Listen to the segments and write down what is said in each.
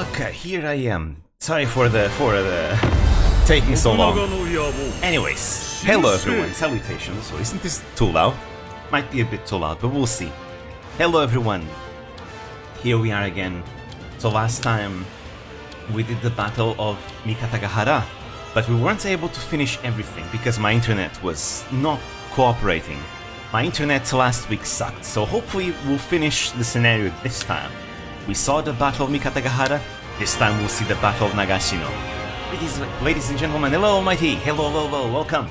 Okay, here I am. Sorry for the taking so long. Anyways, hello everyone, salutations. So isn't this too loud? Might be a bit too loud, but we'll see. Hello everyone. Here we are again. So last time we did the battle of Mikatagahara, but we weren't able to finish everything because my internet was not cooperating. My internet last week sucked, so hopefully we'll finish the scenario this time. We saw the battle of Mikatagahara, this time we'll see the battle of Nagashino. Ladies and gentlemen, hello Almighty, hello, welcome.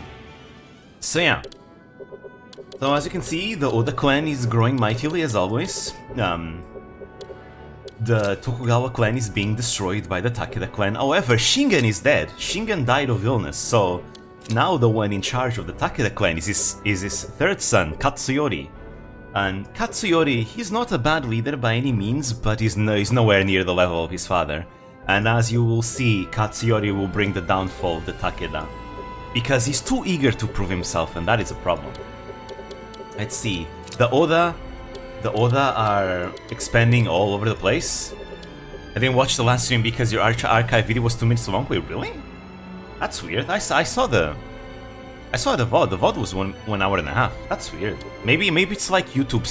So yeah, so as you can see, the Oda clan is growing mightily as always. The Tokugawa clan is being destroyed by the Takeda clan. However, Shingen is dead. Shingen died of illness, so now the one in charge of the Takeda clan is his third son, Katsuyori. And Katsuyori, he's not a bad leader by any means, but he's nowhere near the level of his father. And as you will see, Katsuyori will bring the downfall of the Takeda. Because he's too eager to prove himself, and that is a problem. Let's see, the Oda are expanding all over the place. I didn't watch the last stream because your archive video was 2 minutes long. Wait, really? That's weird. I saw the VOD. The VOD was one hour and a half. That's weird. Maybe it's like YouTube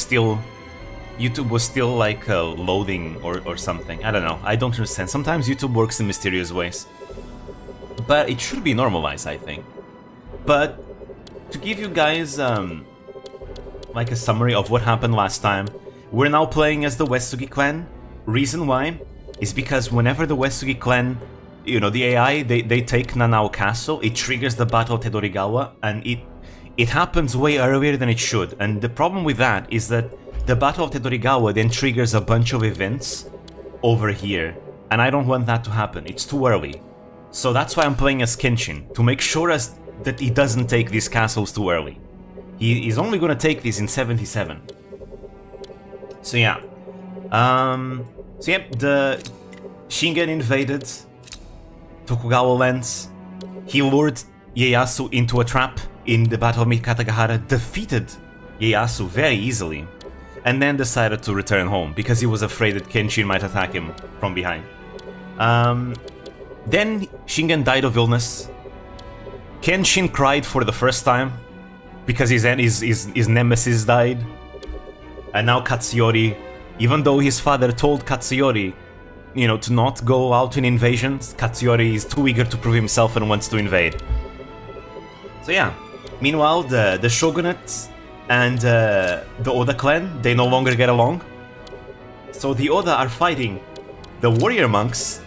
was still like loading or something. I don't know. I don't understand. Sometimes YouTube works in mysterious ways. But it should be normalized, I think. But to give you guys like a summary of what happened last time, we're now playing as the Uesugi clan. Reason why is because whenever the Uesugi clan, you know, the AI, they take Nanao Castle, it triggers the Battle of Tedorigawa, and it happens way earlier than it should. And the problem with that is that the Battle of Tedorigawa then triggers a bunch of events over here, and I don't want that to happen. It's too early. So that's why I'm playing as Kenshin, to make sure that he doesn't take these castles too early. He's only gonna take these in 77. So yeah. The Shingen invaded Tokugawa lands. He lured Ieyasu into a trap in the Battle of Mikatagahara, defeated Ieyasu very easily, and then decided to return home because he was afraid that Kenshin might attack him from behind. Then Shingen died of illness. Kenshin cried for the first time because his nemesis died. And now Katsuyori, even though his father told Katsuyori, you know, to not go out in invasions, Katsuyori is too eager to prove himself and wants to invade. So yeah. Meanwhile, the Shogunate and the Oda clan, they no longer get along. So the Oda are fighting the warrior monks,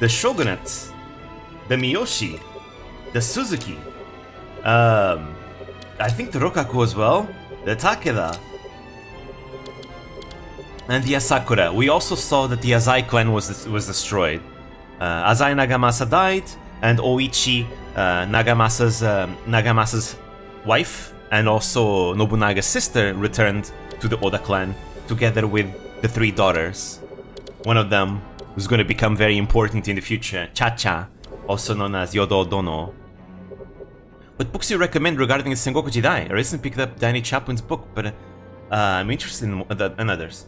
the Shogunate, the Miyoshi, the Suzuki, I think the Rokaku as well, the Takeda, and the Asakura. We also saw that the Azai clan was destroyed. Azai Nagamasa died, and Oichi, Nagamasa's wife, and also Nobunaga's sister returned to the Oda clan, together with the 3 daughters. One of them who's going to become very important in the future, Chacha, also known as Yodo Dono. What books do you recommend regarding the Sengoku Jidai? I recently picked up Danny Chaplin's book, but I'm interested in others.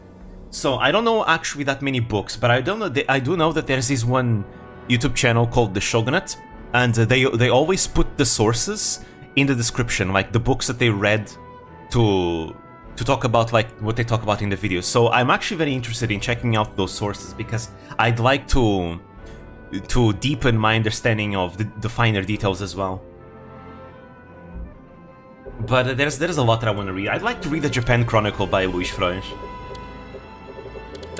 So I don't know actually that many books, but I do know that there's this one YouTube channel called The Shogunate, and they always put the sources in the description, like the books that they read to talk about like what they talk about in the videos. So I'm actually very interested in checking out those sources because I'd like to deepen my understanding of the finer details as well. But there's a lot that I want to read. I'd like to read the Japan Chronicle by Luis Freud.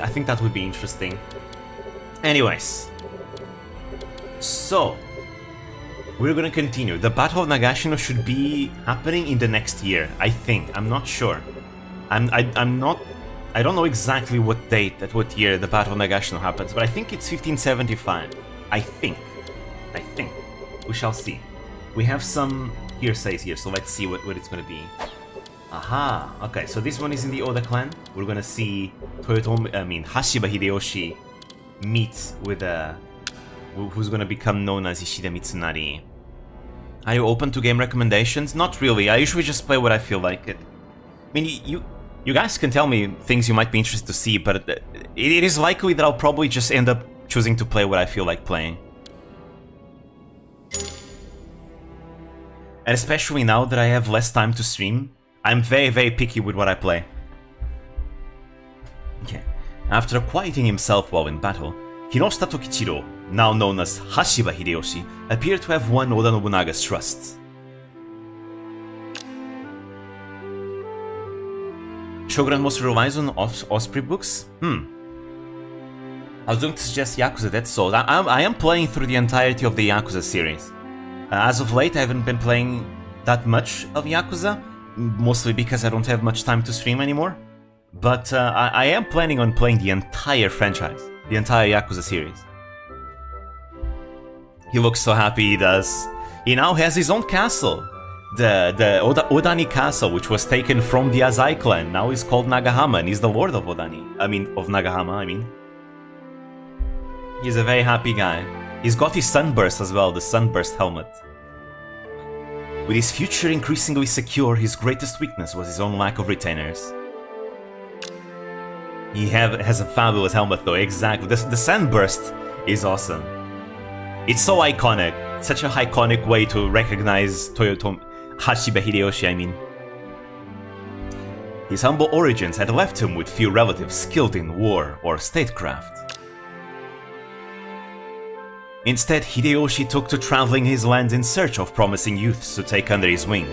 I think that would be interesting. Anyways, so we're gonna continue. The Battle of Nagashino should be happening in the next year, I think. I'm not sure. I don't know exactly what date, at what year the Battle of Nagashino happens, but I think it's 1575. I think. We shall see. We have some hearsays here, so let's see what it's gonna be. Aha, okay, so this one is in the Oda clan. We're gonna see Hashiba Hideyoshi meet with who's gonna become known as Ishida Mitsunari. Are you open to game recommendations? Not really, I usually just play what I feel like. I mean, you guys can tell me things you might be interested to see, but it is likely that I'll probably just end up choosing to play what I feel like playing. And especially now that I have less time to stream, I'm very picky with what I play. Okay. After quieting himself while in battle, Kinoshita Tokichiro, now known as Hashiba Hideyoshi, appeared to have won Oda Nobunaga's trust. Shogun mostly relies on Osprey books? I was going to suggest Yakuza Dead Souls. I am playing through the entirety of the Yakuza series. As of late, I haven't been playing that much of Yakuza, mostly because I don't have much time to stream anymore. But I am planning on playing the entire franchise, the entire Yakuza series. He looks so happy, he does. He now has his own castle. The Odani castle, which was taken from the Azai clan, now is called Nagahama, and he's the lord of Odani. Of Nagahama, I mean. He's a very happy guy. He's got his sunburst as well, the sunburst helmet. With his future increasingly secure, his greatest weakness was his own lack of retainers. He has a fabulous helmet though, exactly. The sunburst is awesome. It's so iconic, such an iconic way to recognize Hashiba Hideyoshi, I mean. His humble origins had left him with few relatives skilled in war or statecraft. Instead, Hideyoshi took to traveling his land in search of promising youths to take under his wing.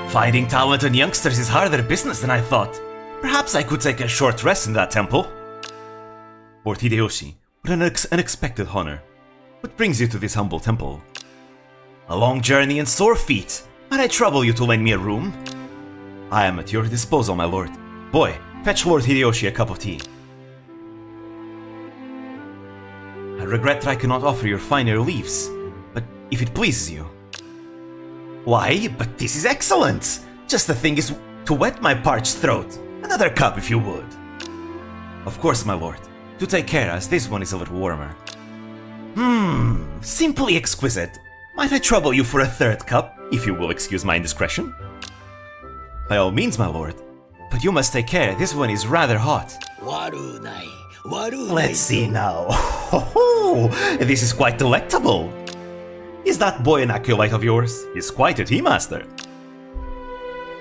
Finding talented youngsters is harder business than I thought. Perhaps I could take a short rest in that temple. Lord Hideyoshi, what an unexpected honor. What brings you to this humble temple? A long journey and sore feet. Might I trouble you to lend me a room? I am at your disposal, my lord. Boy, fetch Lord Hideyoshi a cup of tea. I regret that I cannot offer your finer leaves, but if it pleases you. Why, but this is excellent! Just the thing is to wet my parched throat. Another cup if you would. Of course, my lord. Do take care, as this one is a little warmer. Simply exquisite. Might I trouble you for a third cup, if you will excuse my indiscretion? By all means, my lord. But you must take care, this one is rather hot. Let's see now. This is quite delectable. Is that boy an acolyte of yours? He's quite a tea master.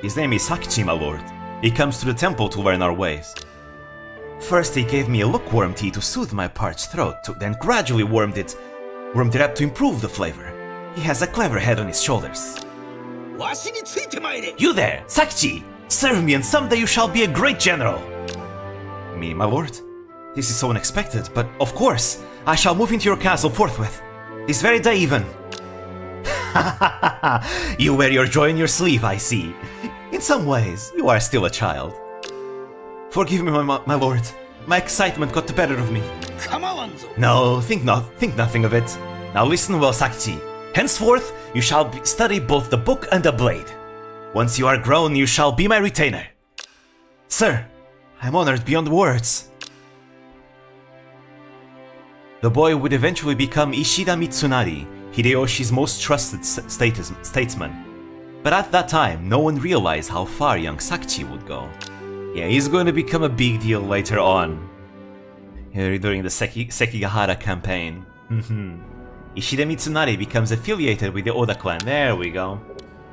His name is Sakichi, my lord. He comes to the temple to learn our ways. First he gave me a lukewarm tea to soothe my parched throat, then gradually warmed it up to improve the flavor. He has a clever head on his shoulders. You there, Sakichi! Serve me and someday you shall be a great general! Me, my lord? This is so unexpected, but of course, I shall move into your castle forthwith. This very day even. You wear your joy on your sleeve, I see. In some ways, you are still a child. Forgive me, my lord. My excitement got the better of me. No, think nothing of it. Now listen well, Sakichi. Henceforth, you shall study both the book and the blade. Once you are grown, you shall be my retainer. Sir, I am honored beyond words. The boy would eventually become Ishida Mitsunari, Hideyoshi's most trusted statesman. But at that time, no one realized how far young Sakichi would go. Yeah, he's going to become a big deal later on, during the Sekigahara campaign. Ishida Mitsunari becomes affiliated with the Oda clan. There we go.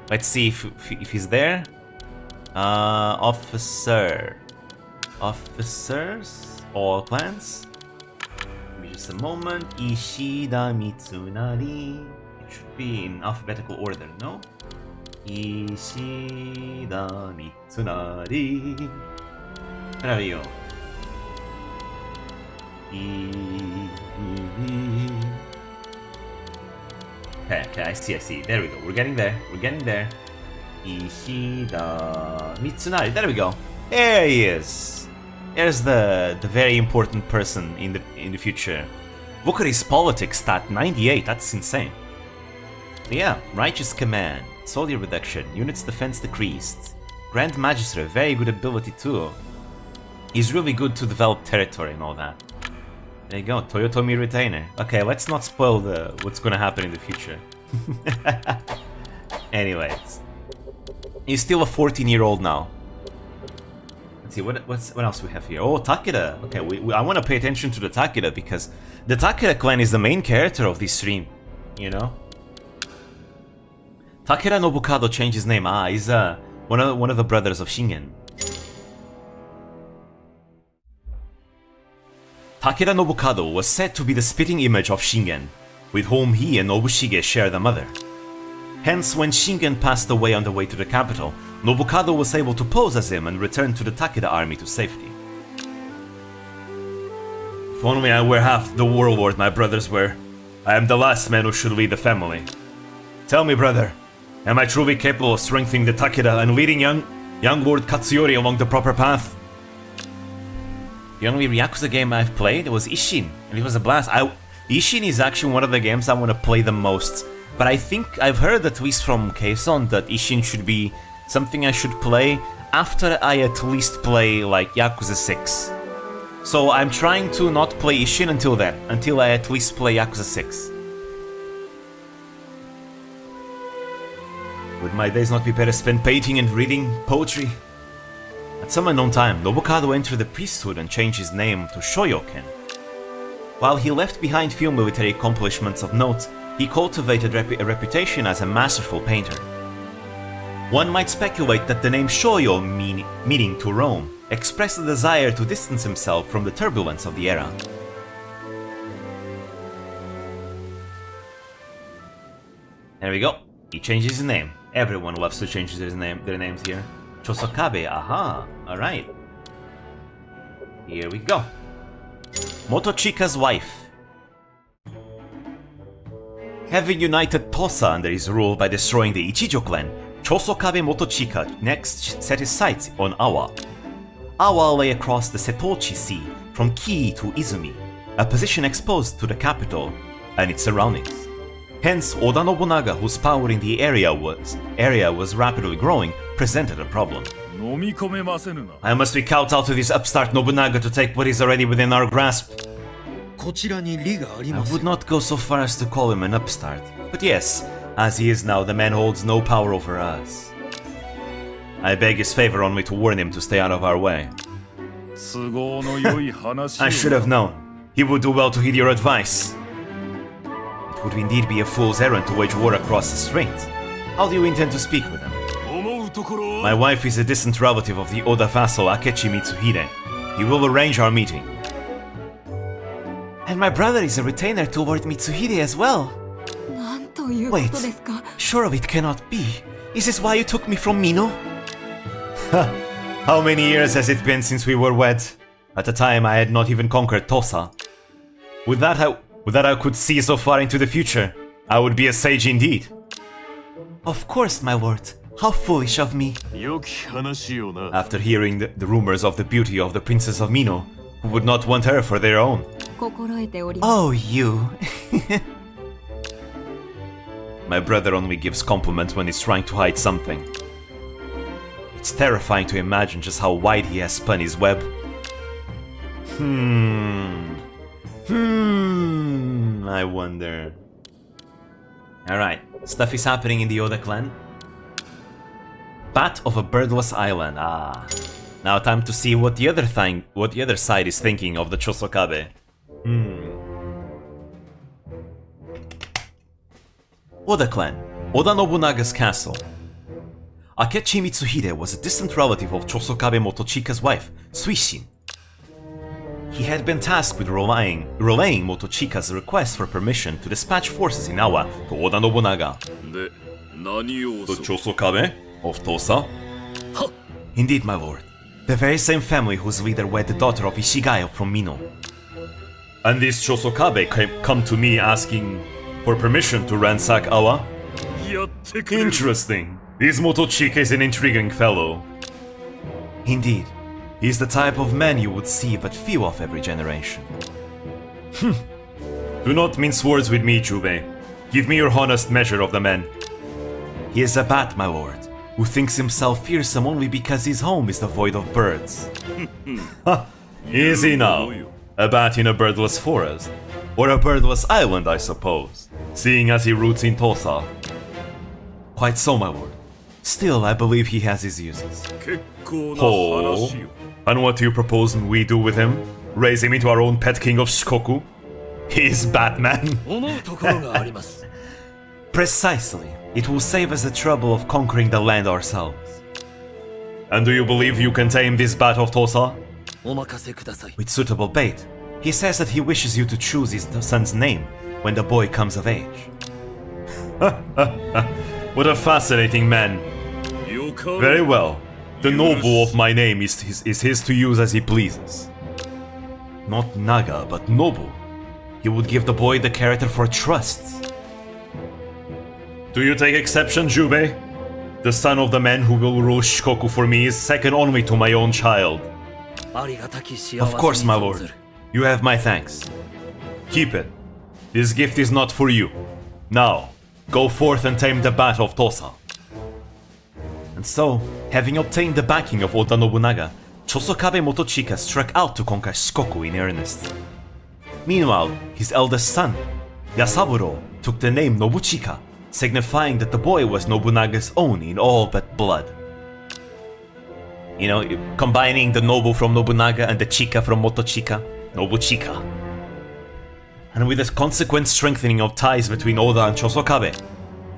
Let's see if he's there. Officers? All clans? Give me just a moment. Ishida Mitsunari. It should be in alphabetical order, no? Ishida Mitsunari. Where are you? Okay, I see. There we go. We're getting there. Ishida Mitsunari. There we go. There he is. There's the very important person in the future. Look at his politics stat, 98. That's insane. So yeah, righteous command, soldier reduction, units defense decreased. Grand Magistrate, very good ability too. He's really good to develop territory and all that. There you go, Toyotomi retainer. Okay, let's not spoil what's gonna happen in the future. Anyways, he's still a 14-year-old now. Let's see, what else we have here? Oh, Takeda. Okay, I want to pay attention to the Takeda because the Takeda clan is the main character of this stream, you know? Takeda Nobukado changed his name. Ah, he's one of the brothers of Shingen. Takeda Nobukado was said to be the spitting image of Shingen, with whom he and Nobushige share the mother. Hence, when Shingen passed away on the way to the capital, Nobukado was able to pose as him and return to the Takeda army to safety. If only I were half the warlord my brothers were. I am the last man who should lead the family. Tell me, brother, am I truly capable of strengthening the Takeda and leading young Lord Katsuyori along the proper path? The only Yakuza game I've played was Ishin, and it was a blast. Ishin is actually one of the games I want to play the most, but I think I've heard, at least from Kason, that Ishin should be something I should play after I at least play, like, Yakuza 6. So I'm trying to not play Ishin until then, until I at least play Yakuza 6. Would my days not be better spent painting and reading poetry? At some unknown time, Nobukado entered the priesthood and changed his name to Shoyoken. While he left behind few military accomplishments of note, he cultivated a reputation as a masterful painter. One might speculate that the name Shoyo, meaning to roam, expressed a desire to distance himself from the turbulence of the era. There we go. He changed his name. Everyone loves to change their names here. Chosokabe, aha, alright. Here we go. Motochika's wife. Having united Tosa under his rule by destroying the Ichijo clan, Chosokabe Motochika next set his sights on Awa. Awa lay across the Setochi Sea from Kii to Izumi, a position exposed to the capital and its surroundings. Hence, Oda Nobunaga, whose power in the area was rapidly growing, presented a problem. I must be kowtowed out to this upstart Nobunaga to take what is already within our grasp. I would not go so far as to call him an upstart, but yes, as he is now, the man holds no power over us. I beg his favor only to warn him to stay out of our way. I should have known. He would do well to heed your advice. It would indeed be a fool's errand to wage war across the strait. How do you intend to speak with him? My wife is a distant relative of the Oda vassal Akechi Mitsuhide. He will arrange our meeting. And my brother is a retainer toward Mitsuhide as well. Wait, surely it cannot be. Is this why you took me from Mino? How many years has it been since we were wed? At the time I had not even conquered Tosa. With that I could see so far into the future. I would be a sage indeed. Of course, my lord. How foolish of me. After hearing the rumors of the beauty of the Princess of Mino, who would not want her for their own? Oh, you. My brother only gives compliments when he's trying to hide something. It's terrifying to imagine just how wide he has spun his web. I wonder. Alright, stuff is happening in the Oda clan. Bat of a birdless island. Ah. Now time to see what the other side is thinking of the Chosokabe. Oda clan. Oda Nobunaga's castle. Akechi Mitsuhide was a distant relative of Chosokabe Motochika's wife, Suishin. He had been tasked with relaying Motochika's request for permission to dispatch forces in Awa to Oda Nobunaga. The Chosokabe of Tosa? Indeed, my lord. The very same family whose leader wed the daughter of Ishigayo from Mino. And this Chosokabe come to me asking for permission to ransack Awa? Interesting. This Motochika is an intriguing fellow. Indeed. He is the type of man you would see but few of every generation. Do not mince words with me, Chube. Give me your honest measure of the man. He is a bat, my lord, who thinks himself fearsome only because his home is devoid of birds. Is he now? A bat in a birdless forest? Or a birdless island, I suppose, seeing as he roots in Tosa. Quite so, my lord. Still, I believe he has his uses. 結構な Oh. 話よ And what do you propose we do with him? Raise him into our own pet king of Shikoku? He's Batman. 思うところがあります Precisely. It will save us the trouble of conquering the land ourselves. And do you believe you can tame this bat of Tosa? お任せください With suitable bait. He says that he wishes you to choose his son's name when the boy comes of age. What a fascinating man. よかろう Very well. The noble of my name is his to use as he pleases. Not Naga, but Nobu. He would give the boy the character for trust. Do you take exception, Jubei? The son of the man who will rule Shikoku for me is second only to my own child. ありがたき幸せに Of course, my 存ず lord. る You have my thanks. Keep it. This gift is not for you. Now, go forth and tame the bat of Tosa. And so, having obtained the backing of Oda Nobunaga, Chosokabe Motochika struck out to conquer Shikoku in earnest. Meanwhile, his eldest son, Yasaburo, took the name Nobuchika, signifying that the boy was Nobunaga's own in all but blood. You know, combining the Nobu from Nobunaga and the Chika from Motochika, Nobuchika. And with the consequent strengthening of ties between Oda and Chosokabe,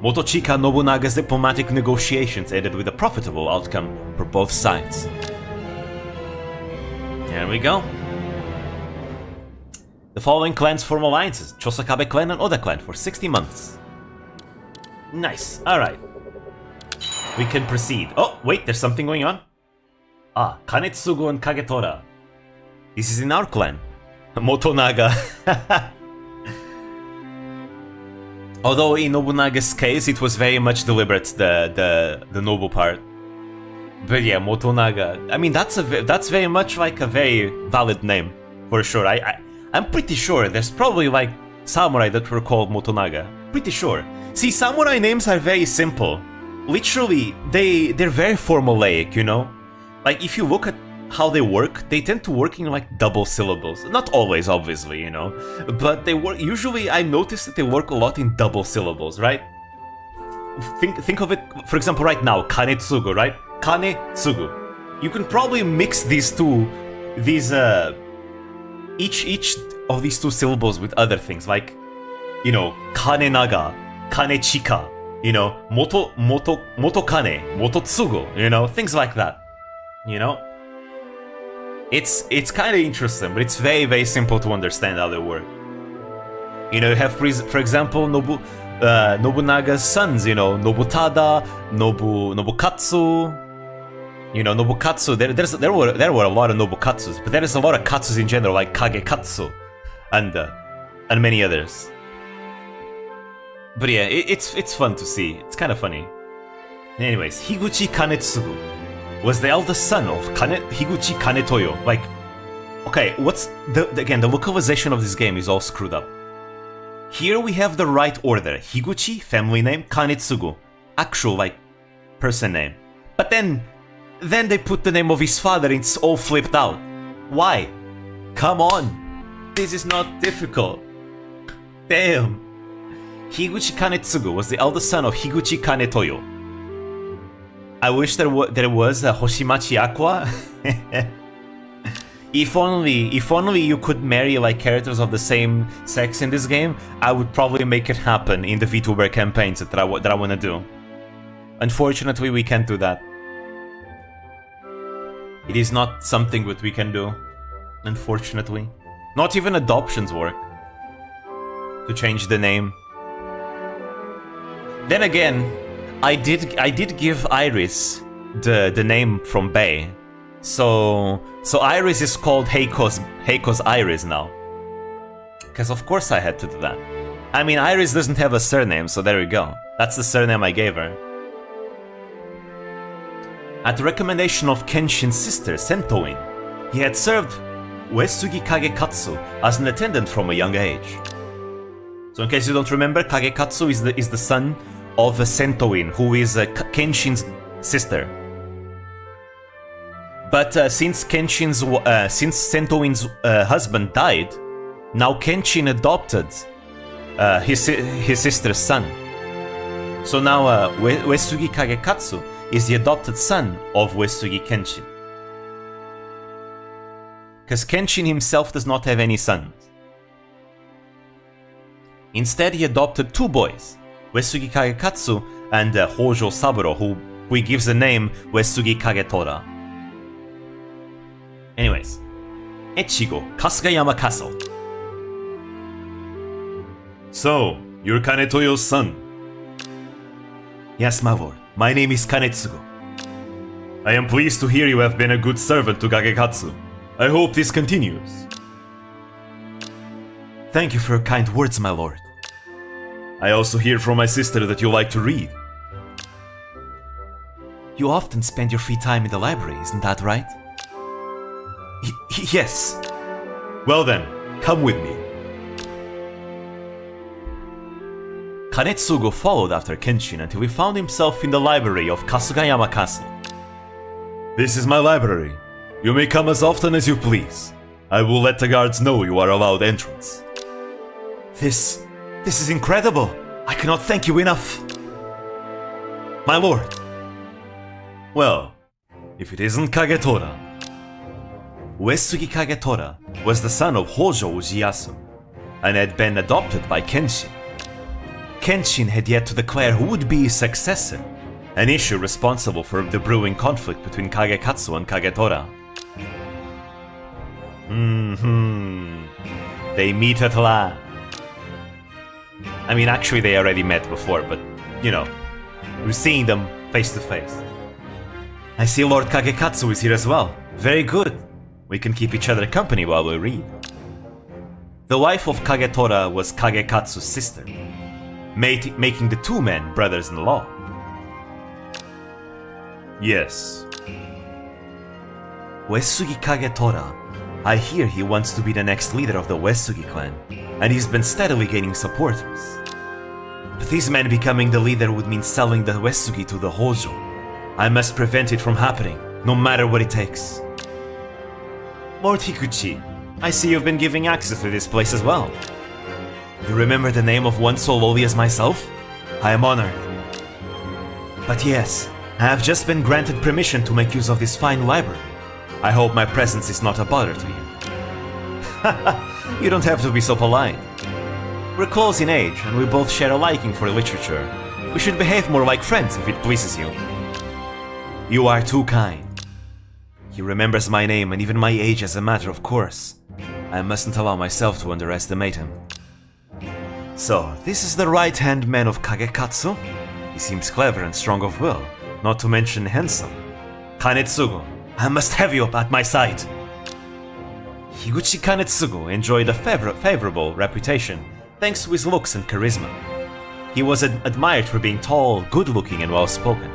Motochika and Nobunaga's diplomatic negotiations ended with a profitable outcome for both sides. There we go. The following clans form alliances: Chosokabe clan and Oda clan for 60 months. Nice, alright. We can proceed. Oh, wait, there's something going on. Ah, Kanetsugu and Kagetora. This is in our clan. Motonaga. Although in Nobunaga's case, it was very much deliberate, the noble part. But yeah, Motonaga. I mean, that's very much like a very valid name, for sure. I'm pretty sure there's probably like samurai that were called Motonaga. Pretty sure. See, samurai names are very simple. Literally, they're very formulaic, you know? Like, if you look at how they work, they tend to work in like double syllables. Not always, obviously, you know? But they work, usually I notice that they work a lot in double syllables, right? Think of it, for example, right now, Kanetsugu, right? Kanetsugu. You can probably mix these two, each of these two syllables with other things, like, you know, Kanenaga, Kanechika, you know, Motokane, Mototsugu, you know, things like that, you know? It's kind of interesting, but it's very, very simple to understand how they work. You know, you have, for example, Nobunaga's sons, you know, Nobutada, Nobukatsu. You know, Nobukatsu, there were a lot of Nobukatsus, but there is a lot of katsus in general, like Kagekatsu, and many others. But yeah, it's fun to see. It's kind of funny. Anyways, Higuchi Kanetsugu was the eldest son of Higuchi Kanetoyo. Like, okay, what's again, the localization of this game is all screwed up. Here we have the right order: Higuchi, family name; Kanetsugu, actual like person name. But then they put the name of his father. It's all flipped out. Why? Come on, this is not difficult. Damn. Higuchi Kanetsugu was the eldest son of Higuchi Kanetoyo. I wish there was a Hoshimachi Aqua. If only you could marry like characters of the same sex in this game, I would probably make it happen in the VTuber campaigns that I want to do. Unfortunately, we can't do that. It is not something that we can do. Unfortunately, not even adoptions work to change the name. Then again, I did give Iris the name from Bay, so Iris is called Heiko's Iris now. Because of course I had to do that. I mean, Iris doesn't have a surname, so there we go. That's the surname I gave her. At the recommendation of Kenshin's sister, Sentoin, he had served Uesugi Kagekatsu as an attendant from a young age. So in case you don't remember, Kagekatsu is the son of Sentoin, who is Kenshin's sister. But since Sentoin's husband died, now Kenshin adopted his sister's son. So now Uesugi Kagekatsu is the adopted son of Uesugi Kenshin. Because Kenshin himself does not have any sons. Instead, he adopted two boys, Uesugi Kagekatsu and Hojo Saburo, who he gives the name Uesugi Kagetora. Anyways, Echigo, Kasugayama Castle. So, you're Kanetoyo's son? Yes, my lord. My name is Kanetsugo. I am pleased to hear you have been a good servant to Kagekatsu. I hope this continues. Thank you for your kind words, my lord. I also hear from my sister that you like to read. You often spend your free time in the library, isn't that right? Yes. Well then, come with me. Kanetsugo followed after Kenshin until he found himself in the library of Kasugayama Castle. This is my library. You may come as often as you please. I will let the guards know you are allowed entrance. This is incredible. I cannot thank you enough. My lord. Well, if it isn't Kagetora. Uesugi Kagetora was the son of Hojo Ujiyasu and had been adopted by Kenshin. Kenshin had yet to declare who would be his successor, an issue responsible for the brewing conflict between Kagekatsu and Kagetora. They meet at last. I mean, actually they already met before, but, you know, we're seeing them face to face. I see Lord Kagekatsu is here as well. Very good. We can keep each other company while we read. The wife of Kagetora was Kagekatsu's sister, making the two men brothers-in-law. Yes. Uesugi Kagetora. I hear he wants to be the next leader of the Uesugi clan, and he's been steadily gaining supporters. But these men becoming the leader would mean selling the Uesugi to the Hojo. I must prevent it from happening, no matter what it takes. Lord Hikuchi, I see you've been giving access to this place as well. You remember the name of one so lowly as myself? I am honored. But yes, I have just been granted permission to make use of this fine library. I hope my presence is not a bother to you. You don't have to be so polite. We're close in age, and we both share a liking for literature. We should behave more like friends if it pleases you. You are too kind. He remembers my name and even my age as a matter of course. I mustn't allow myself to underestimate him. So, this is the right-hand man of Kagekatsu? He seems clever and strong of will, not to mention handsome. Kanetsugo, I must have you at my side. Higuchi Kanetsugo enjoyed a favorable reputation thanks to his looks and charisma. He was admired for being tall, good-looking and well-spoken.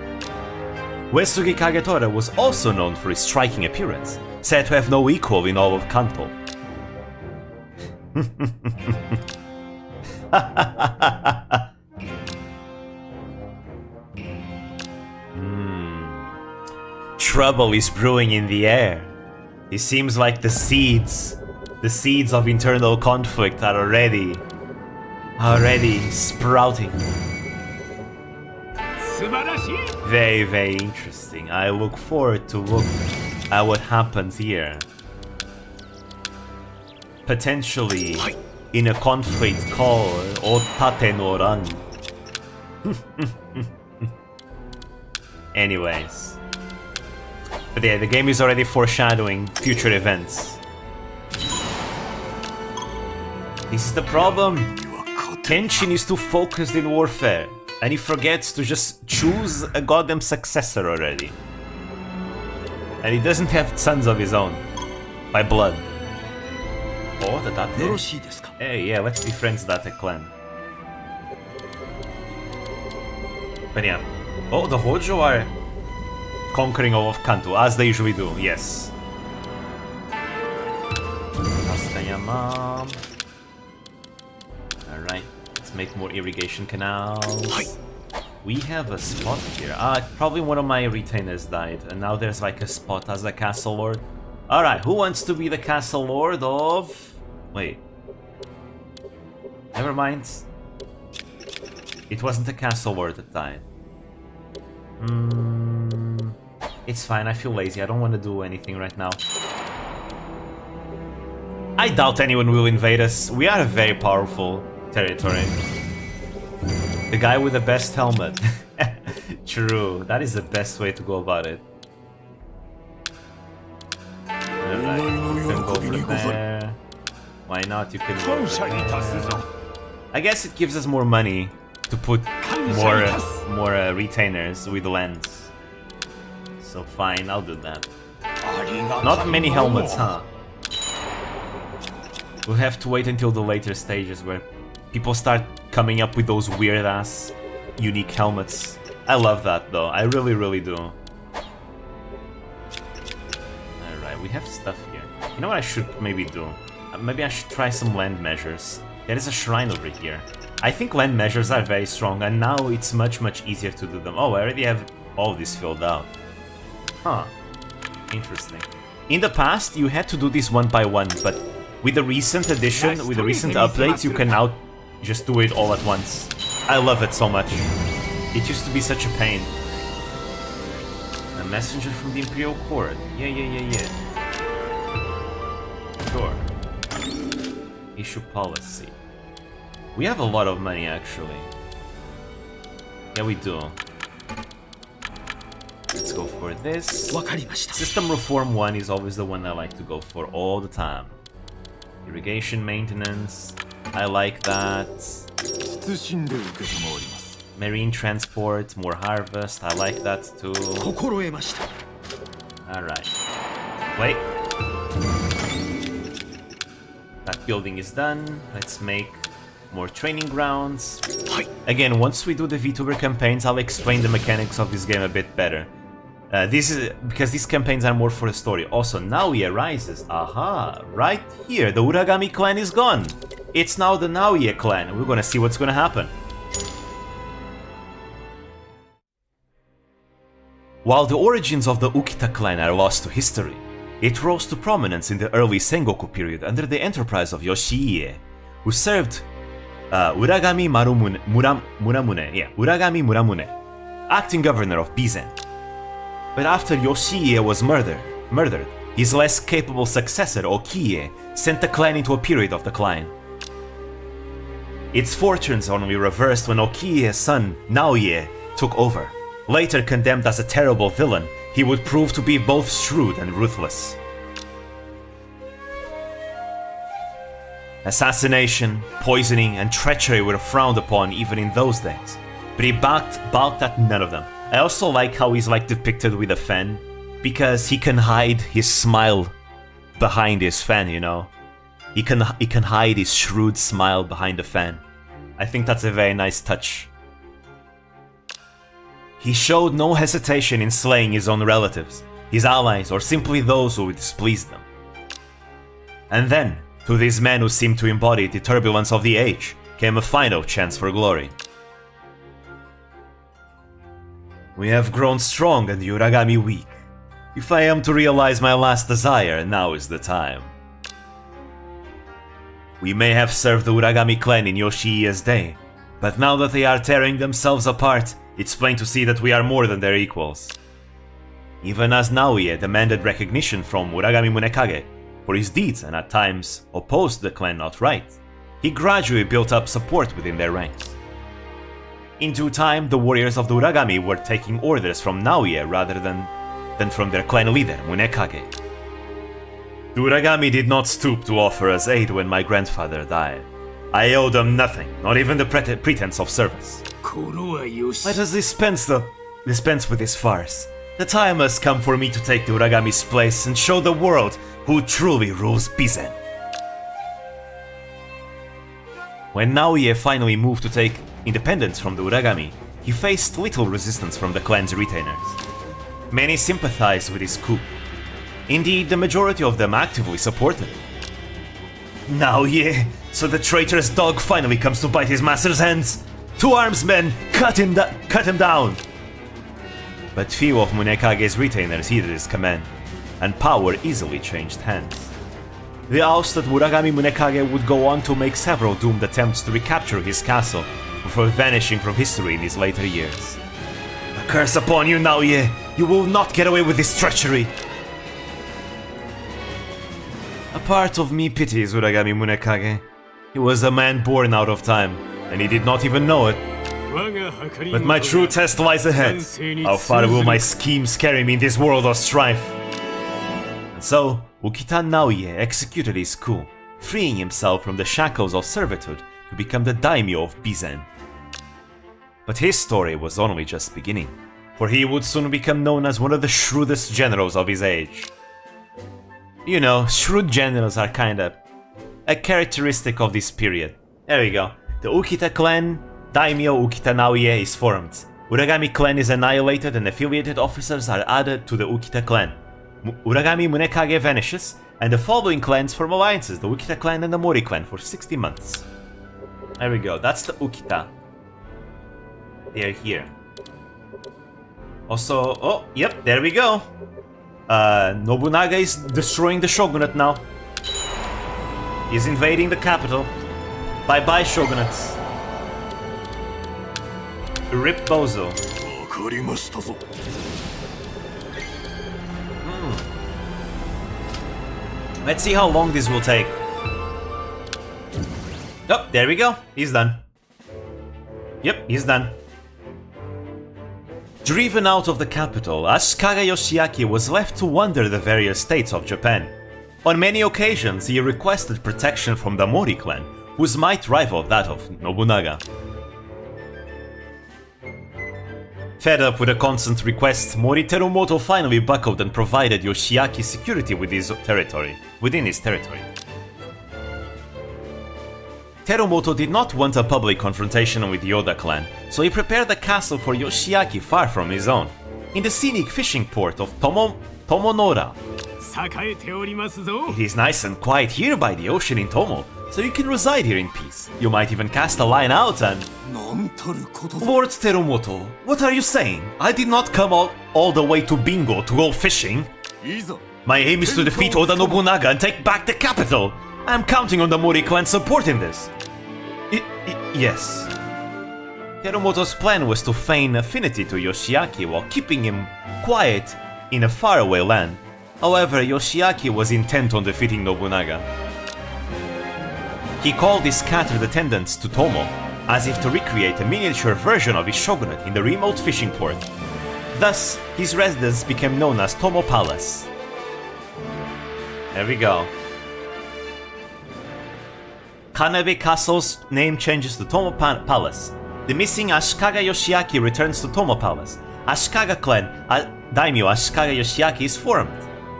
Uesugi Kagetora was also known for his striking appearance, said to have no equal in all of Kanto. Trouble is brewing in the air. It seems like the seeds of internal conflict are already sprouting. Very, very interesting. I look forward to look at what happens here. Potentially in a conflict called Otate no Ran. Anyways. But yeah, the game is already foreshadowing future events. This is the problem. Kenshin is too focused in warfare, and he forgets to just choose a goddamn successor already. And he doesn't have sons of his own, by blood. Oh, the Date. Hey, yeah, let's befriend Date clan. But yeah. Oh, the Hojo are conquering all of Kanto, as they usually do, yes. Asakura. Alright, let's make more irrigation canals. We have a spot here. Probably one of my retainers died, and now there's like a spot as a castle lord. Alright, who wants to be the castle lord of... Wait. Never mind. It wasn't a castle lord that died. It's fine, I feel lazy, I don't want to do anything right now. I doubt anyone will invade us. We are a very powerful territory. The guy with the best helmet. True, that is the best way to go about it. Alright, you can go over there. Why not? You can go over there. I guess it gives us more money to put more retainers with lens. So fine, I'll do that. Not many helmets, huh? We'll have to wait until the later stages where people start coming up with those weird-ass unique helmets. I love that though, I really, really do. Alright, we have stuff here. You know what I should maybe do? Maybe I should try some land measures. There is a shrine over here. I think land measures are very strong, and now it's much, much easier to do them. Oh, I already have all this filled out. Huh. Interesting. In the past, you had to do this one by one, but with the recent addition, with the recent updates, you can now just do it all at once. I love it so much. It used to be such a pain. A messenger from the Imperial Court. Yeah. Sure. Issue policy. We have a lot of money, actually. Yeah, we do. Let's go for this. System Reform 1 is always the one I like to go for all the time. Irrigation maintenance. I like that. Marine transport, more harvest. I like that too. Alright. Wait. That building is done. Let's make more training grounds. Again, once we do the VTuber campaigns, I'll explain the mechanics of this game a bit better. This is because these campaigns are more for the story. Also, Naoya rises. Aha! Right here, the Uragami clan is gone. It's now the Naoya clan. We're gonna see what's gonna happen. While the origins of the Ukita clan are lost to history, it rose to prominence in the early Sengoku period under the enterprise of Yoshiie, who served Uragami Muramune, acting governor of Bizen. But after Yoshiie was murdered, his less capable successor Okie sent the clan into a period of decline. Its fortunes only reversed when Okie's son Naoya took over. Later condemned as a terrible villain, he would prove to be both shrewd and ruthless. Assassination, poisoning, and treachery were frowned upon even in those days, but he balked at none of them. I also like how he's depicted with a fan, because he can hide his smile behind his fan, you know? He can hide his shrewd smile behind the fan. I think that's a very nice touch. He showed no hesitation in slaying his own relatives, his allies, or simply those who displeased them. And then, to this man who seemed to embody the turbulence of the age, came a final chance for glory. We have grown strong and the Uragami weak. If I am to realize my last desire, now is the time. We may have served the Uragami clan in Yoshiie's day, but now that they are tearing themselves apart, it's plain to see that we are more than their equals. Even as Naoya demanded recognition from Uragami Munekage for his deeds and at times opposed the clan outright, he gradually built up support within their ranks. In due time, the warriors of the Uragami were taking orders from Naoya rather than from their clan leader, Munekage. The Uragami did not stoop to offer us aid when my grandfather died. I owe them nothing, not even the pretense of service. Let us dispense with this farce. The time has come for me to take the Uragami's place and show the world who truly rules Bizen. When Naoya finally moved to take independence from the Uragami, he faced little resistance from the clan's retainers. Many sympathized with his coup. Indeed, the majority of them actively supported it. Naoya, so the traitorous dog finally comes to bite his master's hands! To arms, men! Cut him down! But few of Munekage's retainers heeded his command, and power easily changed hands. The ousted Uragami Munekage would go on to make several doomed attempts to recapture his castle before vanishing from history in his later years. A curse upon you, Naoya! You will not get away with this treachery! A part of me pities Uragami Munekage. He was a man born out of time, and he did not even know it. But my true test lies ahead. How far will my schemes carry me in this world of strife? And so, Ukita Naoye executed his coup, freeing himself from the shackles of servitude to become the daimyo of Bizen. But his story was only just beginning, for he would soon become known as one of the shrewdest generals of his age. You know, shrewd generals are kinda a characteristic of this period. There we go. The Ukita clan, Daimyo Ukita Naoye, is formed. Uragami clan is annihilated and affiliated officers are added to the Ukita clan. Uragami Munekage vanishes, and the following clans form alliances, the Ukita clan and the Mori clan, for 60 months. There we go, that's the Ukita. They're here. Also, oh, yep, there we go. Nobunaga is destroying the shogunate now. He's invading the capital. Bye-bye, shogunates. Rip Bozo. Let's see how long this will take. Oh, there we go. He's done. Yep, he's done. Driven out of the capital, Asakura Yoshiaki was left to wander the various states of Japan. On many occasions, he requested protection from the Mori clan, whose might rivaled that of Nobunaga. Fed up with the constant requests, Mori Terumoto finally buckled and provided Yoshiaki security within his territory. Terumoto did not want a public confrontation with the Oda clan, so he prepared a castle for Yoshiaki far from his own, in the scenic fishing port of Tomonora. It is nice and quiet here by the ocean in Tomo, so you can reside here in peace. You might even cast a line out and... Lord Terumoto, what are you saying? I did not come all the way to Bingo to go fishing. My aim is to defeat Oda Nobunaga and take back the capital. I am counting on the Mori clan support in this. Yes. Terumoto's plan was to feign affinity to Yoshiaki while keeping him quiet in a faraway land. However, Yoshiaki was intent on defeating Nobunaga. He called his scattered attendants to Tomo, as if to recreate a miniature version of his shogunate in the remote fishing port. Thus, his residence became known as Tomo Palace. There we go. Kanabe Castle's name changes to Tomo Palace. The missing Asakura Yoshiaki returns to Tomo Palace. Asakura clan, Daimyo Asakura Yoshiaki, is formed.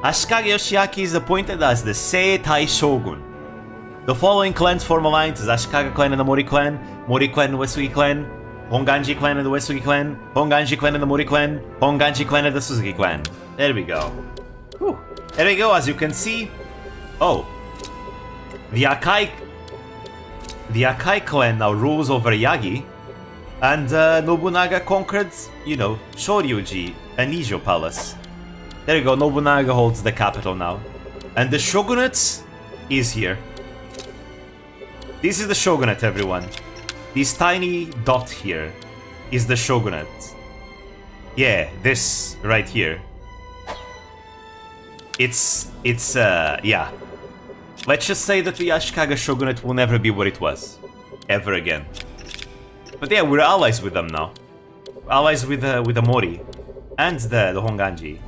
Asakura Yoshiaki is appointed as the Seitai Shogun. The following clans form alliances: Asakura clan and the Mori clan and the Uesugi clan, Honganji clan and the Uesugi clan, Honganji clan and the Mori clan, Honganji clan and the Suzuki clan. There we go. Whew. There we go, as you can see. Oh. The Akai clan now rules over Yagi, and Nobunaga conquered, you know, Shoryuji and Nijo Palace. There you go, Nobunaga holds the capital now. And the shogunate is here. This is the shogunate, everyone. This tiny dot here is the shogunate. Yeah, this right here. Yeah. Let's just say that the Ashikaga shogunate will never be what it was. Ever again. But yeah, we're allies with them now. Allies with the Mori. And the Honganji.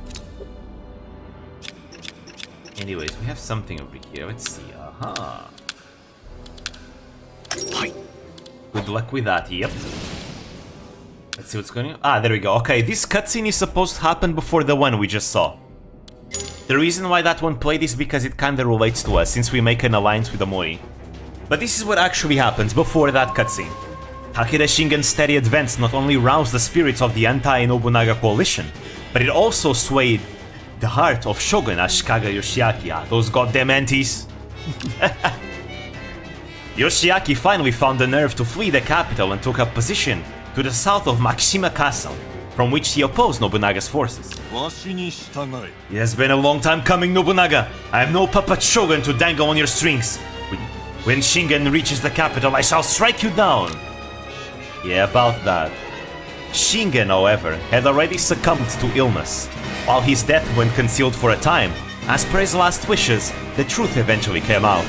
Anyways, we have something over here. Let's see. Aha. Good luck with that, yep. Let's see what's going on. Ah, there we go. Okay, this cutscene is supposed to happen before the one we just saw. The reason why that one played is because it kinda relates to us, since we make an alliance with the Mori. But this is what actually happens before that cutscene. Takeda Shingen's steady advance not only roused the spirits of the anti-Nobunaga coalition, but it also swayed the heart of Shogun Asakura Yoshiaki. Those goddamn antis. Yoshiaki finally found the nerve to flee the capital and took up position to the south of Makishima Castle, from which he opposed Nobunaga's forces. It has been a long time coming, Nobunaga. I have no puppet shogun to dangle on your strings. When Shingen reaches the capital, I shall strike you down. Yeah, about that. Shingen, however, had already succumbed to illness. While his death went concealed for a time, as per his last wishes, the truth eventually came out.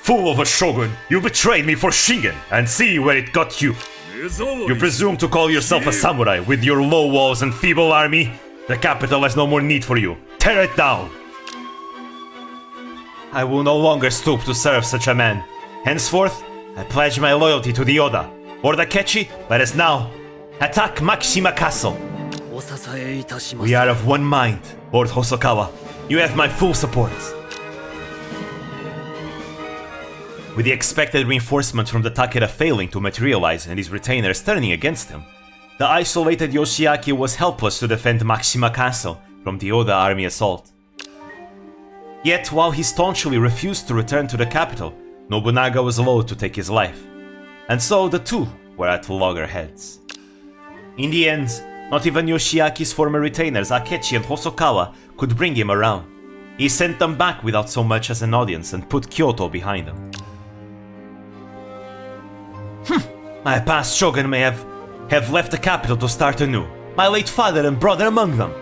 Fool of a shogun, you betrayed me for Shingen, and see where it got you. You presume to call yourself a samurai with your low walls and feeble army? The capital has no more need for you. Tear it down! I will no longer stoop to serve such a man. Henceforth, I pledge my loyalty to the Oda. Lord Akechi, let us now attack Makishima Castle. We are of one mind, Lord Hosokawa. You have my full support. With the expected reinforcement from the Takeda failing to materialize and his retainers turning against him, the isolated Yoshiaki was helpless to defend Makishima Castle from the Oda army assault. Yet, while he staunchly refused to return to the capital, Nobunaga was loath to take his life, and so the two were at loggerheads. In the end, not even Yoshiaki's former retainers Akechi and Hosokawa could bring him around. He sent them back without so much as an audience and put Kyoto behind them. My past shogun may have left the capital to start anew, my late father and brother among them.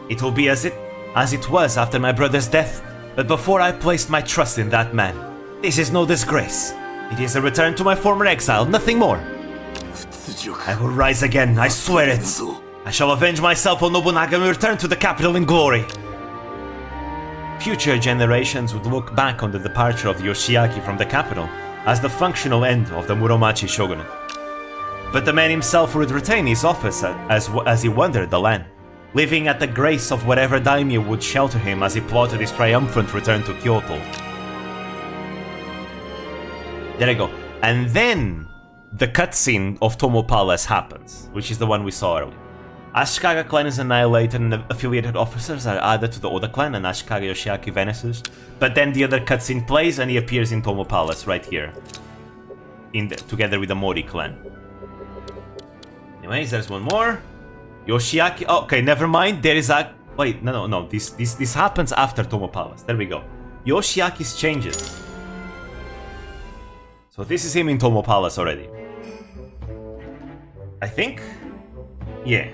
It will be as it was after my brother's death, but before I placed my trust in that man. This is no disgrace. It is a return to my former exile, nothing more. I will rise again, I swear it. I shall avenge myself on Nobunaga and return to the capital in glory. Future generations would look back on the departure of Yoshiaki from the capital as the functional end of the Muromachi shogunate. But the man himself would retain his office as he wandered the land, living at the grace of whatever daimyo would shelter him as he plotted his triumphant return to Kyoto. There you go. And then the cutscene of Tomo Palace happens, which is the one we saw earlier. Ashikaga clan is annihilated and affiliated officers are added to the Oda clan and Ashikaga Yoshiaki vanishes. But then the other cutscene plays and he appears in Tomo Palace right here. Together with the Mori clan. Anyways, there's one more. Yoshiaki... okay, never mind. There is a... wait, no. This happens after Tomo Palace. There we go. Yoshiaki's changes. So this is him in Tomo Palace already. I think? Yeah.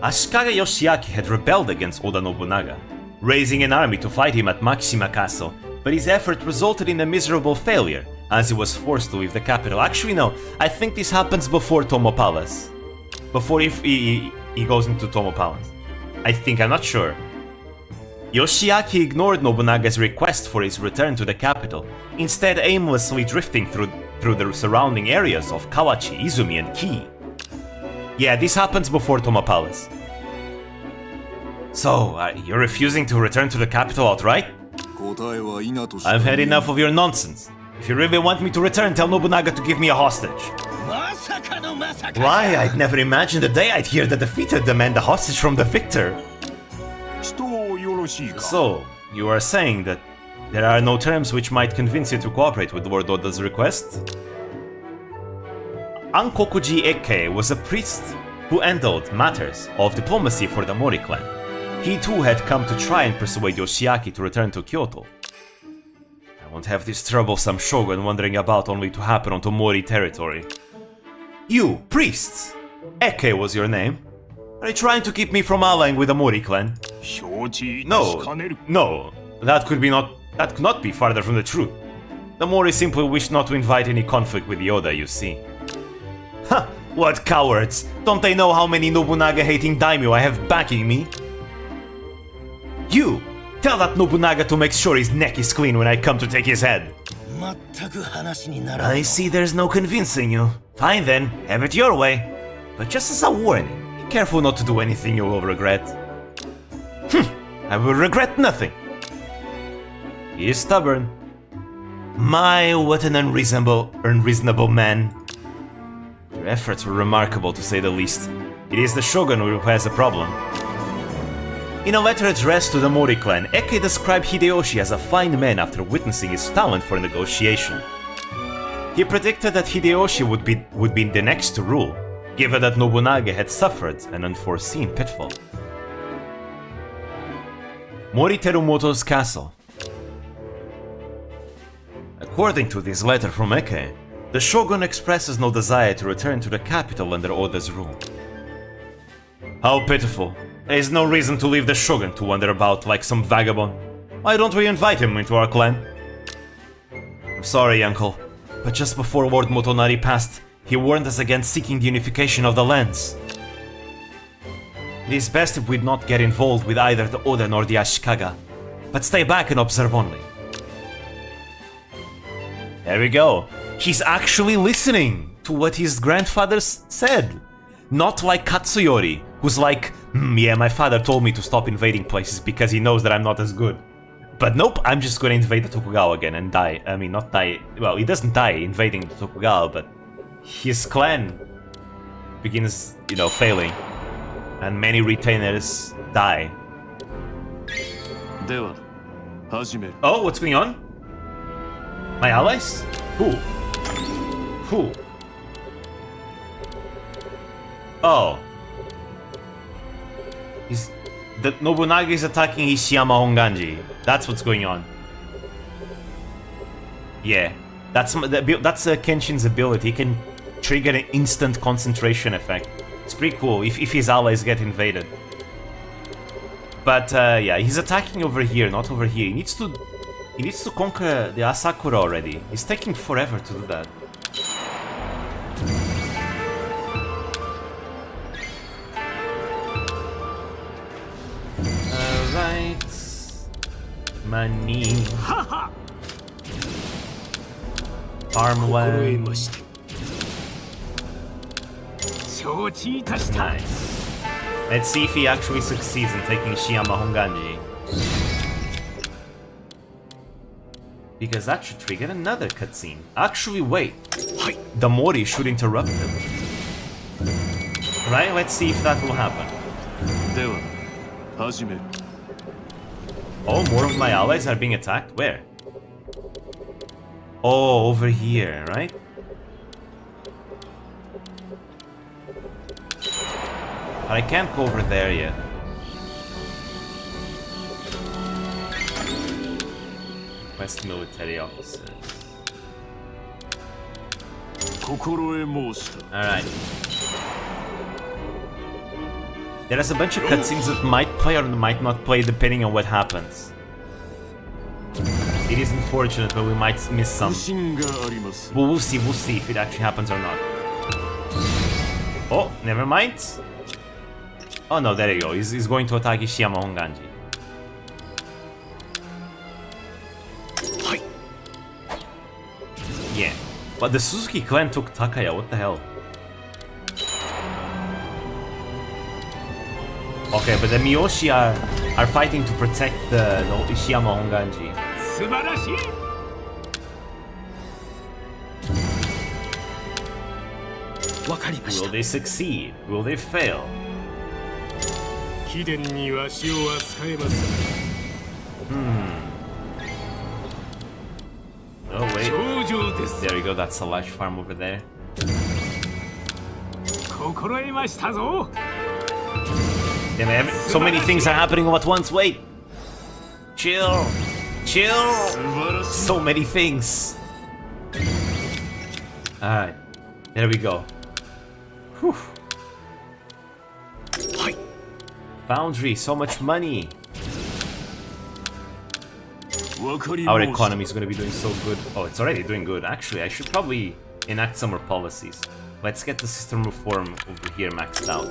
Ashikaga Yoshiaki had rebelled against Oda Nobunaga, raising an army to fight him at Makishima Castle, but his effort resulted in a miserable failure, as he was forced to leave the capital. Actually no, I think this happens before Tomo Palace. Before he goes into Tomo Palace. I think, I'm not sure. Yoshiaki ignored Nobunaga's request for his return to the capital, instead aimlessly drifting through the surrounding areas of Kawachi, Izumi and Kii. Yeah, this happens before Tomo Palace. So, you're refusing to return to the capital outright? I've had enough of your nonsense. If you really want me to return, tell Nobunaga to give me a hostage. Why? I'd never imagined the day I'd hear the defeated demand a hostage from the victor. So, you are saying that there are no terms which might convince you to cooperate with Lord Oda's request? Ankokuji Eke was a priest who handled matters of diplomacy for the Mori clan. He too had come to try and persuade Yoshiaki to return to Kyoto. I won't have this troublesome shogun wandering about only to happen onto Mori territory. You, priests! Eke was your name. Are you trying to keep me from allying with the Mori clan? No, that could not be farther from the truth. The Mori simply wish not to invite any conflict with the Oda, you see. Ha! What cowards! Don't they know how many Nobunaga-hating daimyo I have backing me? You! Tell that Nobunaga to make sure his neck is clean when I come to take his head. I see there's no convincing you. Fine then, have it your way. But just as a warning, be careful not to do anything you will regret. I will regret nothing. He is stubborn. My, what an unreasonable man. Your efforts were remarkable, to say the least. It is the Shogun who has a problem. In a letter addressed to the Mori clan, Eke described Hideyoshi as a fine man after witnessing his talent for negotiation. He predicted that Hideyoshi would be the next to rule, given that Nobunaga had suffered an unforeseen pitfall. Mori Terumoto's castle. According to this letter from Eke, The Shogun expresses no desire to return to the capital under Oda's rule. How pitiful. There is no reason to leave the Shogun to wander about like some vagabond. Why don't we invite him into our clan? I'm sorry, uncle, but just before Lord Motonari passed, he warned us against seeking the unification of the lands. It is best if we not get involved with either the Oda nor the Ashikaga, but stay back and observe only. There we go. He's actually listening to what his grandfather said. Not like Katsuyori, who's like, yeah, my father told me to stop invading places because he knows that I'm not as good. But nope, I'm just gonna invade the Tokugawa again and die. I mean, not die. Well, he doesn't die invading the Tokugawa, but his clan begins, you know, failing. And many retainers die. Oh, what's going on? My allies? Who? Who? Oh. The Nobunaga is attacking Ishiyama Honganji. That's what's going on. Yeah. That's Kenshin's ability. He can trigger an instant concentration effect. It's pretty cool if his allies get invaded. But yeah, he's attacking over here, not over here. He needs to conquer the Asakura already. It's taking forever to do that. Alright. Money. Farmland. Nice. Let's see if he actually succeeds in taking Ishiyama Honganji. Because that should trigger another cutscene. Actually, wait. The Mori should interrupt him. Right, let's see if that will happen. Oh, more of my allies are being attacked? Where? Oh, over here, right? But I can't go over there yet. West military officers. Alright. There's a bunch of cutscenes that might play or might not play depending on what happens. It is unfortunate, but we might miss some. But we'll see if it actually happens or not. Oh, never mind. Oh no, there you go. He's going to attack Ishiyama Honganji. Yeah. But the Suzuki clan took Takaya, what the hell? Okay, but the Miyoshi are fighting to protect the Ishiyama Honganji. Will they succeed? Will they fail? Oh wait. There you go, that's a large farm over there. Damn, so many things are happening all at once, wait! Chill! Chill! So many things! Alright, there we go. Whew. Foundry, so much money! Our economy is going to be doing so good. Oh, it's already doing good. Actually, I should probably enact some more policies. Let's get the system reform over here maxed out.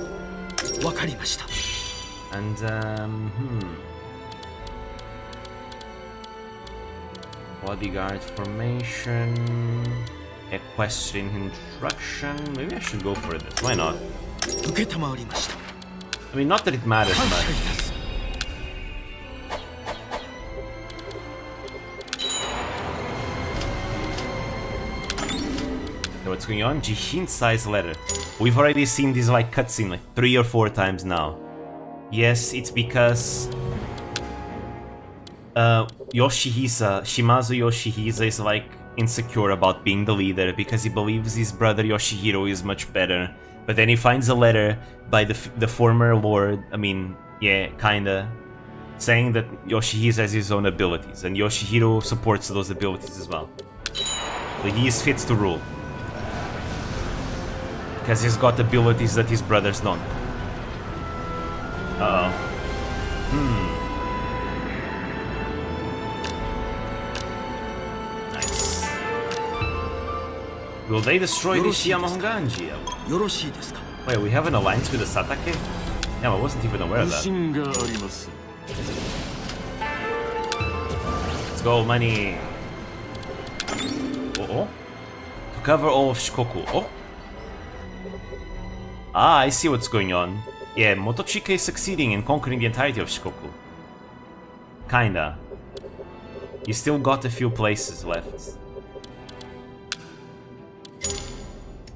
And, bodyguard formation, equestrian instruction. Maybe I should go for this. Why not? I mean, not that it matters much. What's going on? Jihin-size letter. We've already seen this like cutscene like 3 or 4 times now. Yes, it's because Shimazu Yoshihisa is like insecure about being the leader because he believes his brother Yoshihiro is much better. But then he finds a letter by the former lord, I mean, yeah, kinda, saying that Yoshihisa has his own abilities and Yoshihiro supports those abilities as well. So he is fit to rule. Because he's got abilities that his brothers don't. Uh-oh. Nice. Will they destroy the Shiyama-Honganji? よろしいですか Wait, we have an alliance with the Satake? Yeah, I wasn't even aware of that. 心があります Let's go, money. Oh. To cover all of Shikoku. Oh. Ah, I see what's going on. Yeah, Motochika is succeeding in conquering the entirety of Shikoku. Kinda. You still got a few places left.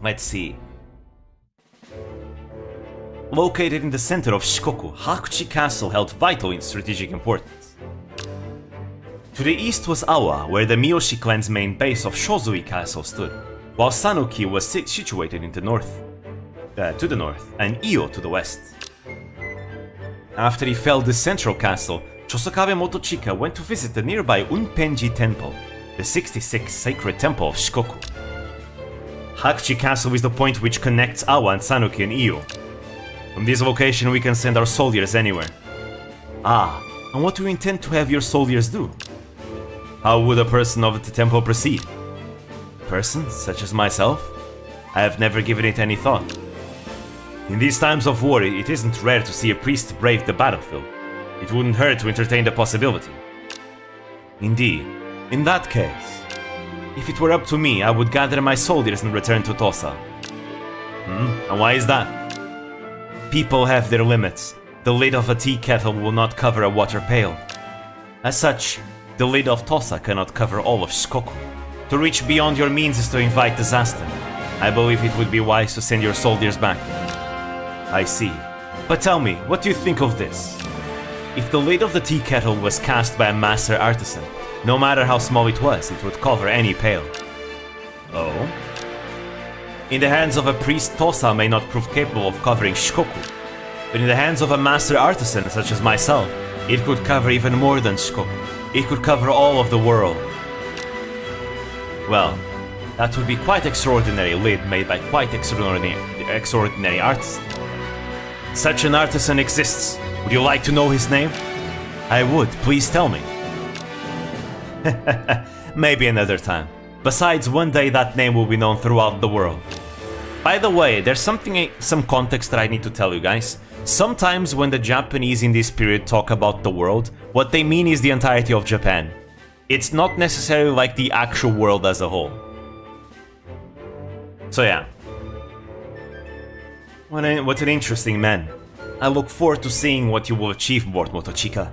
Let's see. Located in the center of Shikoku, Hakuchi Castle held vital in strategic importance. To the east was Awa, where the Miyoshi clan's main base of Shozui Castle stood, while Sanuki was situated in the north, to the north, and Iyo to the west. After he felled the central castle, Chosokabe Motochika went to visit the nearby Unpenji Temple, the 66th sacred temple of Shikoku. Hakuchi Castle is the point which connects Awa and Sanuki and Iyo. From this location we can send our soldiers anywhere. Ah, and what do you intend to have your soldiers do? How would a person of the temple proceed? Person, such as myself? I have never given it any thought. In these times of war, it isn't rare to see a priest brave the battlefield. It wouldn't hurt to entertain the possibility. Indeed, in that case, if it were up to me, I would gather my soldiers and return to Tosa. And why is that? People have their limits. The lid of a tea kettle will not cover a water pail. As such, the lid of Tosa cannot cover all of Shikoku. To reach beyond your means is to invite disaster. I believe it would be wise to send your soldiers back. I see. But tell me, what do you think of this? If the lid of the tea kettle was cast by a master artisan, no matter how small it would cover any pail. Oh? In the hands of a priest, Tosa may not prove capable of covering Shikoku, but in the hands of a master artisan such as myself, it could cover even more than Shikoku. It could cover all of the world. Well, that would be quite extraordinary lid made by quite extraordinary artisan. Such an artisan exists. Would you like to know his name? I would, please tell me. Maybe another time. Besides, one day that name will be known throughout the world. By the way, there's some context that I need to tell you guys. Sometimes when the Japanese in this period talk about the world, what they mean is the entirety of Japan. It's not necessarily like the actual world as a whole. So yeah. What an interesting man. I look forward to seeing what you will achieve, Lord Motochika.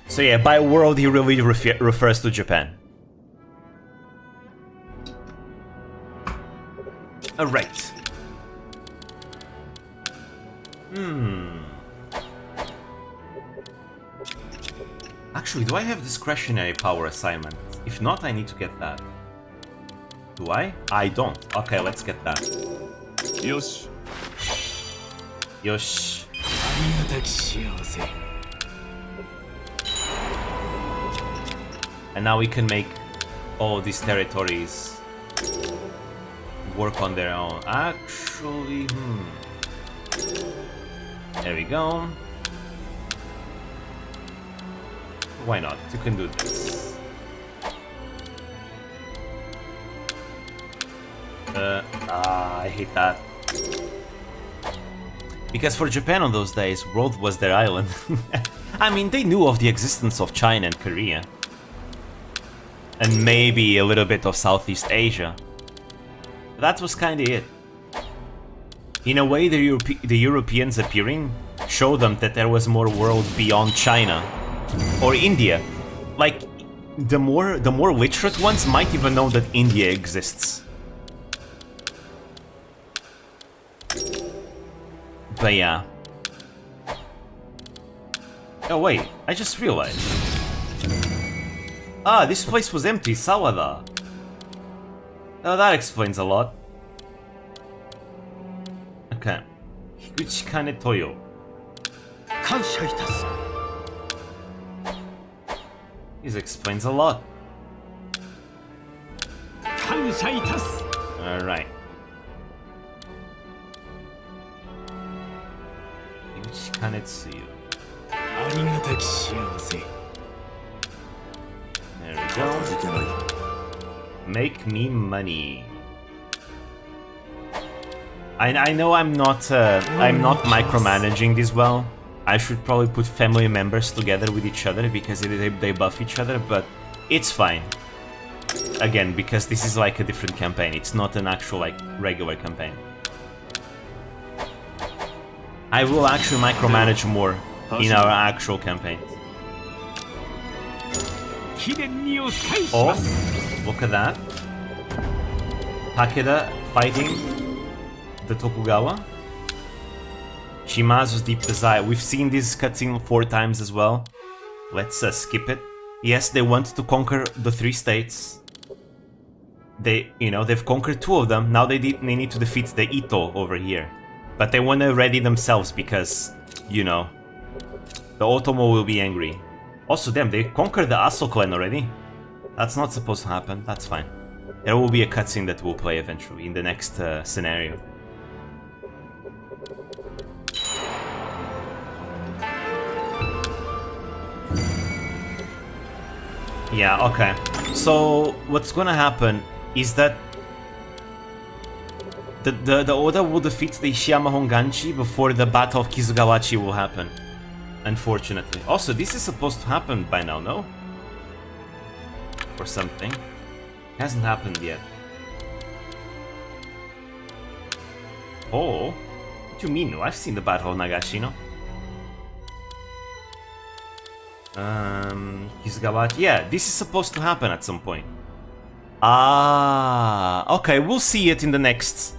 So yeah, by world he really refers to Japan. Alright. Actually, do I have discretionary power assignment? If not, I need to get that. Do I? I don't. Okay, let's get that. Yosh. Yosh. And now we can make all these territories work on their own. Actually, There we go. Why not? You can do this. I hate that. Because for Japan on those days, world was their island. I mean, they knew of the existence of China and Korea. And maybe a little bit of Southeast Asia. That was kinda it. In a way, the Europeans appearing showed them that there was more world beyond China. Or India. Like, the more literate ones might even know that India exists. But yeah. Oh wait, I just realized. Ah, this place was empty, Sawada. Oh, that explains a lot. Okay. Higuchi Kane Toyo. This explains a lot. Alright. Yuchi Kanetsuyu. There we go. いけない。 Make me money. I know I'm not micromanaging this well. I should probably put family members together with each other because they buff each other, but it's fine. Again, because this is like a different campaign. It's not an actual like regular campaign. I will actually micromanage more in our actual campaign. Oh, look at that. Takeda fighting the Tokugawa. Shimazu's Deep Desire. We've seen this cutscene 4 times as well. Let's skip it. Yes, they want to conquer the 3 states. They've conquered 2 of them. Now they need to defeat the Ito over here. But they want to ready themselves because, the Otomo will be angry. Also, damn, they conquered the Aso clan already. That's not supposed to happen. That's fine. There will be a cutscene that we'll play eventually in the next scenario. Yeah, okay. So, what's gonna happen is that the Oda will defeat the Ishiyama Honganji before the Battle of Kizugawachi will happen. Unfortunately. Also, this is supposed to happen by now, no? Or something. Hasn't happened yet. Oh? What do you mean? No, I've seen the Battle of Nagashino. Kizugawachi. Yeah, this is supposed to happen at some point. Ah, okay, we'll see it in the next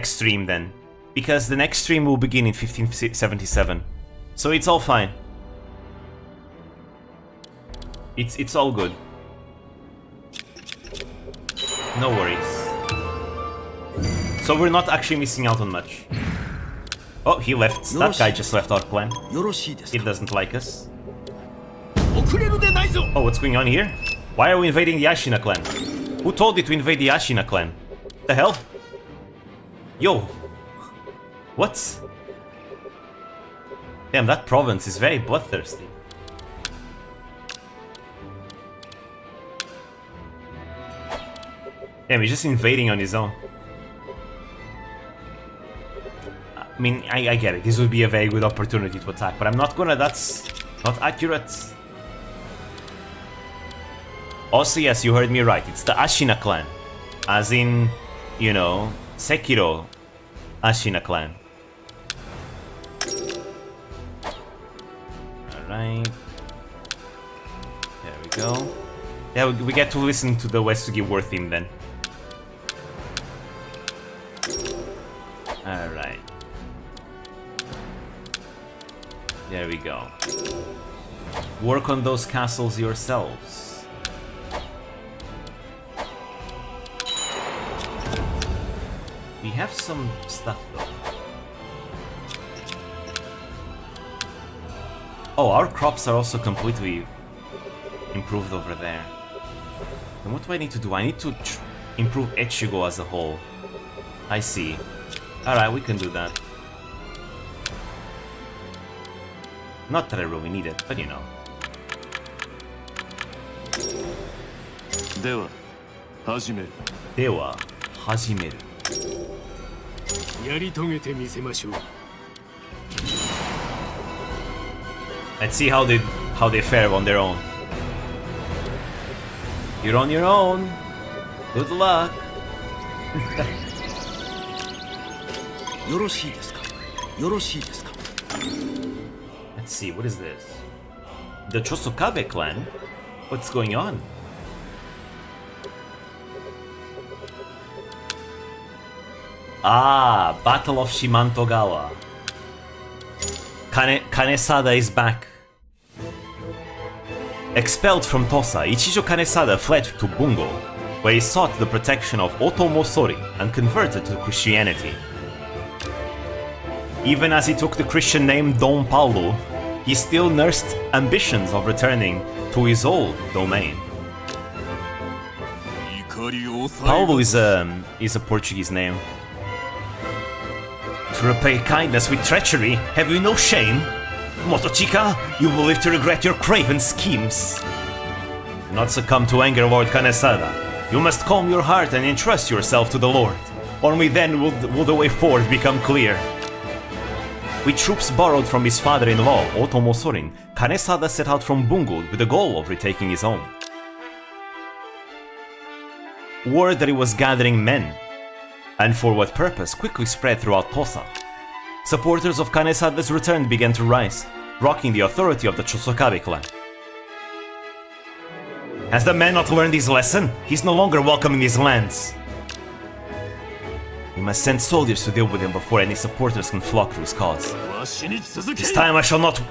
stream then. Because the next stream will begin in 1577. So it's all fine. It's all good. No worries. So we're not actually missing out on much. Oh, he left. That guy just left our clan. He doesn't like us. Oh, what's going on here? Why are we invading the Ashina clan? Who told you to invade the Ashina clan? The hell? Yo. What? Damn, that province is very bloodthirsty. Damn, he's just invading on his own. I mean, I get it. This would be a very good opportunity to attack, but I'm not gonna. That's not accurate. Also, yes, you heard me right. It's the Ashina clan. As in, Sekiro Ashina clan. Alright. There we go. Yeah, we get to listen to the Uesugi war theme then. Alright. There we go. Work on those castles yourselves. We have some stuff though. Oh, our crops are also completely improved over there. And what do I need to do? I need to improve Echigo as a whole. I see. Alright, we can do that. Not that I really need it, but Dewa, hajimeru. Dewa, hajimeru. Let's see how they fare on their own. You're on your own. Good luck. Let's see, what is this? The Chosokabe clan? What's going on? Ah, Battle of Shimantogawa. Kanesada is back. Expelled from Tosa, Ichijo Kanesada fled to Bungo, where he sought the protection of Otomo Sori and converted to Christianity. Even as he took the Christian name Dom Paulo, he still nursed ambitions of returning to his old domain. Paulo is a Portuguese name. To repay kindness with treachery, have you no shame? Motochika, you will live to regret your craven schemes. Do not succumb to anger, Lord Kanesada. You must calm your heart and entrust yourself to the Lord. Only then will the way forward become clear. With troops borrowed from his father-in-law, Otomo Sorin, Kanesada set out from Bungo with the goal of retaking his own. Word that he was gathering men, and for what purpose, quickly spread throughout Tosa. Supporters of Kanesada's return began to rise, rocking the authority of the Chosokabe clan. Has the man not learned his lesson? He's no longer welcome in his lands. We must send soldiers to deal with him before any supporters can flock to his cause. This time I shall not...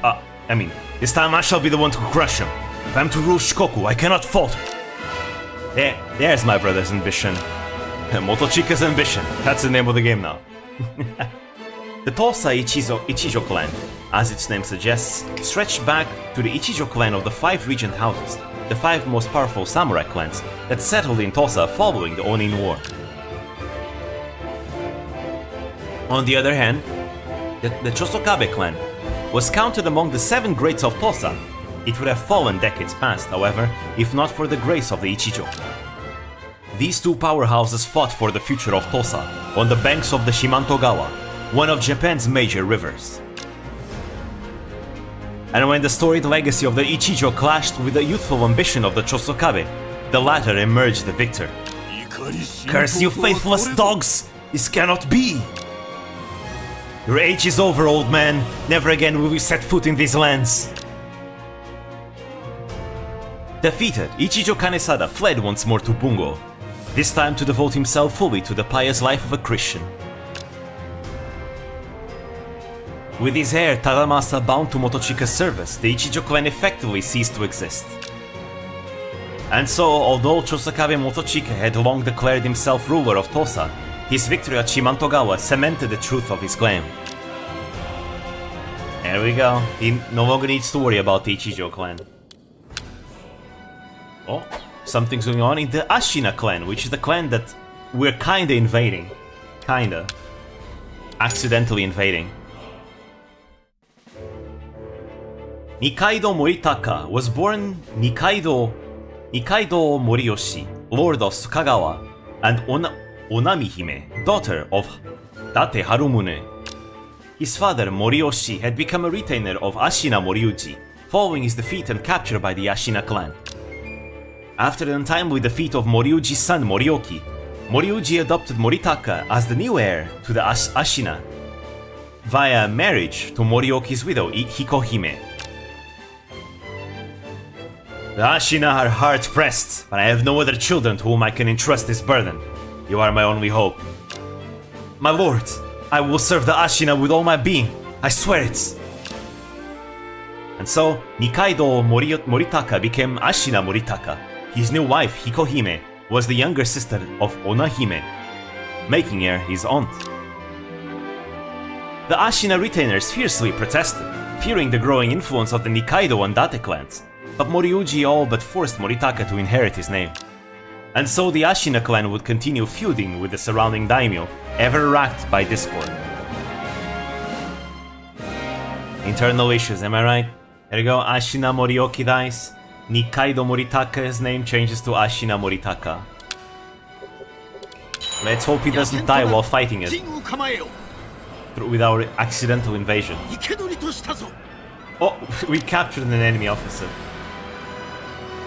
this time I shall be the one to crush him. If I'm to rule Shikoku, I cannot falter. There's my brother's ambition. Motochika's ambition. That's the name of the game now. The Tosa Ichijo clan, as its name suggests, stretched back to the Ichijo clan of the 5 regent houses, the 5 most powerful samurai clans that settled in Tosa following the Onin War. On the other hand, the Chosokabe clan was counted among the 7 greats of Tosa. It would have fallen decades past, however, if not for the grace of the Ichijo. These 2 powerhouses fought for the future of Tosa on the banks of the Shimantogawa, one of Japan's major rivers. And when the storied legacy of the Ichijo clashed with the youthful ambition of the Chosokabe, the latter emerged the victor. Curse you faithless dogs! This cannot be! Your age is over, old man. Never again will you set foot in these lands. Defeated, Ichijo Kanesada fled once more to Bungo, this time to devote himself fully to the pious life of a Christian. With his heir Tadamasa bound to Motochika's service, the Ichijo clan effectively ceased to exist. And so, although Chosokabe Motochika had long declared himself ruler of Tosa, his victory at Shimantogawa cemented the truth of his claim. There we go, he no longer needs to worry about the Ichijo clan. Oh, something's going on in the Ashina clan, which is the clan that we're kinda invading. Kinda. Accidentally invading. Nikaido Moritaka was born Nikaido Moriyoshi, lord of Kagawa, and Onami-hime, daughter of Date Harumune. His father, Moriyoshi, had become a retainer of Ashina Moriuji, following his defeat and capture by the Ashina clan. After the untimely defeat of Moriuji's son Morioki, Moriuji adopted Moritaka as the new heir to the Ashina, via marriage to Morioki's widow Hikohime. The Ashina are hard-pressed, but I have no other children to whom I can entrust this burden. You are my only hope. My lord, I will serve the Ashina with all my being. I swear it. And so, Nikaido Moritaka became Ashina Moritaka. His new wife, Hikohime, was the younger sister of Onahime, making her his aunt. The Ashina retainers fiercely protested, fearing the growing influence of the Nikaido and Date clans, but Moriuji all but forced Moritaka to inherit his name. And so the Ashina clan would continue feuding with the surrounding daimyo, ever racked by discord. Internal issues, am I right? There you go, Ashina Morioki dies. Nikaido Moritaka's name changes to Ashina Moritaka. Let's hope he doesn't die while fighting it. With our accidental invasion. Oh, we captured an enemy officer.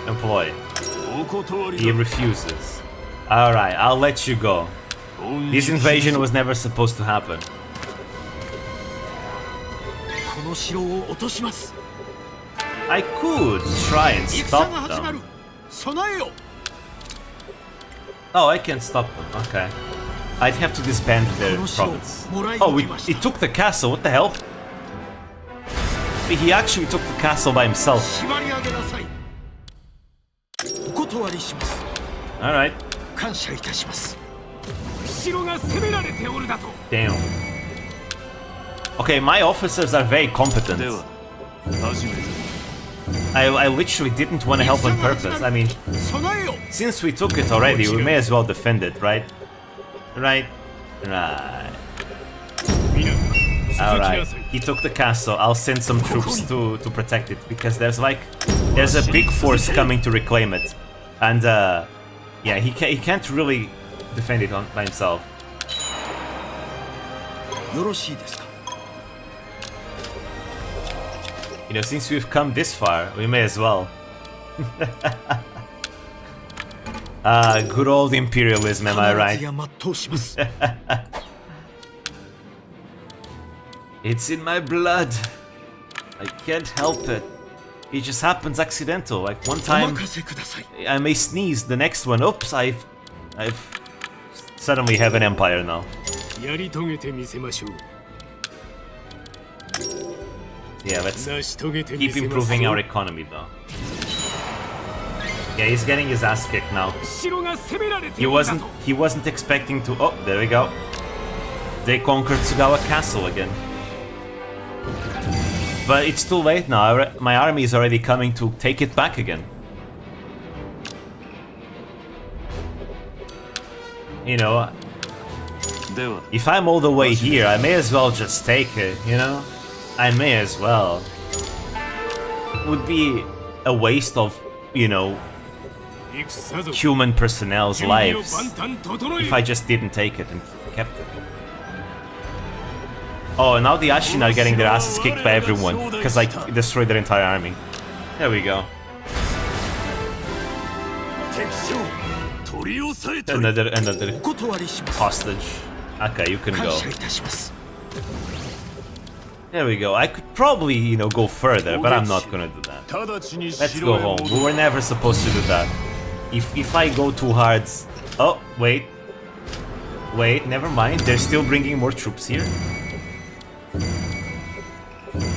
Employee. He refuses. Alright, I'll let you go. This invasion was never supposed to happen. I could try and stop them. Oh, I can stop them, okay. I'd have to disband their province. Oh, he took the castle, what the hell? He actually took the castle by himself. Alright. Damn. Okay, my officers are very competent. I literally didn't want to help on purpose. I mean, since we took it already, we may as well defend it, right? Right. Alright, he took the castle. I'll send some troops to protect it, because there's a big force coming to reclaim it. And yeah, he can't really defend it by himself. You know, since we've come this far, we may as well. Good old imperialism, am I right? It's in my blood. I can't help it. It just happens accidental. Like one time, I may sneeze. The next one, oops! I've suddenly have an empire now. Yeah, let's keep improving our economy though. Yeah, he's getting his ass kicked now. He wasn't expecting to. Oh, there we go. They conquered Tsugawa Castle again. But it's too late now. My army is already coming to take it back again. You know, if I'm all the way here, I may as well just take it, you know? I may as well. It would be a waste of, you know, human personnel's lives if I just didn't take it and kept it. Oh, now the Ashin are getting their asses kicked by everyone because I destroyed their entire army. There we go. Another hostage. Okay, you can go. There we go. I could probably, you know, go further, but I'm not gonna do that. Let's go home. We were never supposed to do that. If I go too hard... Oh, wait. Wait, never mind. They're still bringing more troops here.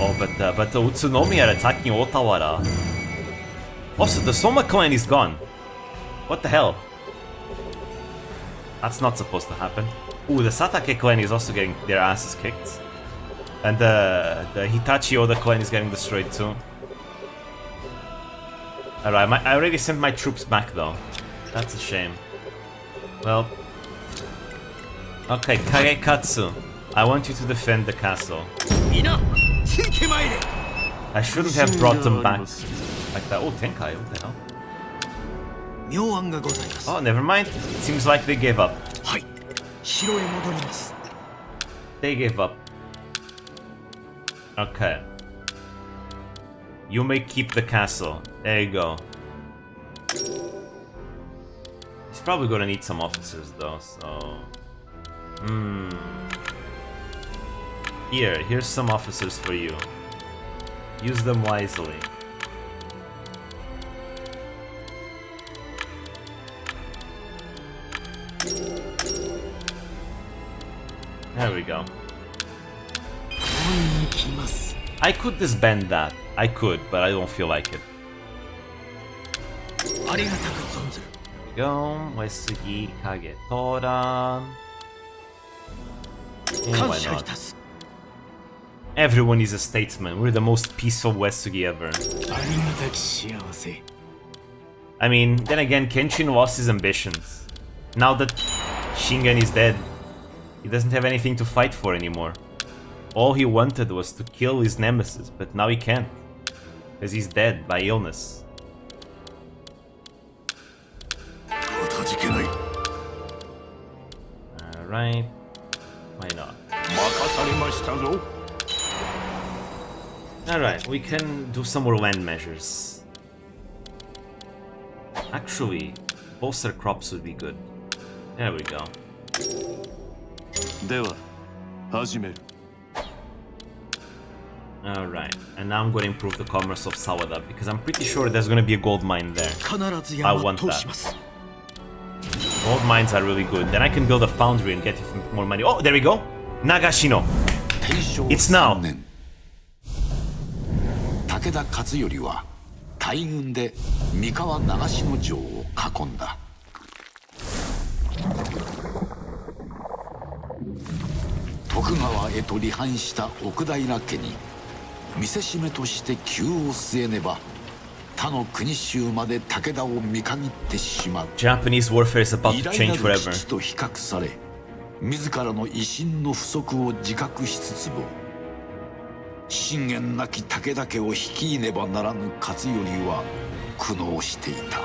Oh, but the Utsunomi are attacking Otawara. Also, the Soma clan is gone. What the hell? That's not supposed to happen. Ooh, the Satake clan is also getting their asses kicked. And the Hitachi Oda clan is getting destroyed too. Alright, I already sent my troops back though. That's a shame. Well. Okay, Kagekatsu. I want you to defend the castle. I shouldn't have brought them back like that. Oh, Tenkai, what the hell? Oh, never mind. It seems like they gave up. They gave up. Okay. You may keep the castle. There you go. He's probably gonna need some officers though, so... Here's some officers for you. Use them wisely. There we go. I could disband that. I could, but I don't feel like it. There we go. Uesugi, Kagetora. And why not? Everyone is a statesman. We're the most peaceful Uesugi ever. I mean, then again, Kenshin lost his ambitions. Now that Shingen is dead, he doesn't have anything to fight for anymore. All he wanted was to kill his nemesis, but now he can't. Because he's dead by illness. Alright. Why not? Alright, we can do some more land measures. Actually, bolster crops would be good. There we go. Alright, and now I'm going to improve the commerce of Sawada because I'm pretty sure there's going to be a gold mine there. I want that. Gold mines are really good. Then I can build a foundry and get more money. Oh, there we go! Nagashino! It's now! Takeda Katsuyori wa taigun de Mikawa Nagashino jo o kakonda. Tokugawaへと離反した奥平家に見せしめとして急を据えねば他の国衆まで武田を見限ってしまう。 Japanese warfare is about 偉 to 大 change なる forever. 父と比較され、自らの威信の不足を自覚しつつも、信玄なき武田家を率いねばならぬ勝頼は苦悩していた。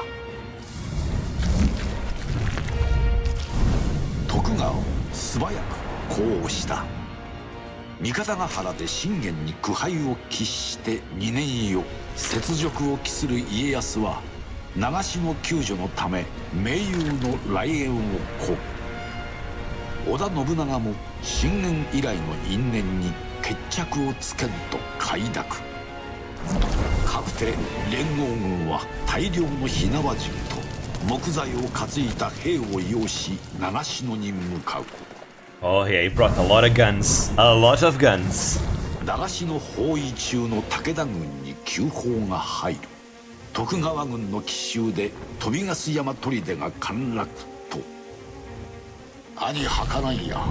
徳川を素早く呼応した。三方ヶ原で信玄に苦杯を喫して2年余、雪辱を期する家康は長篠救助のため盟友の来援を請う。織田信長も信玄以来の因縁に決着をつけんと快諾。かくて連合軍は大量の火縄銃と木材を担いだ兵を擁し長篠に向かう。 Oh yeah, he brought a lot of guns. A lot of guns. 長篠包囲中の武田軍に急報が入る。徳川軍の奇襲で飛び樫山砦が陥落と。兄儚いや、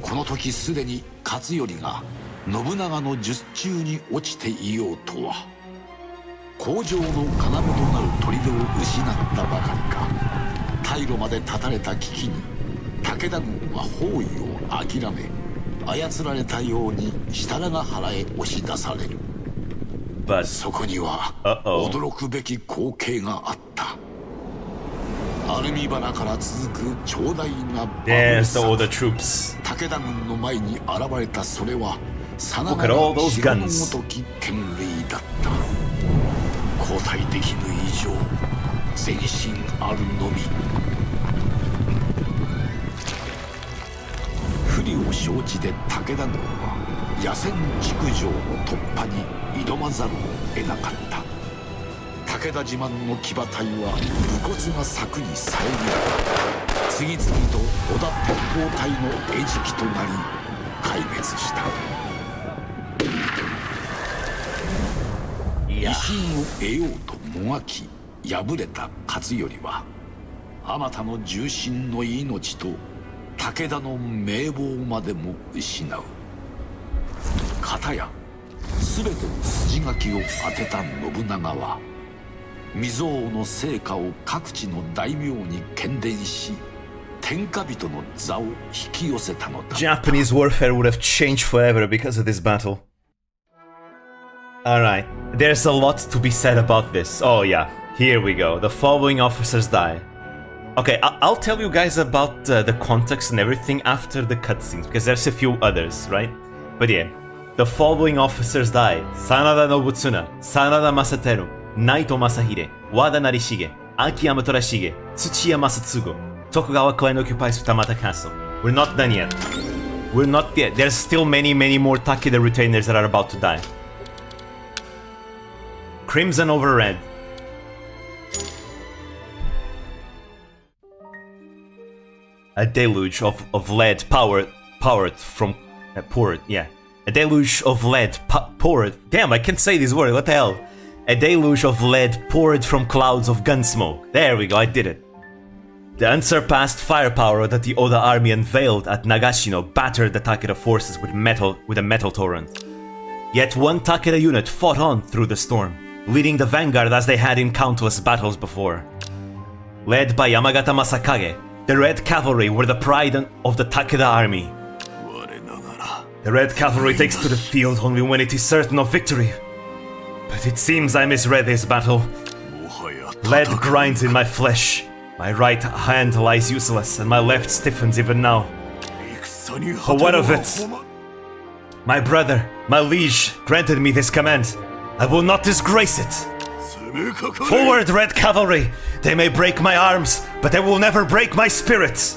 この時すでに勝頼が信長の術中に落ちていようとは。工場の要となる砦を失ったばかりか、退路まで断たれた危機に武田軍は包囲を諦め、操られたように設楽原へ押し出される。 But そこには驚くべき光景があった。アルミ花から続く長大な there's all the troops. 武田軍の前に現れたそれはさな Look が at ら all those 城の guns. ごとき剣類だった。交代できぬ以上前進あるのみ。不利を承知で武田軍は野戦築城の突破に挑まざるを得なかった。武田自慢の騎馬隊は武骨な柵に遮られ、次々と織田鉄砲隊の餌食となり壊滅した。威信を得ようともがき敗れた勝頼は、あまたの重臣の命と武田の名簿までも失う。片や全ての筋書きを当てた信長は、未曾有の成果を各地の大名に喧伝し、天下人の座を引き寄せたのだ。 Japanese warfare would have changed forever because of this battle. Alright, there's a lot to be said about this. Oh yeah, here we go. The following officers die. Okay, I'll tell you guys about the context and everything after the cutscenes, because there's a few others, right? But yeah, the following officers die. Sanada Nobutsuna, Sanada Masateru, Naito Masahide, Wada Narishige, Akiyama Torashige, Tsuchiya Masatsugo. Tokugawa clan occupies Futamata Castle. We're not done yet. We're not yet. There's still many more Takeda retainers that are about to die. Crimson over red. A deluge of lead poured from poured, yeah. A deluge of lead poured. Damn, I can't say this word. What the hell? A deluge of lead poured from clouds of gun smoke. There we go. I did it. The unsurpassed firepower that the Oda army unveiled at Nagashino battered the Takeda forces with a metal torrent. Yet one Takeda unit fought on through the storm, leading the vanguard as they had in countless battles before. Led by Yamagata Masakage, the Red Cavalry were the pride of the Takeda army. The Red Cavalry takes to the field only when it is certain of victory. But it seems I misread this battle. Lead grinds in my flesh. My right hand lies useless, and my left stiffens even now. But what of it? My brother, my liege, granted me this command. I will not disgrace it. Forward, Red Cavalry! They may break my arms, but they will never break my spirits!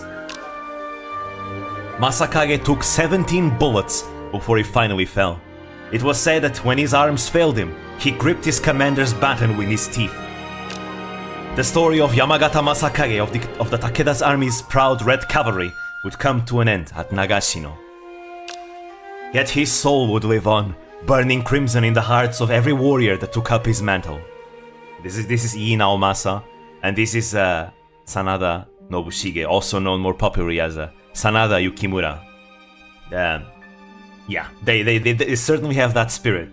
Masakage took 17 bullets before he finally fell. It was said that when his arms failed him, he gripped his commander's baton with his teeth. The story of Yamagata Masakage of the Takeda's army's proud Red Cavalry would come to an end at Nagashino. Yet his soul would live on, burning crimson in the hearts of every warrior that took up his mantle. This is Ii Naomasa, and this is Sanada Nobushige, also known more popularly as Sanada Yukimura. Yeah, they certainly have that spirit.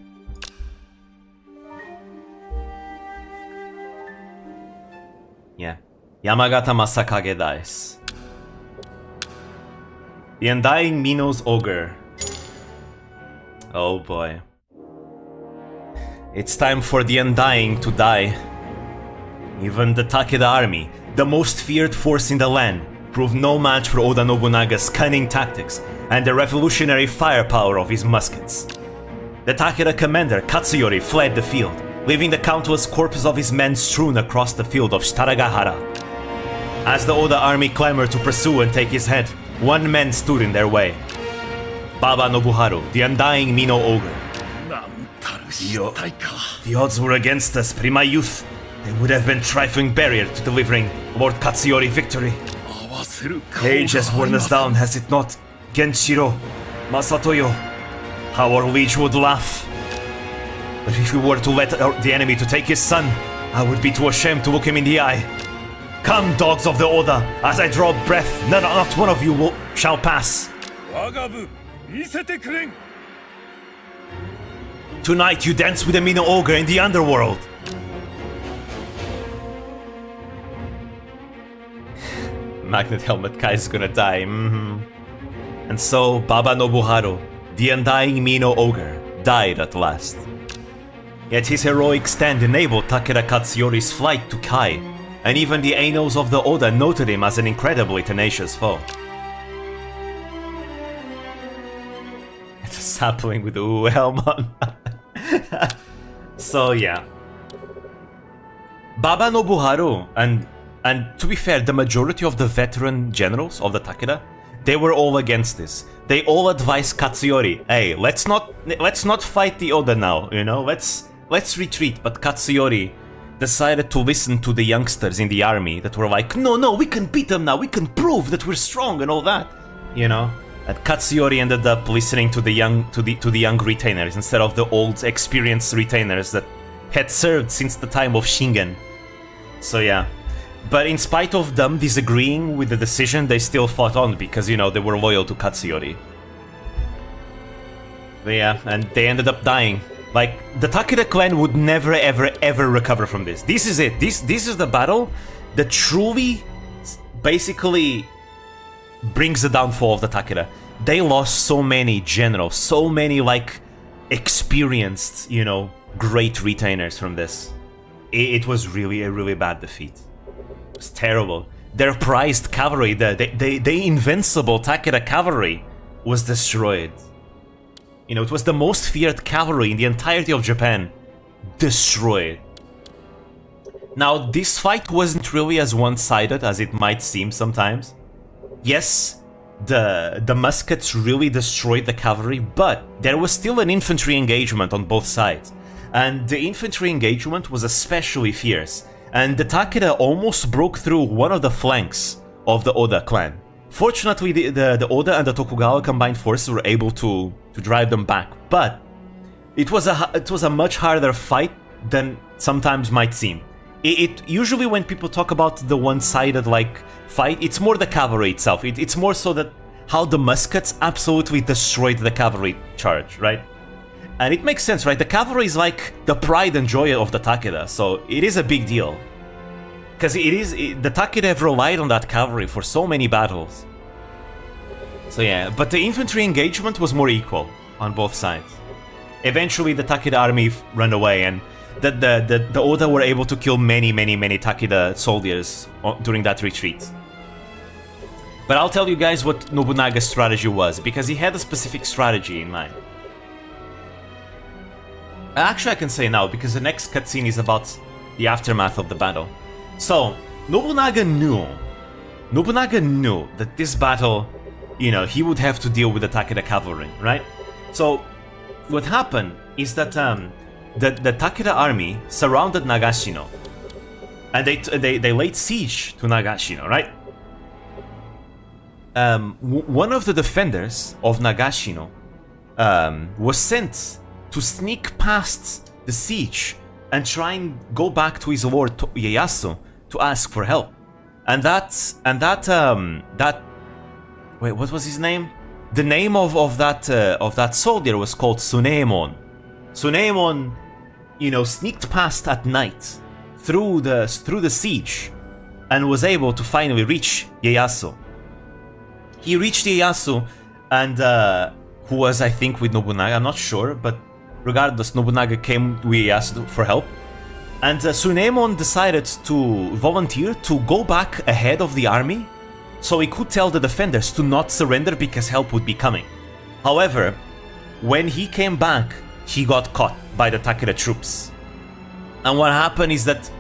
Yamagata Masakage dies. The Undying Mino's Ogre. Oh boy. It's time for the Undying to die. Even the Takeda army, the most feared force in the land, proved no match for Oda Nobunaga's cunning tactics and the revolutionary firepower of his muskets. The Takeda commander, Katsuyori, fled the field, leaving the countless corpses of his men strewn across the field of Shitaragahara. As the Oda army clamored to pursue and take his head, one man stood in their way. Baba Nobuharu, the Undying Mino Ogre. The odds were against us, but in my youth, they would have been trifling barrier to delivering Lord Katsuyori victory. Age has worn us down, has it not? Genshiro, Masatoyo, how our liege would laugh. But if we were to let the enemy to take his son, I would be too ashamed to look him in the eye. Come, dogs of the Oda, as I draw breath, not one of you shall pass. Tonight you dance with the Mino Ogre in the underworld. Magnet Helmet Kai is gonna die. And so Baba Nobuharu, the Undying Mino Ogre, died at last. Yet his heroic stand enabled Takeda Katsuyori's flight to Kai, and even the annals of the Oda noted him as an incredibly tenacious foe. It's a sapling with the helm on. So yeah. Baba Nobuharu, and to be fair, the majority of the veteran generals of the Takeda, they were all against this. They all advised Katsuyori, hey, let's not fight the Oda now, you know, let's retreat. But Katsuyori decided to listen to the youngsters in the army that were like, no, we can beat them now, we can prove that we're strong and all that, you know. And Katsuyori ended up listening to the young retainers instead of the old experienced retainers that had served since the time of Shingen. So yeah. But in spite of them disagreeing with the decision, they still fought on because, you know, they were loyal to Katsuyori. But yeah, and they ended up dying. Like, the Takeda clan would never ever recover from this. This is it. This is the battle that truly, basically, brings the downfall of the Takeda. They lost so many generals, so many, like, experienced, you know, great retainers from this. It was really a really bad defeat. It was terrible. Their prized cavalry, the invincible Takeda cavalry, was destroyed. You know, it was the most feared cavalry in the entirety of Japan. Destroyed. Now, this fight wasn't really as one-sided as it might seem sometimes. Yes, the muskets really destroyed the cavalry, but there was still an infantry engagement on both sides. And the infantry engagement was especially fierce, and the Takeda almost broke through one of the flanks of the Oda clan. Fortunately, the Oda and the Tokugawa combined forces were able to drive them back, but it was a much harder fight than sometimes might seem. It usually, when people talk about the one-sided like fight, it's more the cavalry itself. It's more so that how the muskets absolutely destroyed the cavalry charge, right? And it makes sense, right? The cavalry is like the pride and joy of the Takeda, so it is a big deal. Because the Takeda have relied on that cavalry for so many battles. So yeah, but the infantry engagement was more equal on both sides. Eventually the Takeda army ran away, and the Oda were able to kill many Takeda soldiers during that retreat. But I'll tell you guys what Nobunaga's strategy was, because he had a specific strategy in mind. Actually, I can say now, because the next cutscene is about the aftermath of the battle. So, Nobunaga knew that this battle, you know, he would have to deal with the Takeda cavalry, right? So, what happened is that the Takeda army surrounded Nagashino, and they laid siege to Nagashino, right? One of the defenders of Nagashino was sent to sneak past the siege and try and go back to his lord Ieyasu to ask for help. And that wait, what was his name? The name of that soldier was called Tsunemon. Tsunemon, you know, sneaked past at night through the siege and was able to finally reach Ieyasu. He reached Ieyasu, and who was, I think, with Nobunaga, I'm not sure, but regardless, Nobunaga came to Ieyasu for help. And Sunemon decided to volunteer to go back ahead of the army, so he could tell the defenders to not surrender because help would be coming. However, when he came back, he got caught by the Takeda troops. And what happened is that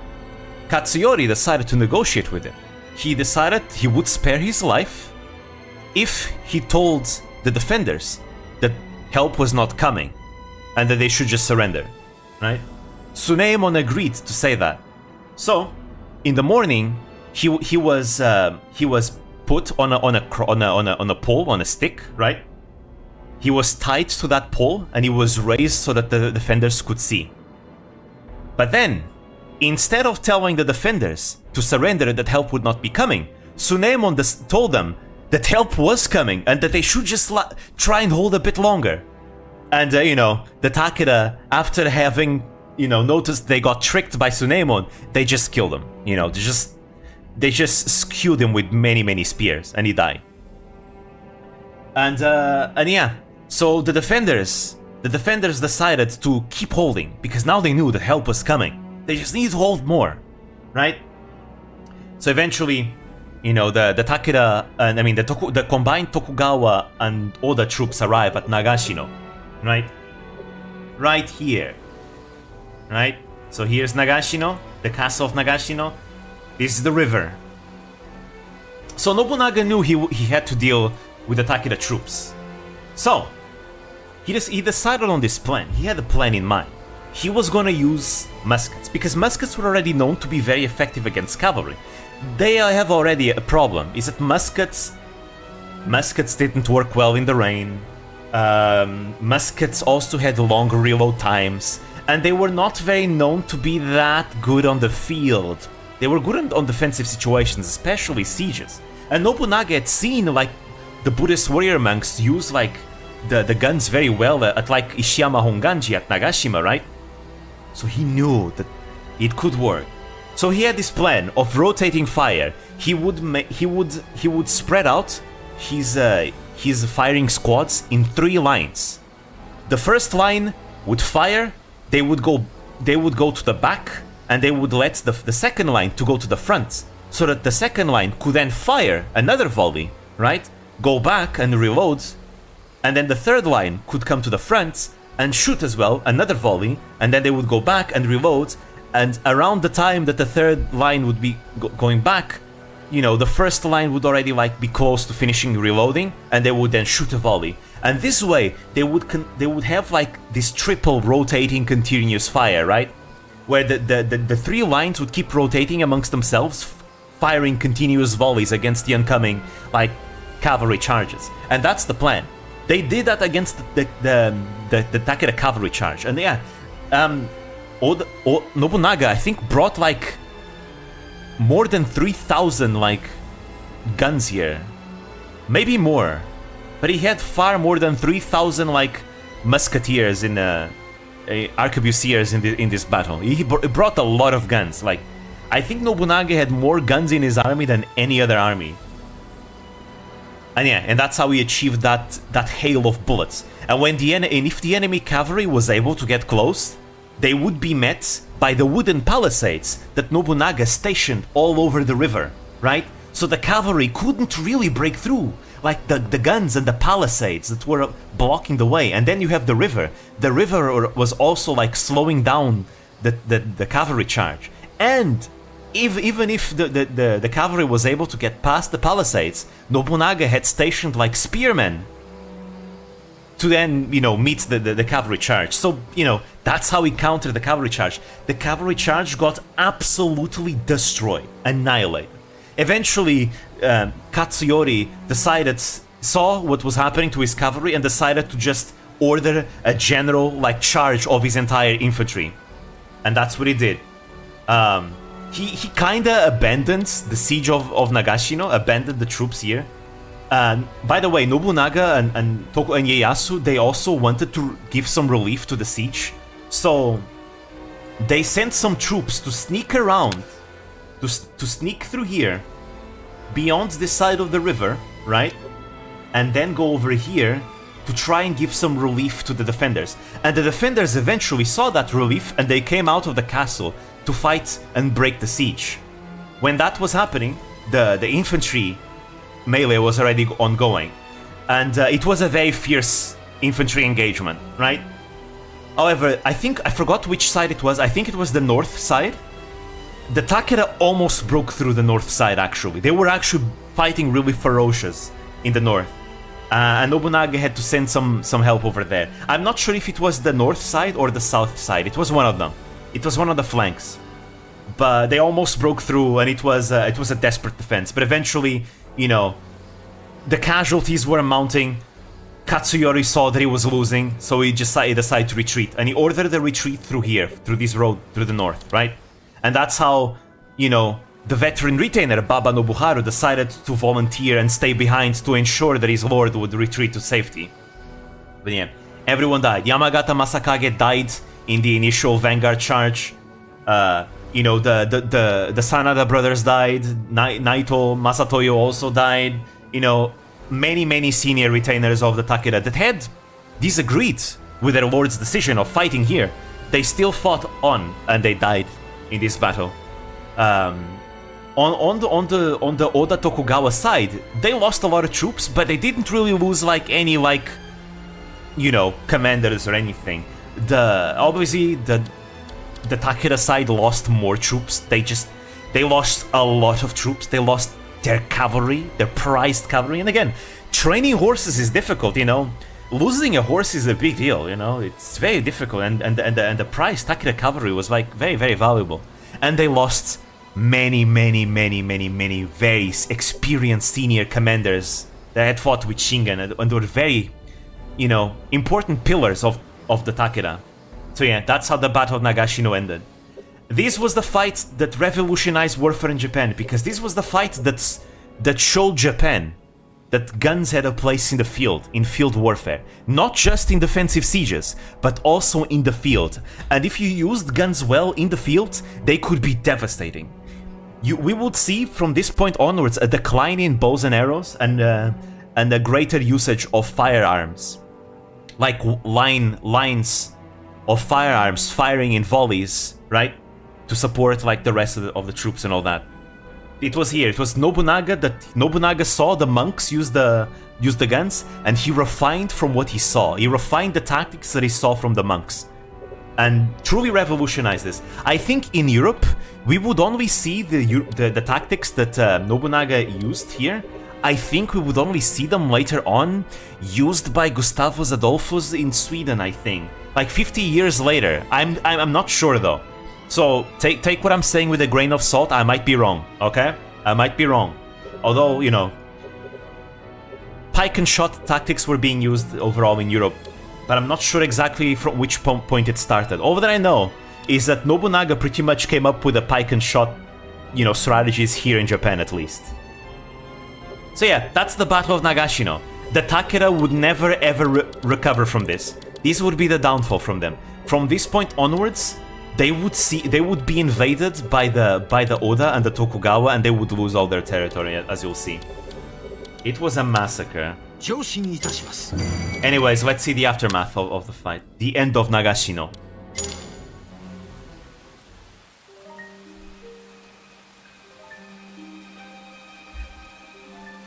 Katsuyori decided to negotiate with him. He decided he would spare his life if he told the defenders that help was not coming and that they should just surrender, right? Suneimon agreed to say that. So, in the morning, he was put on a pole, on a stick, right? He was tied to that pole and he was raised so that the defenders could see. But then, instead of telling the defenders to surrender that help would not be coming, Suneimon told them that help was coming and that they should just try and hold a bit longer. And, the Takeda, after having, noticed they got tricked by Suneimon, they just killed him. They just skewed him with many, many spears, and he died. And yeah, so the defenders decided to keep holding, because now they knew that help was coming. They just need to hold more, right? So eventually, the Takeda, the combined Tokugawa and Oda troops arrive at Nagashino, right? Right here, right? So here's Nagashino, the castle of Nagashino. This is the river. So Nobunaga knew he had to deal with the Takeda troops. So, he decided on this plan. He had a plan in mind. He was gonna use muskets, because muskets were already known to be very effective against cavalry. They have already a problem, is that muskets didn't work well in the rain. Muskets also had longer reload times, and they were not very known to be that good on the field. They were good on defensive situations, especially sieges. And Nobunaga had seen the Buddhist warrior monks use the guns very well at Ishiyama Honganji at Nagashima, right? So he knew that it could work. So he had this plan of rotating fire. He would spread out his firing squads in 3 lines. The first line would fire, they would go to the back, and they would let the second line to go to the front, so that the second line could then fire another volley, right? Go back and reload, and then the third line could come to the front and shoot as well, another volley, and then they would go back and reload, and around the time that the third line would be going back, the first line would already be close to finishing reloading, and they would then shoot a volley. And this way, they would have this triple rotating continuous fire, right? Where the 3 lines would keep rotating amongst themselves, firing continuous volleys against the oncoming cavalry charges. And that's the plan. They did that against the Takeda cavalry charge. And yeah, Nobunaga, I think, brought more than 3,000 guns here. Maybe more. But he had far more than 3,000 musketeers in arquebusiers in this battle. He brought a lot of guns. I think Nobunaga had more guns in his army than any other army. And yeah, and that's how he achieved that hail of bullets. And if the enemy cavalry was able to get close, they would be met by the wooden palisades that Nobunaga stationed all over the river, right? So the cavalry couldn't really break through, the guns and the palisades that were blocking the way. And then you have the river. The river was also slowing down the cavalry charge. And even if the cavalry was able to get past the palisades, Nobunaga had stationed spearmen to then, meet the cavalry charge. So, that's how he countered the cavalry charge. The cavalry charge got absolutely destroyed, annihilated. Eventually, Katsuyori saw what was happening to his cavalry and decided to just order a general charge of his entire infantry. And that's what he did. He kinda abandoned the siege of Nagashino, abandoned the troops here. By the way, Nobunaga and Ieyasu, they also wanted to give some relief to the siege. So they sent some troops to sneak around to sneak through here, beyond this side of the river, right? And then go over here to try and give some relief to the defenders. And the defenders eventually saw that relief and they came out of the castle to fight and break the siege. When that was happening, the infantry melee was already ongoing. And it was a very fierce infantry engagement, right? However, I forgot which side it was. I think it was the north side. The Takeda almost broke through the north side, actually. They were actually fighting really ferocious in the north. And Nobunaga had to send some help over there. I'm not sure if it was the north side or the south side. It was one of them. It was one of the flanks. But they almost broke through, and it was a desperate defense. But eventually, you know, the casualties were mounting. Katsuyori saw that he was losing, so he decided to retreat. And he ordered a retreat through here, through this road, through the north, right? And that's how, you know, the veteran retainer Baba Nobuharu decided to volunteer and stay behind to ensure that his lord would retreat to safety. But yeah, everyone died. Yamagata Masakage died in the initial vanguard charge. You know, the Sanada brothers died. Naito Masatoyo also died. You know, many senior retainers of the Takeda that had disagreed with their lord's decision of fighting here. They still fought on, and they died in this battle. On the Oda Tokugawa side, they lost a lot of troops, but they didn't really lose like any you know, commanders or anything. Obviously the Takeda side lost more troops. They lost a lot of troops. They lost their cavalry, their prized cavalry. And again, training horses is difficult, you know. Losing a horse is a big deal, you know. It's very difficult, and the prized Takeda cavalry was like very valuable. And they lost many very experienced senior commanders that had fought with Shingen and were very, you know, important pillars of the Takeda. So yeah, that's how the Battle of Nagashino ended. This was the fight that revolutionized warfare in Japan, because this was the fight that showed Japan that guns had a place in the field, in field warfare. Not just in defensive sieges, but also in the field. And if you used guns well in the field, they could be devastating. We would see from this point onwards a decline in bows and arrows and a greater usage of firearms. Like lines of firearms firing in volleys, right? To support like the rest of the troops and all that. It was here. It was Nobunaga that Nobunaga saw the monks use the guns, and he refined from what he saw. He refined the tactics that he saw from the monks, and truly revolutionized this. I think in Europe we would only see the tactics that Nobunaga used here. I think we would only see them later on used by Gustavus Adolphus in Sweden. I think like 50 years later. I'm not sure though. So take what I'm saying with a grain of salt. I might be wrong, okay? I might be wrong. Although, you know, pike and shot tactics were being used overall in Europe, but I'm not sure exactly from which point it started. All that I know is that Nobunaga pretty much came up with the pike and shot, you know, strategies here in Japan at least. So yeah, that's the Battle of Nagashino. The Takeda would never ever recover from this. This would be the downfall from them. From this point onwards, they would be invaded by the Oda and the Tokugawa, and they would lose all their territory, as you'll see. It was a massacre. Anyways, let's see the aftermath of the fight. The end of Nagashino.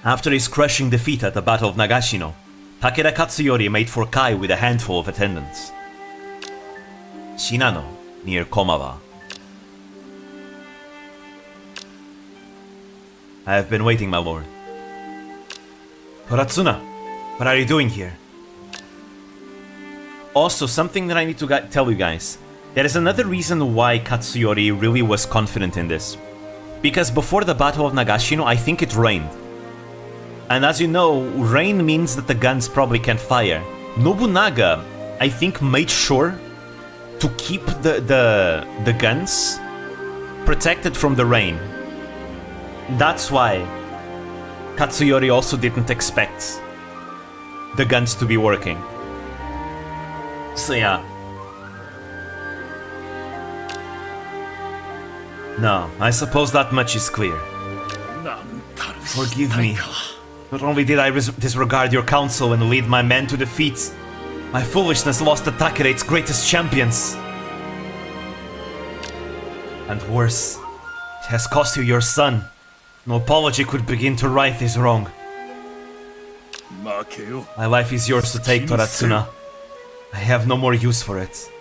After his crushing defeat at the Battle of Nagashino, Takeda Katsuyori made for Kai with a handful of attendants. Shinano, near Komawa. I have been waiting, my lord. Horatsuna, what are you doing here? Also, something that I need to tell you guys. There is another reason why Katsuyori really was confident in this. Because before the Battle of Nagashino, I think it rained. And as you know, rain means that the guns probably can't fire. Nobunaga, I think, made sure to keep the guns protected from the rain. That's why Katsuyori also didn't expect the guns to be working. So yeah. No, I suppose that much is clear. Forgive me. Not only did I disregard your counsel and lead my men to defeat, my foolishness lost the Takeda its greatest champions. And worse, it has cost you your son. No apology could begin to right this wrong. My life is yours to take, Toratsuna. I have no more use for it.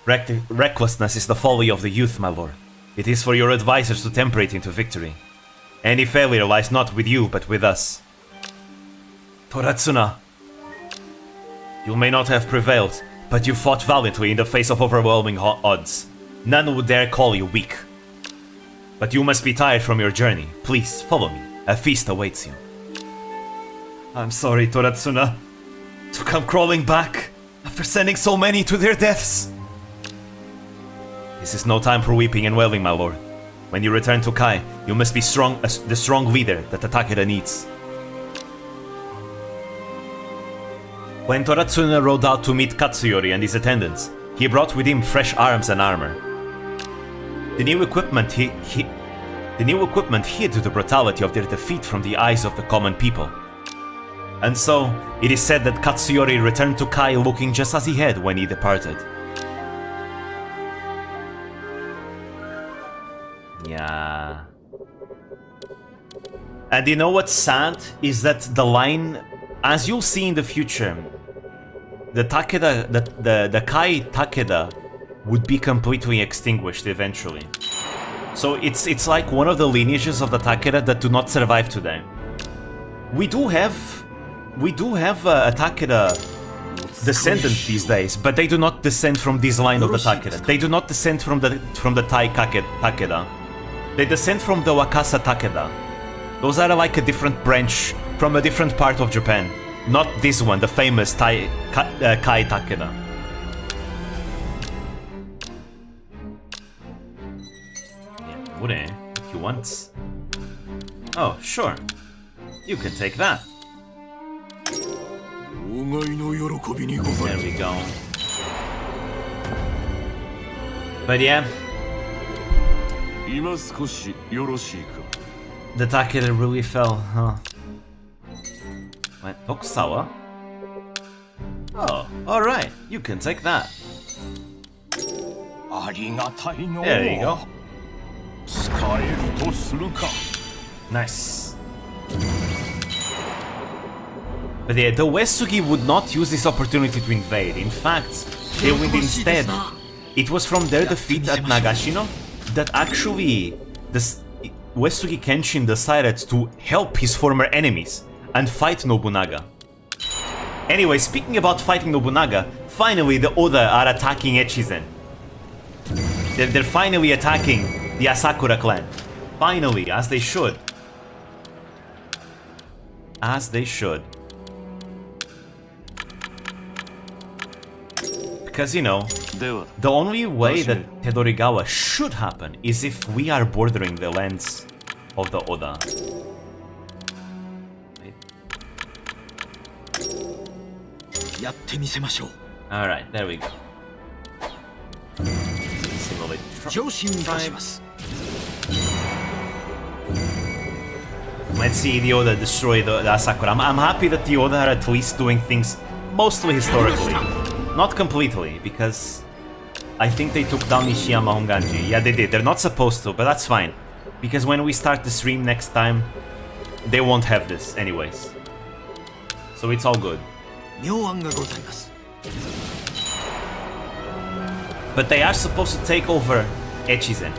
Recklessness is the folly of the youth, my lord. It is for your advisors to temper it into victory. Any failure lies not with you, but with us. Toratsuna, you may not have prevailed, but you fought valiantly in the face of overwhelming odds. None would dare call you weak. But you must be tired from your journey. Please, follow me. A feast awaits you. I'm sorry, Toratsuna, to come crawling back after sending so many to their deaths. This is no time for weeping and wailing, my lord. When you return to Kai, you must be the strong leader that the Takeda needs. When Toratsuna rode out to meet Katsuyori and his attendants, he brought with him fresh arms and armor. The new equipment hid the brutality of their defeat from the eyes of the common people. And so, it is said that Katsuyori returned to Kai looking just as he had when he departed. Yeah. And you know what's sad? Is that the line, as you'll see in the future, the Takeda, the Kai Takeda would be completely extinguished eventually. So it's like one of the lineages of the Takeda that do not survive today. We do have a Takeda descendant these days, but they do not descend from this line of the Takeda. They do not descend from the Tai Takeda. They descend from the Wakasa Takeda. Those are like a different branch from a different part of Japan. Not this one, the famous Kai Takeda. Yeah, wouldn't if you want. Oh, sure. You can take that. There we go. But yeah. The Takeda really fell, huh? Wait, Tokusawa? Oh, alright, you can take that. There you go. Nice. But yeah, the Uesugi would not use this opportunity to invade. In fact, they would instead. It was from their defeat at Nagashino that actually the Uesugi Kenshin decided to help his former enemies and fight Nobunaga. Anyway, speaking about fighting Nobunaga, finally the Oda are attacking Echizen. They're finally attacking the Asakura clan. Finally, as they should. As they should. Because, you know, the only way that Tedorigawa should happen is if we are bordering the lands of the Oda. Alright, there we go. Simulate tribes. Let's see the Oda destroy the Asakura. I'm happy that the Oda are at least doing things mostly historically. Not completely, because I think they took down Nishiyama Honganji. Yeah, they did. They're not supposed to, but that's fine. Because when we start the stream next time, they won't have this anyways. So it's all good. But they are supposed to take over Echizen.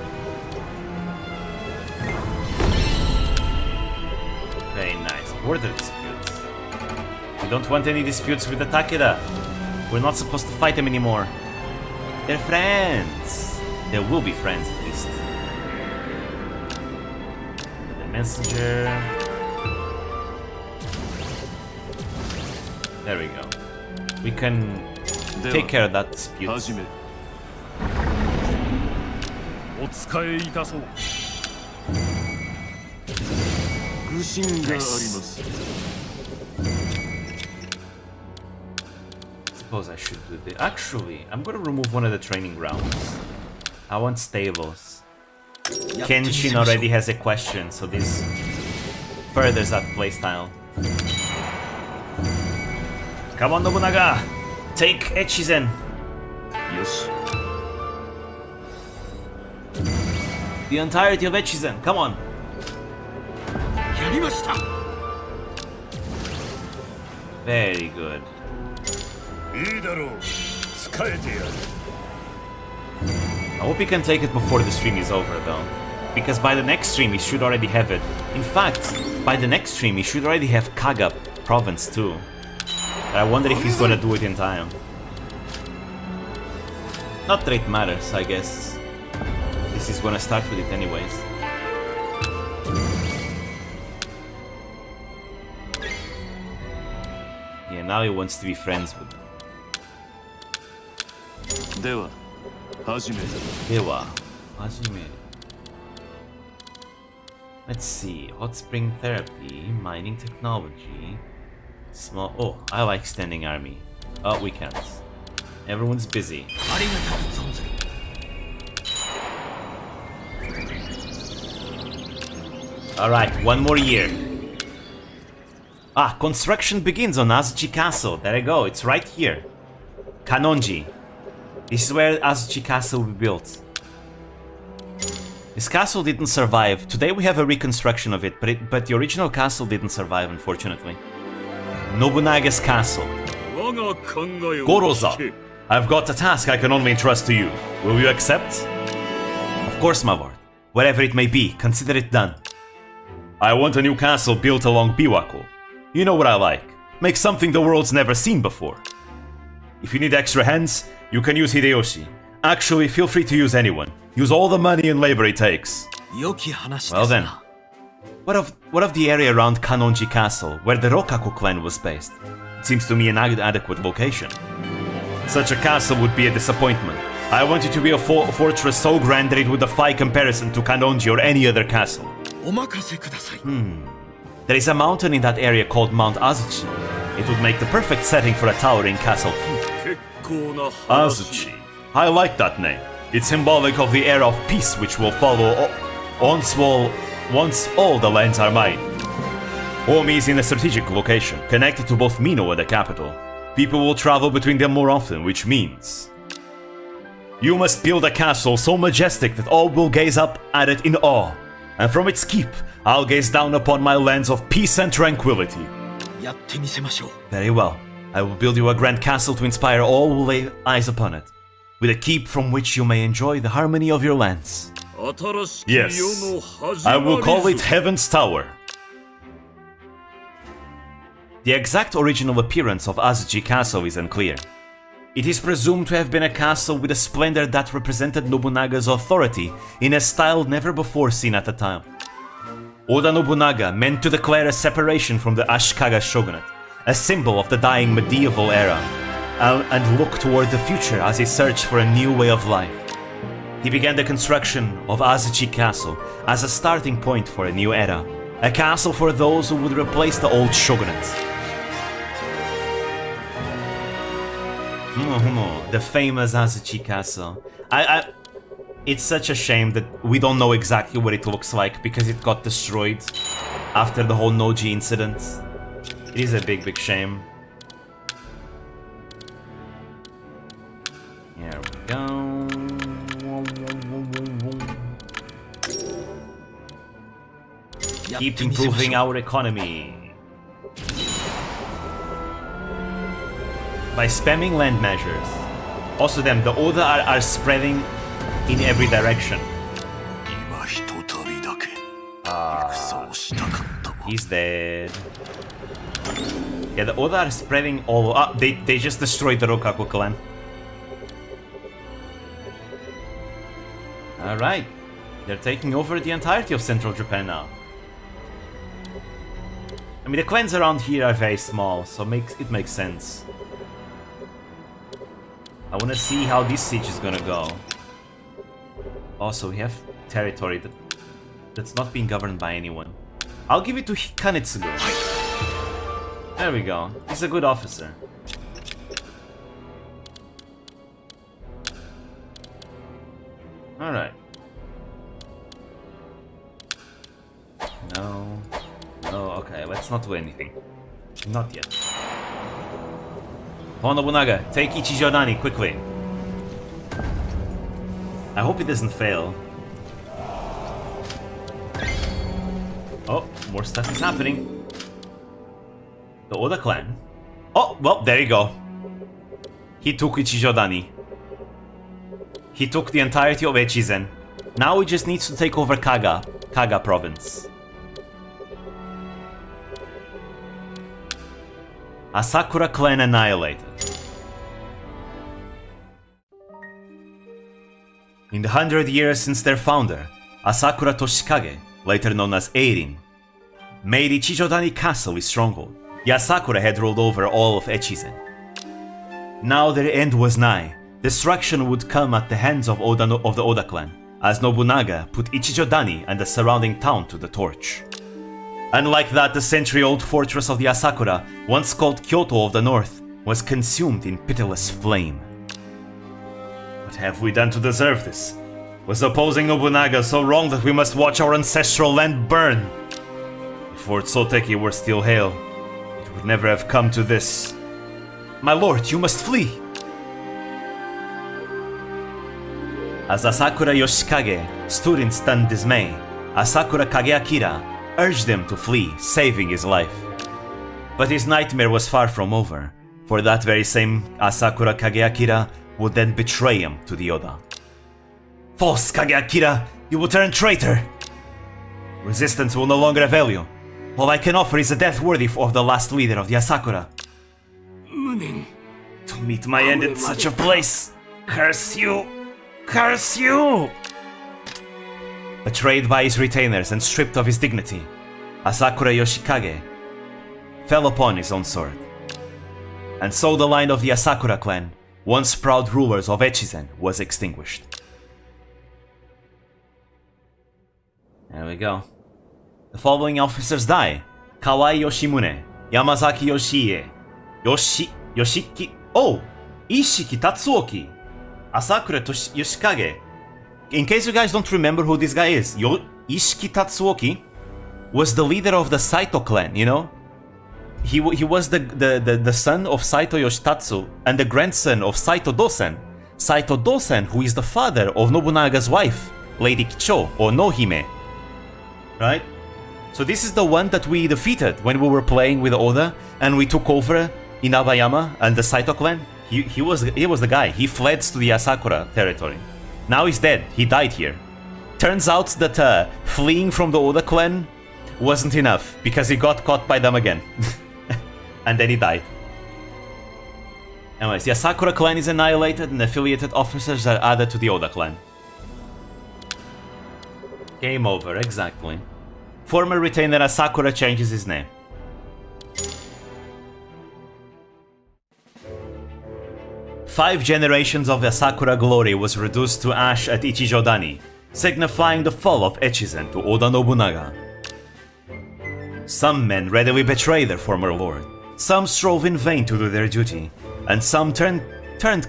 Very nice. Border disputes. We don't want any disputes with the Takeda. We're not supposed to fight them anymore. They're friends. They will be friends at least. The messenger. There we go. We can take care of that dispute. Nice. Suppose I should do this. Actually, I'm gonna remove one of the training grounds. I want stables. Kenshin already has a question, so this furthers that playstyle. Come on, Nobunaga! Take Echizen! Yes. The entirety of Echizen, come on! Very good. I hope he can take it before the stream is over though. Because by the next stream he should already have it. In fact, by the next stream he should already have Kaga province too. But I wonder if he's gonna do it in time. Not that it matters, I guess. This is gonna start with it anyways. Yeah, now he wants to be friends with them. Dewa, hajime. Dewa, hajime. Let's see. Hot spring therapy, mining technology, small. Oh, I like standing army. Oh, we can't. Everyone's busy. Alright, one more year. Ah, construction begins on Azuchi Castle. There you go, it's right here. Kanonji. This is where Azuchi Castle will be built. This castle didn't survive. Today we have a reconstruction of it, but the original castle didn't survive, unfortunately. Nobunaga's castle. Goroza, I've got a task I can only entrust to you. Will you accept? Of course, my lord. Whatever it may be, consider it done. I want a new castle built along Biwako. You know what I like. Make something the world's never seen before. If you need extra hands, you can use Hideyoshi. Actually, feel free to use anyone. Use all the money and labor it takes. Well then. What of the area around Kanonji Castle, where the Rokaku clan was based? It seems to me an adequate location. Such a castle would be a disappointment. I want it to be a fortress so grand that it would defy comparison to Kanonji or any other castle. There is a mountain in that area called Mount Azuchi. It would make the perfect setting for a towering castle keep. Azuchi. I like that name. It's symbolic of the era of peace which will follow once all the lands are mine. Omi is in a strategic location, connected to both Mino and the capital. People will travel between them more often, which means you must build a castle so majestic that all will gaze up at it in awe. And from its keep, I'll gaze down upon my lands of peace and tranquility. Very well. I will build you a grand castle to inspire all who lay eyes upon it, with a keep from which you may enjoy the harmony of your lands. Yes, I will call it Heaven's Tower. The exact original appearance of Azuchi Castle is unclear. It is presumed to have been a castle with a splendor that represented Nobunaga's authority in a style never before seen at the time. Oda Nobunaga meant to declare a separation from the Ashikaga shogunate, a symbol of the dying medieval era, and look toward the future as he searched for a new way of life. He began the construction of Azuchi Castle as a starting point for a new era, a castle for those who would replace the old shogunates. The famous Azuchi Castle. It's such a shame that we don't know exactly what it looks like because it got destroyed after the whole Noji incident. It is a big shame. Here we go. Keep improving our economy. By spamming land measures. Also them, the Oda are spreading in every direction. He's dead. Yeah, the Oda are spreading all... they just destroyed the Rokaku clan. Alright. They're taking over the entirety of central Japan now. I mean, the clans around here are very small, so it makes sense. I want to see how this siege is gonna go. Also, we have territory that's not being governed by anyone. I'll give it to Kanetsugu. There we go. He's a good officer. Alright. No. No, okay, let's not do anything. Not yet. Nobunaga, take Ichijodani quickly. I hope it doesn't fail. Oh, more stuff is happening. The Oda clan. Oh, well, there you go. He took Ichijodani. He took the entirety of Echizen. Now he just needs to take over Kaga province. Asakura clan annihilated. In the 100 years since their founder, Asakura Toshikage, later known as Eirin, made Ichijodani Castle his stronghold. The Asakura had ruled over all of Echizen. Now their end was nigh. Destruction would come at the hands of the Oda clan, as Nobunaga put Ichijodani and the surrounding town to the torch. Unlike that, the century-old fortress of the Asakura, once called Kyoto of the North, was consumed in pitiless flame. What have we done to deserve this? Was opposing Nobunaga so wrong that we must watch our ancestral land burn? If Fort Soteki were still hail, it would never have come to this. My lord, you must flee! As Asakura Yoshikage stood in stunned dismay, Asakura Kageakira urged him to flee, saving his life. But his nightmare was far from over, for that very same Asakura Kageakira would then betray him to the Oda. False Kageakira, you will turn traitor! Resistance will no longer avail you. All I can offer is a death worthy of the last leader of the Asakura. To meet my end in such a place! Curse you! Curse you! Betrayed by his retainers and stripped of his dignity, Asakura Yoshikage fell upon his own sword. And so the line of the Asakura clan, once proud rulers of Echizen, was extinguished. There we go. The following officers die: Kawai Yoshimune, Yamazaki Yoshie, Yoshiki... Oh! Ishiki Tatsuoki, Asakura Yoshikage. In case you guys don't remember who this guy is, Ishiki Tatsuoki was the leader of the Saito clan, you know? He was the son of Saito Yoshitatsu and the grandson of Saito Dosen. Saito Dosen, who is the father of Nobunaga's wife, Lady Kicho, or Nohime. Right? So this is the one that we defeated when we were playing with Oda and we took over Inabayama and the Saito clan. He was the guy. He fled to the Asakura territory. Now he's dead. He died here. Turns out that fleeing from the Oda clan wasn't enough, because he got caught by them again. And then he died. Anyways, the Asakura clan is annihilated and affiliated officers are added to the Oda clan. Game over, exactly. Former retainer Asakura changes his name. Five generations of Asakura glory was reduced to ash at Ichijodani, signifying the fall of Echizen to Oda Nobunaga. Some men readily betrayed their former lord, some strove in vain to do their duty, and some turned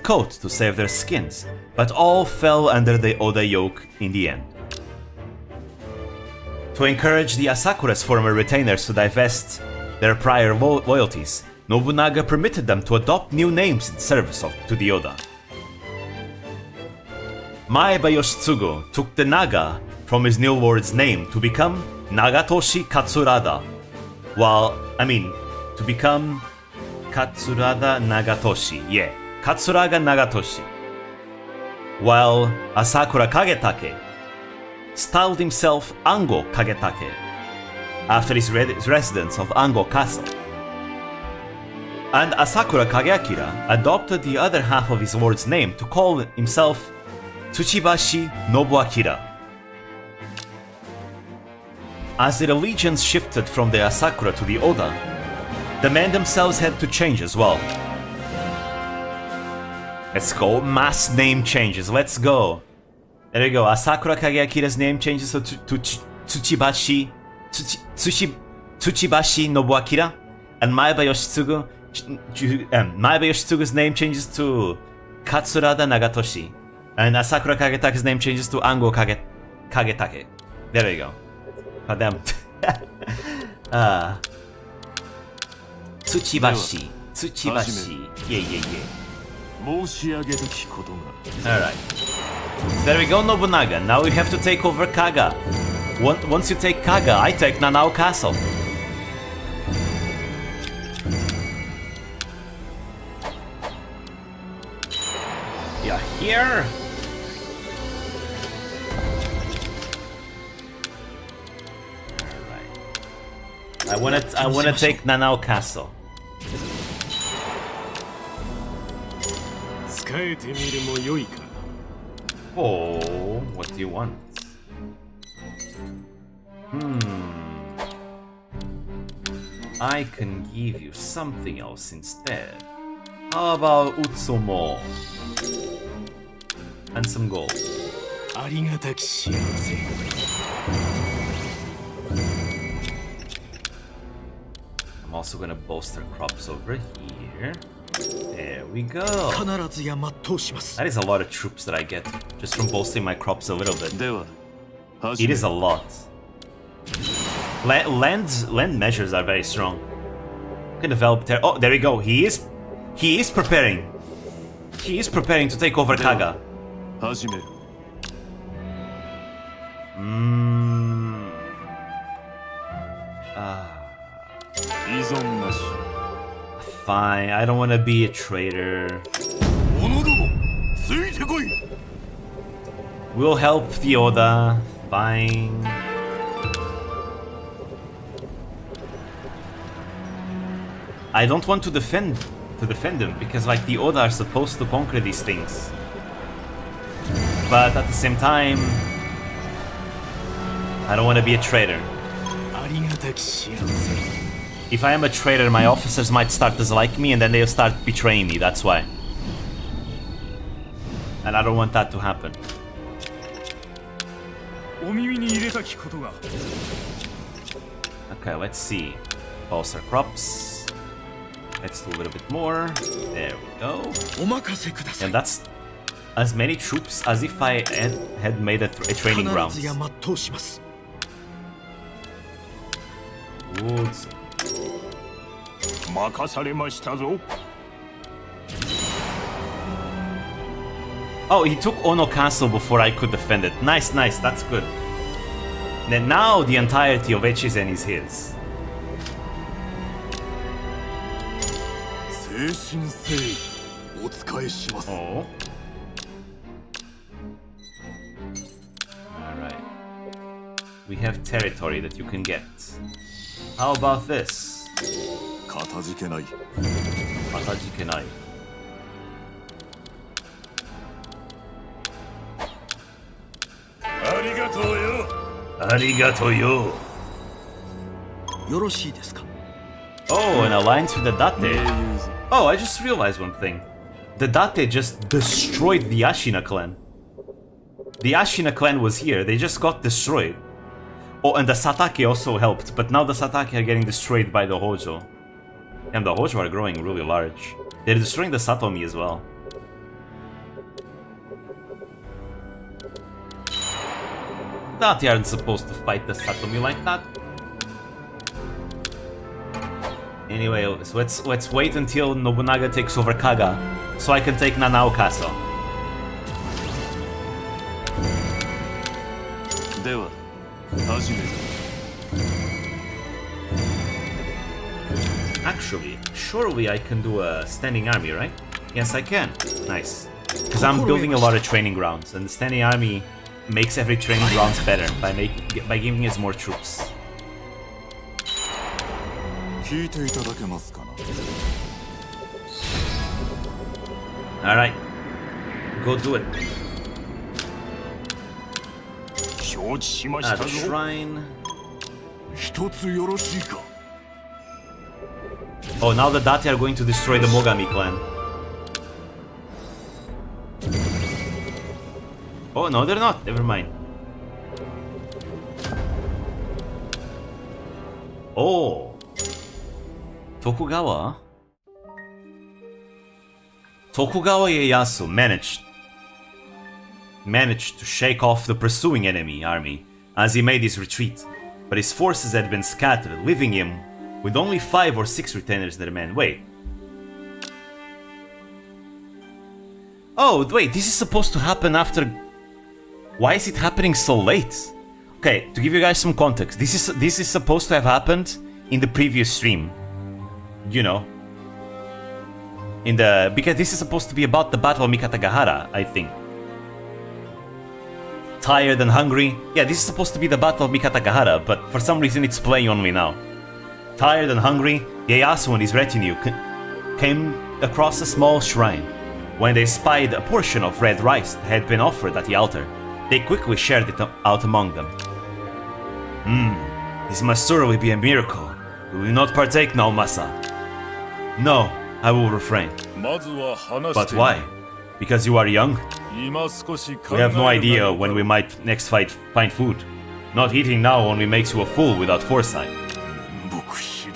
coat to save their skins, but all fell under the Oda yoke in the end. To encourage the Asakura's former retainers to divest their prior loyalties, Nobunaga permitted them to adopt new names in service to the Oda. Maeba Yoshitsugu took the Naga from his new lord's name to become Nagatoshi Katsurada, to become Katsurada Nagatoshi, Katsuraga Nagatoshi. While Asakura Kagetake styled himself Ango Kagetake, after his residence of Ango Castle. And Asakura Kageakira adopted the other half of his lord's name to call himself Tsuchibashi Nobuakira. As their allegiance shifted from the Asakura to the Oda, the men themselves had to change as well. Let's go, mass name changes, let's go. There you go, Asakura Kageakira's name changes to Tsuchibashi Nobuakira, and Maeba Yoshitsugu's name changes to Katsurada Nagatoshi. And Asakura Kagetake's name changes to Kagetake. There we go. God damn. Tsuchibashi. Tsuchibashi. Yeah. 申し上げときことが Alright. There we go, Nobunaga. Now we have to take over Kaga. Once you take Kaga, I take Nanao Castle. Yeah, here. Alright. I wanna take Nanao Castle. 使えてみるも良いか Oh, what do you want? I can give you something else instead. How about Utsumo? And some gold. ありがたき幸せ I'm also gonna bolster crops over here. There we go. 必ずや全うします That is a lot of troops that I get just from bolstering my crops a little bit. では It is a lot. Land measures are very strong. Can develop oh, there we go. He is preparing. He is preparing to take over Kaga. 始める 依存なし Fine, I don't want to be a traitor. 者どもついてこい We'll help Theoda. Fine. I don't want to defend him because like the Oda are supposed to conquer these things. But at the same time, I don't want to be a traitor. ありがたき幸せ If I am a traitor, my officers might start to dislike me and then they'll start betraying me, that's why. And I don't want that to happen. お耳に入れたきことが Okay, let's see. Bolster crops. Let's do a little bit more. There we go. お任せください And that's as many troops as if I had made a training ground. 必ずや全うします Woods. 任されましたぞ Oh, he took Ono Castle before I could defend it. Nice, that's good. Then now the entirety of Echizen is his. 誠心誠意お仕えします Oh. Alright. We have territory that you can get. How about this? かたじけない Atajikenai. ありがとうよ Arigato yo. よろしいですか Oh, an alliance with the 英 Date. 雄ぞ Oh, I just realized one thing. The Date just destroyed the Ashina clan. The Ashina clan was here, they just got destroyed. Oh, and the Satake also helped, but now the Satake are getting destroyed by the Hojo. And the Hojo are growing really large. They're destroying the Satomi as well. Date aren't supposed to fight the Satomi like that. Anyway, so let's wait until Nobunaga takes over Kaga, so I can take Nanao Castle. では始める Actually, surely I can do a standing army, right? Yes, I can. Nice. Because I'm building a lot of training grounds, and the standing army makes every training grounds better by giving us more troops. 聞いていただけますかな Alright. Go do it. 承知しました The ぞ shrine. 一つよろしいか Oh, now the Date are going to destroy the Mogami clan. Oh, no, they're not. Never mind. Oh. Tokugawa? Tokugawa Ieyasu managed managed to shake off the pursuing enemy army as he made his retreat, but his forces had been scattered, leaving him with only 5 or 6 retainers that remained. Wait. Oh, wait, this is supposed to happen after... Why is it happening so late? Okay, to give you guys some context, this is supposed to have happened in the previous stream. You know. Because this is supposed to be about the Battle of Mikatagahara, I think. Tired and hungry. Yeah, this is supposed to be the Battle of Mikatagahara, but for some reason it's playing only now. Tired and hungry, Ieyasu and his retinue came across a small shrine. When they spied a portion of red rice that had been offered at the altar, they quickly shared it out among them. This must surely be a miracle. We will not partake now, Masa. No, I will refrain. But why? Because you are young? We have no idea when we might next find food. Not eating now only makes you a fool without foresight.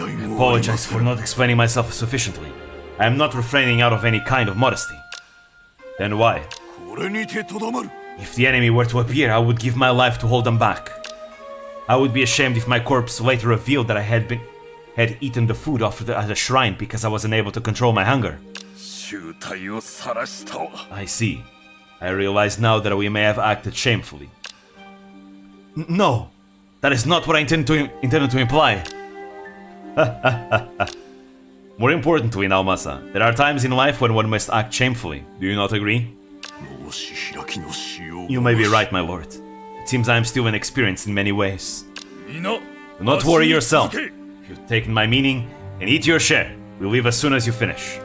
I apologize for not explaining myself sufficiently. I am not refraining out of any kind of modesty. Then why? If the enemy were to appear, I would give my life to hold them back. I would be ashamed if my corpse later revealed that I had eaten the food offered at the shrine because I was unable to control my hunger. I see. I realize now that we may have acted shamefully. No! That is not what I intended to imply. More importantly now, Masa, there are times in life when one must act shamefully. Do you not agree? You may be right, my lord. It seems I am still inexperienced in many ways. Do not worry yourself. You've taken my meaning and eat your share. We'll leave as soon as you finish.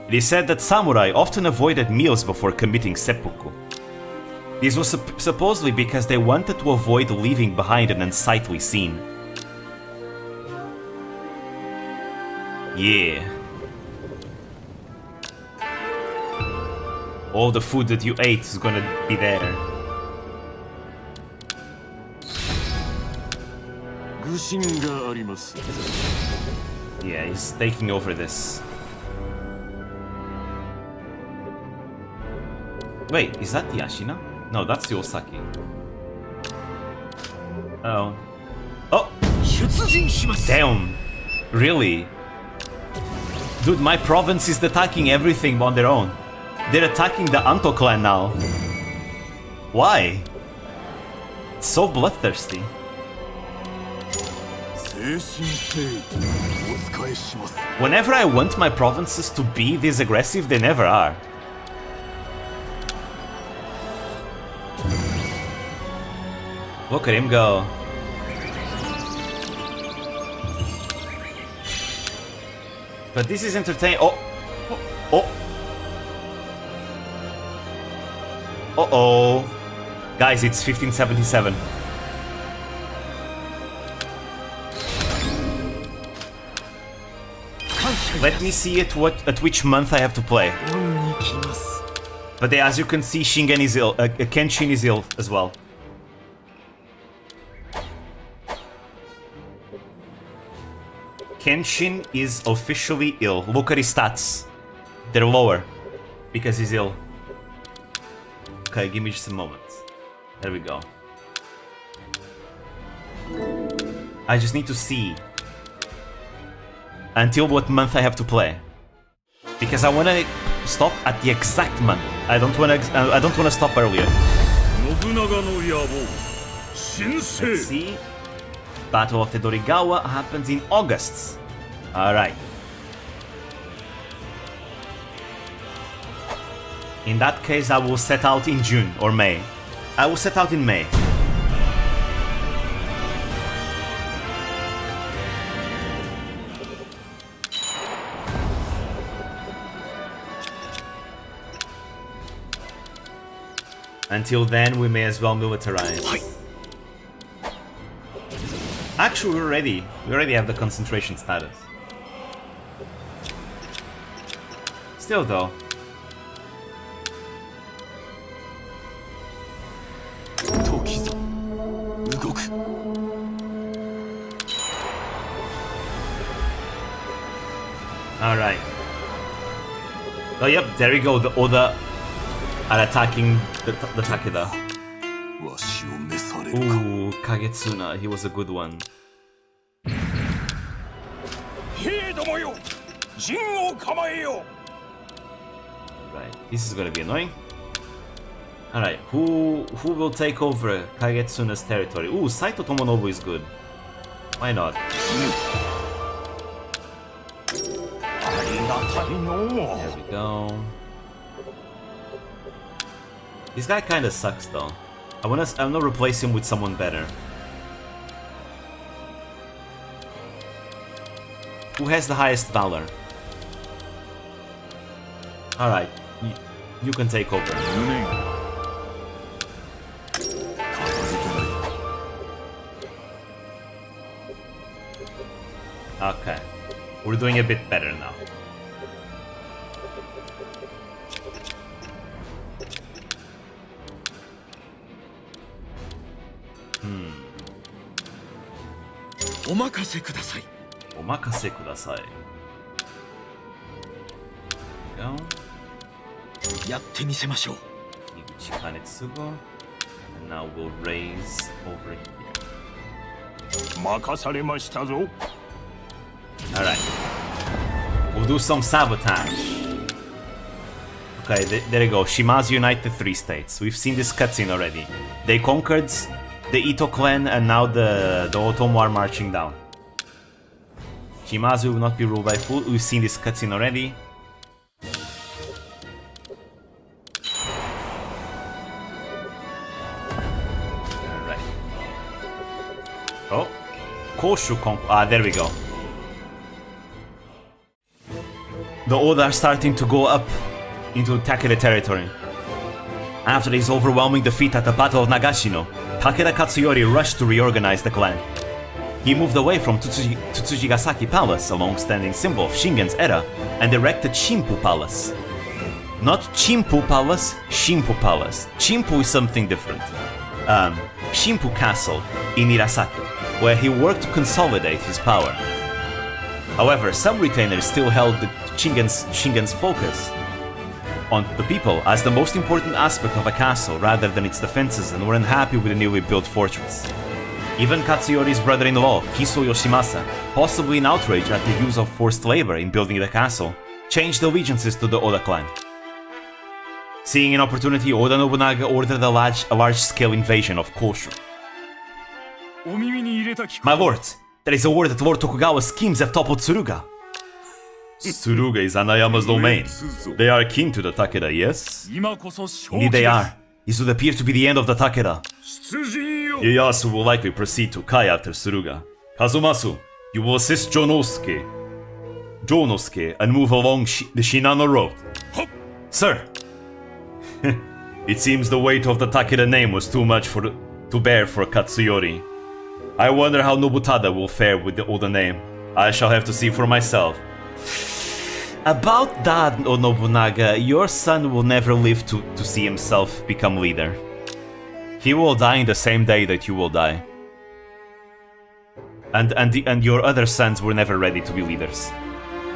It is said that samurai often avoided meals before committing seppuku. This was supposedly because they wanted to avoid leaving behind an unsightly scene. Yeah. All the food that you ate is gonna be there. Yeah, he's taking over this. Wait, is that the Ashina? No, that's the Osaki. Oh. Oh! Damn! Really? Dude, my province is attacking everything on their own. They're attacking the Anto clan now. Why? It's so bloodthirsty. Whenever I want my provinces to be this aggressive, they never are. Look at him go. But this is entertaining. Oh! Oh! Oh! Uh-oh. Guys, it's 1577. Let me see at which month I have to play. But as you can see, Shingen is ill. Kenshin is ill as well. Kenshin is officially ill. Look at his stats. They're lower because he's ill. Okay, give me just a moment. There we go. I just need to see until what month I have to play, because I want to stop at the exact month. I don't want to stop earlier. Let's see. Battle of Tedorigawa happens in August. Alright. In that case, I will set out in June or May. I will set out in May. Until then, we may as well militarize. Actually, we already have the concentration status. Still though. Alright. Oh yep, there we go, the Oda. are attacking the Takeda. わしを召されるか。 Ooh, Kagetsuna, he was a good one. 兵どもよ、陣を構えよ。 Right, this is gonna be annoying. Alright, who will take over Kagetsuna's territory? Ooh, Saito Tomonobu is good. Why not? ありがたいの。 There we go. This guy kinda sucks though. I wanna replace him with someone better. Who has the highest valor? Alright, you can take over. 無念。片付けない。 Okay, we're doing a bit better now. Omakase kudasai. Omakase kudasai. Go. やってみせましょう。 Higuchi Kanetsugu. And now we'll raise over here. 任されましたぞ。 Alright. We'll do some sabotage. Okay, there you go. Shimazu unite the three states. We've seen this cutscene already. They conquered the Ito clan and now the Otomo are marching down. Shimazu will not be ruled by fool. We've seen this cutscene already. Alright. Oh. Koshu there we go. The Oda are starting to go up into Takeda territory. After his overwhelming defeat at the Battle of Nagashino, Takeda Katsuyori rushed to reorganize the clan. He moved away from Tsujigasaki Palace, a long-standing symbol of Shingen's era, and erected Shimpu Palace. Not Chimpu Palace, Shimpu Palace. Chimpu is something different. Shimpu Castle in Irasaki, where he worked to consolidate his power. However, some retainers still held the Shingen's focus on the people as the most important aspect of a castle rather than its defenses and were unhappy with the newly built fortress. Even Katsuyori's brother-in-law, Kiso Yoshimasa, possibly in outrage at the use of forced labor in building the castle, changed allegiances to the Oda clan. Seeing an opportunity, Oda Nobunaga ordered a large-scale invasion of Koshu. お耳に入れた聞く。 My lord, there is a word that Lord Tokugawa's schemes have toppled Tsuruga. Tsuruga is Anayama's domain. They are kin to the Takeda, yes? 今こそ正 Indeed 気 they です。 are. This would appear to be the end of the Takeda. 出陣よ。 Ieyasu will likely proceed to Kai after Tsuruga. Kazumasu, you will assist Jonosuke and move along the Shinano Road. Sir! It seems the weight of the Takeda name was too much to bear for Katsuyori. I wonder how Nobutada will fare with the older name. I shall have to see for myself. About that, O Nobunaga, your son will never live to see himself become leader. He will die in the same day that you will die. And your other sons were never ready to be leaders.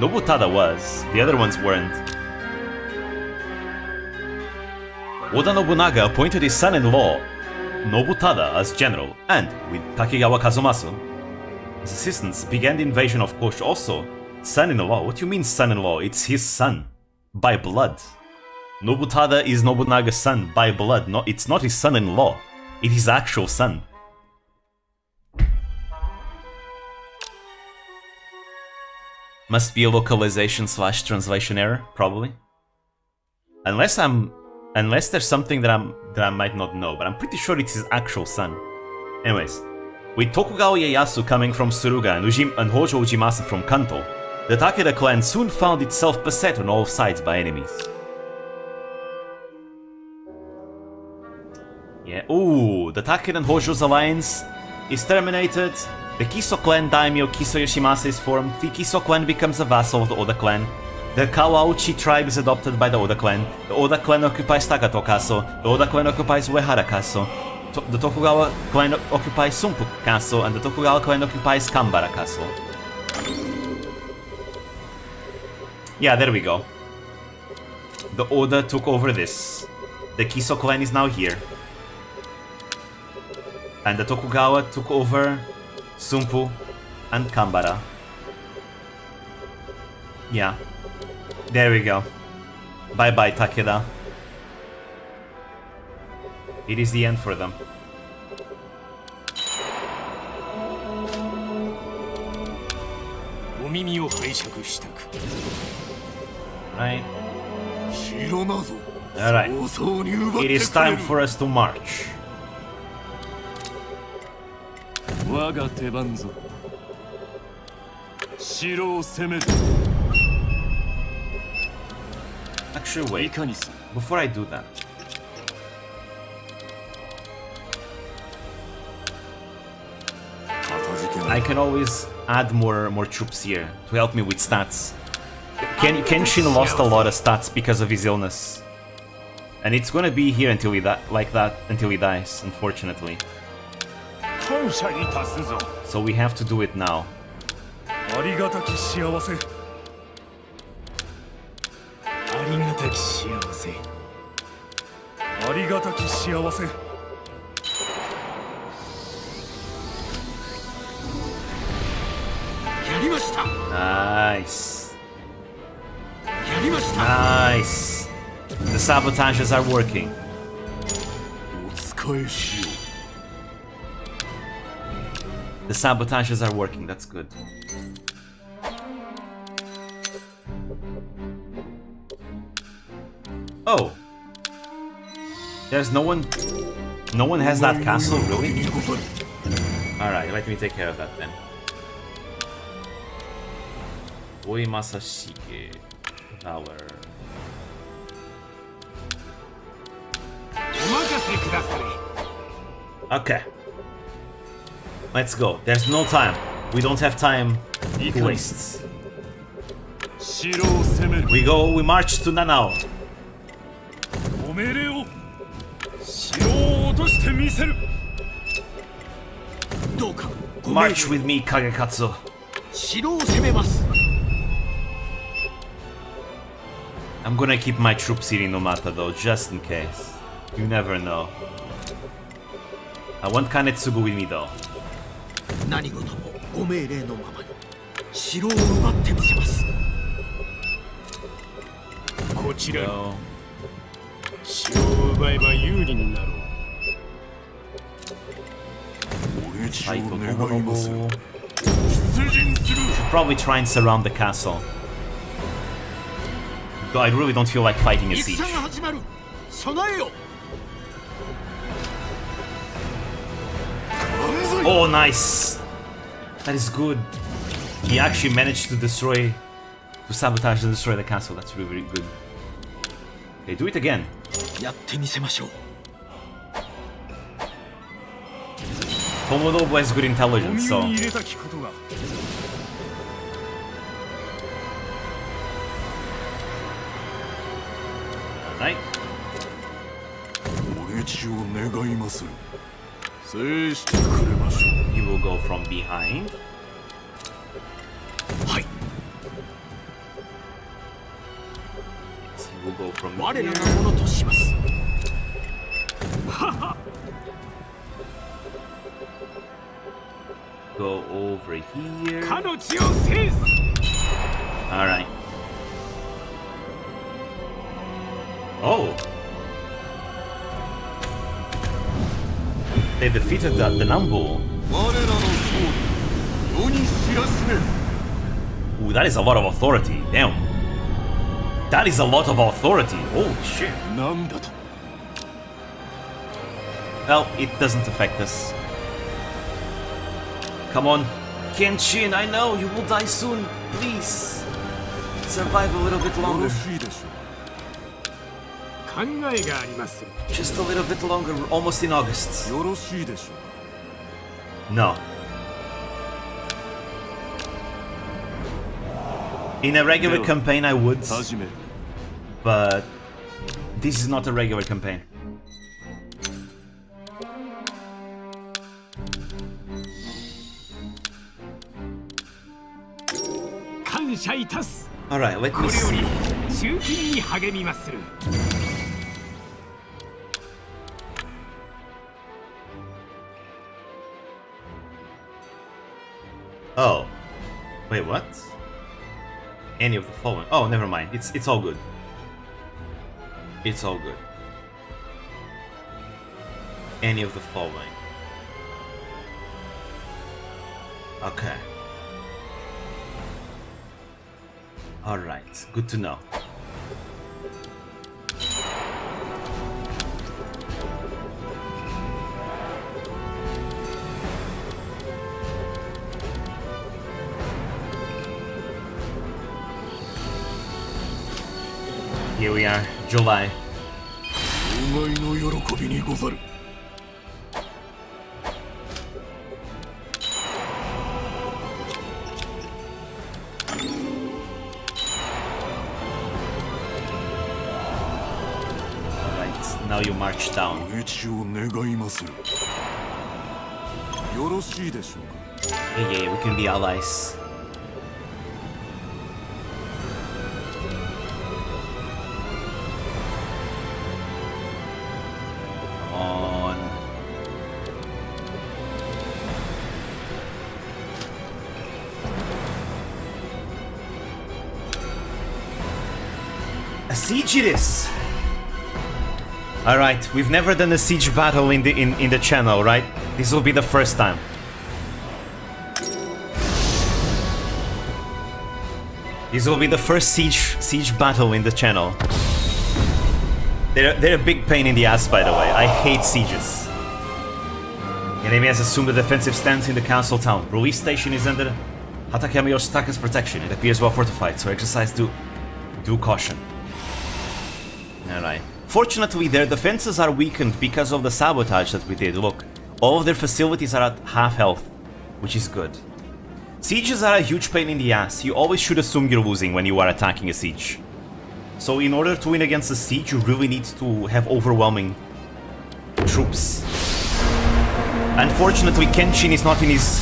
Nobutada was, the other ones weren't. Oda Nobunaga appointed his son-in-law, Nobutada, as general, and, with Takegawa Kazumasu, his assistants, began the invasion of Koshu. Also, son-in-law? What do you mean son-in-law? It's his son. By blood. Nobutada is Nobunaga's son by blood. No, it's not his son-in-law. It is his actual son. Must be a localization / translation error, probably. Unless there's something that I might not know, but I'm pretty sure it's his actual son. Anyways, with Tokugawa Ieyasu coming from Tsuruga and Hojo Ujimasa from Kanto, the Takeda clan soon found itself beset on all sides by enemies. Yeah, ooh, the Takeda and Hojo's alliance is terminated. The Kiso clan daimyo Kiso Yoshimasa is formed. The Kiso clan becomes a vassal of the Oda clan. The Kawauchi tribe is adopted by the Oda clan. The Oda clan occupies Tagato Castle. The Oda clan occupies Uehara Castle. The Tokugawa clan occupies Sumpu Castle. And the Tokugawa clan occupies Kambara Castle. Yeah, there we go. The Oda took over this. The Kiso clan is now here. And the Tokugawa took over Sumpu and Kambara. Yeah. There we go. Bye-bye, Takeda. It is the end for them. Right. Alright. It is time for us to march. Actually, wait. Before I do that, I can always add more troops here to help me with stats. Kenshin lost a lot of stats because of his illness, and it's gonna be here until he until he dies, unfortunately. So we have to do it now. Nice. Nice. The sabotages are working. The sabotages are working, that's good. Oh. There's no one... No one has that castle, really? Alright, let me take care of that then. Oi Masashike. Valor. Okay. Let's go. There's no time. We don't have time to waste. We march to Nanao. March with me, Kagekatsu. I'm gonna keep my troops here in Nomata though, just in case. You never know. I want Kanetsugu with me though. Go. Should probably try and surround the castle. Though I really don't feel like fighting a siege. Oh, nice! That is good. He actually managed to sabotage and destroy the castle. That's really, really good. Okay, do it again. Tomonobu has good intelligence, so... Alright. You will go from behind. Yes, you will go from here. Go over here. Alright. Oh! They defeated the Nambu. Ooh, that is a lot of authority. Damn. That is a lot of authority. Holy shit. Well, it doesn't affect us. Come on. Kenshin, I know you will die soon. Please. Survive a little bit longer. Just a little bit longer, we're almost in August. No. In a regular campaign I would, but this is not a regular campaign. Alright, let me see. Wait, what? Any of the following. Oh, never mind. It's all good. It's all good. Any of the following. Okay. Alright, good to know. Here we are, July. Now you march down. Yeah, we can be allies. Come on. A siege it is. All right, we've never done a siege battle in the channel, right? This will be the first time. This will be the first siege battle in the channel. They're a big pain in the ass, by the way. I hate sieges. Enemy has assumed a defensive stance in the council town. Relief station is under Hatakami Yoshitaka's protection. It appears well fortified, so exercise due caution. Alright. Fortunately, their defenses are weakened because of the sabotage that we did. Look, all of their facilities are at half health, which is good. Sieges are a huge pain in the ass. You always should assume you're losing when you are attacking a siege. So in order to win against a siege, you really need to have overwhelming troops. Unfortunately, Kenshin is not in his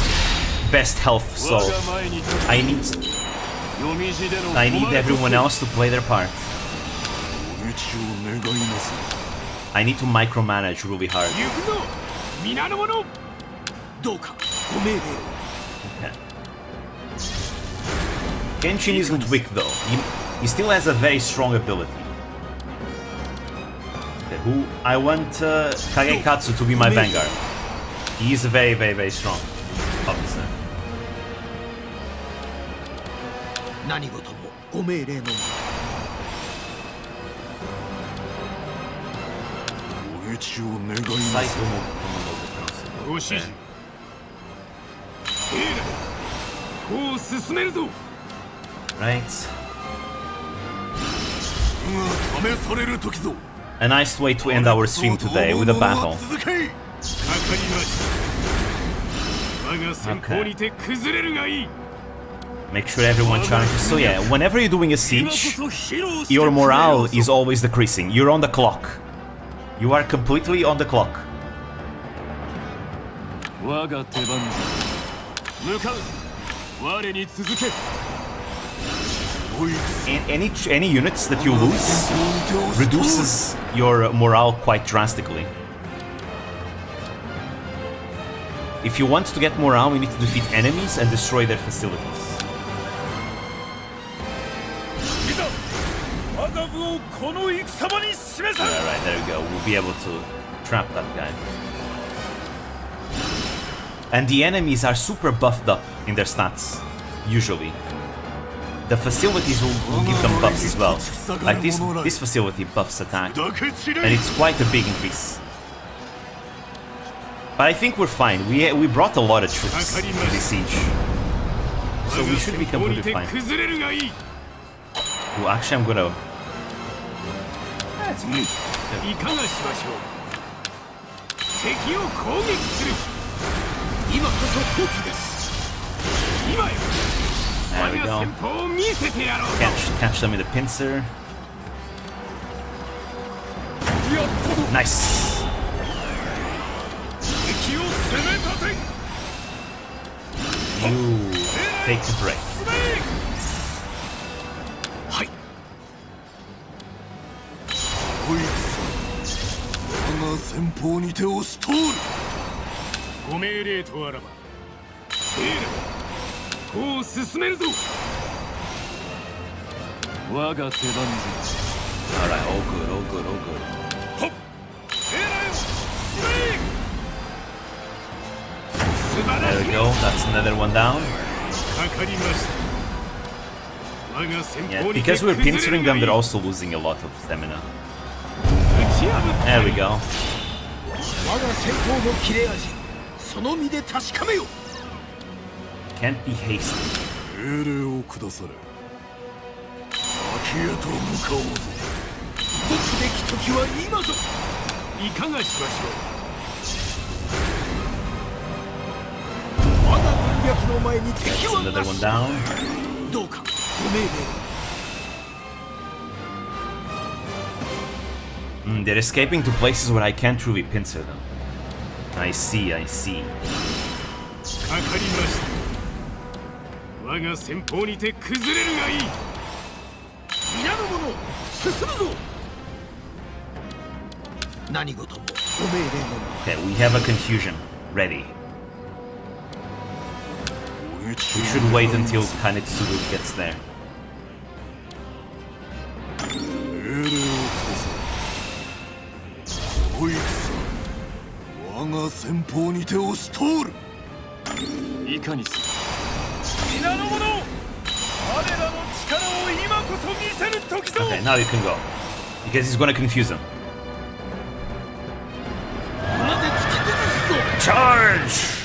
best health, so I need everyone else to play their part. I need to micromanage really hard. Okay. Kenshin isn't weak though. He still has a very strong ability. Okay, I want Kagekatsu to be my vanguard. He is a very, very, very strong officer. Right. A nice way to end our stream today with a battle. Okay. Make sure everyone charges. So yeah, whenever you're doing a siege, your morale is always decreasing. You're on the clock. You are completely on the clock. And any units that you lose reduces your morale quite drastically. If you want to get morale, you need to defeat enemies and destroy their facilities. Alright, there we go. We'll be able to trap that guy. And the enemies are super buffed up in their stats, usually. The facilities will give them buffs as well. Like this facility buffs attack, and it's quite a big increase. But I think we're fine. We brought a lot of troops in this siege, so we should be completely fine. Well, actually, I'm gonna. That's me. There we go. Catch them with a pincer. Nice. You take a break. 歩を進めるぞ。我が手番ぞ。 Alright, all good, all good, all good. はっ。エラよ。スレイ。素晴ら There し we い。 go, that's another one down. かかりました。我が先 Yeah, 方に because we're 崩れ pinchering る them, がいい they're also losing a lot of stamina. 打ち破った There we go. 我が戦闘の切れ味その身で確かめよ。 Can't be hasty. 命令を下され。秋へと向かおうぞ。撃つべき時は今ぞ。いかがしましょ我が軍略の前に敵 That's は another な one し。 down. どうかご命令を。 They're escaping to places where I can't really pincer them. I see, I see. う。かかりました。我が先方にて崩れるがいい。皆の者進むぞ。何事もご命令のま Okay, we have a confusion. Ready. We should wait until Kanetsugu gets there. 命令を下され。こいつ我が先方にて押し通る。いかにする。皆の者、我らの力を今こそ見せる時ぞ。 Okay, now you can go. Because he's gonna confuse them. まで突き崩すぞ。 Charge!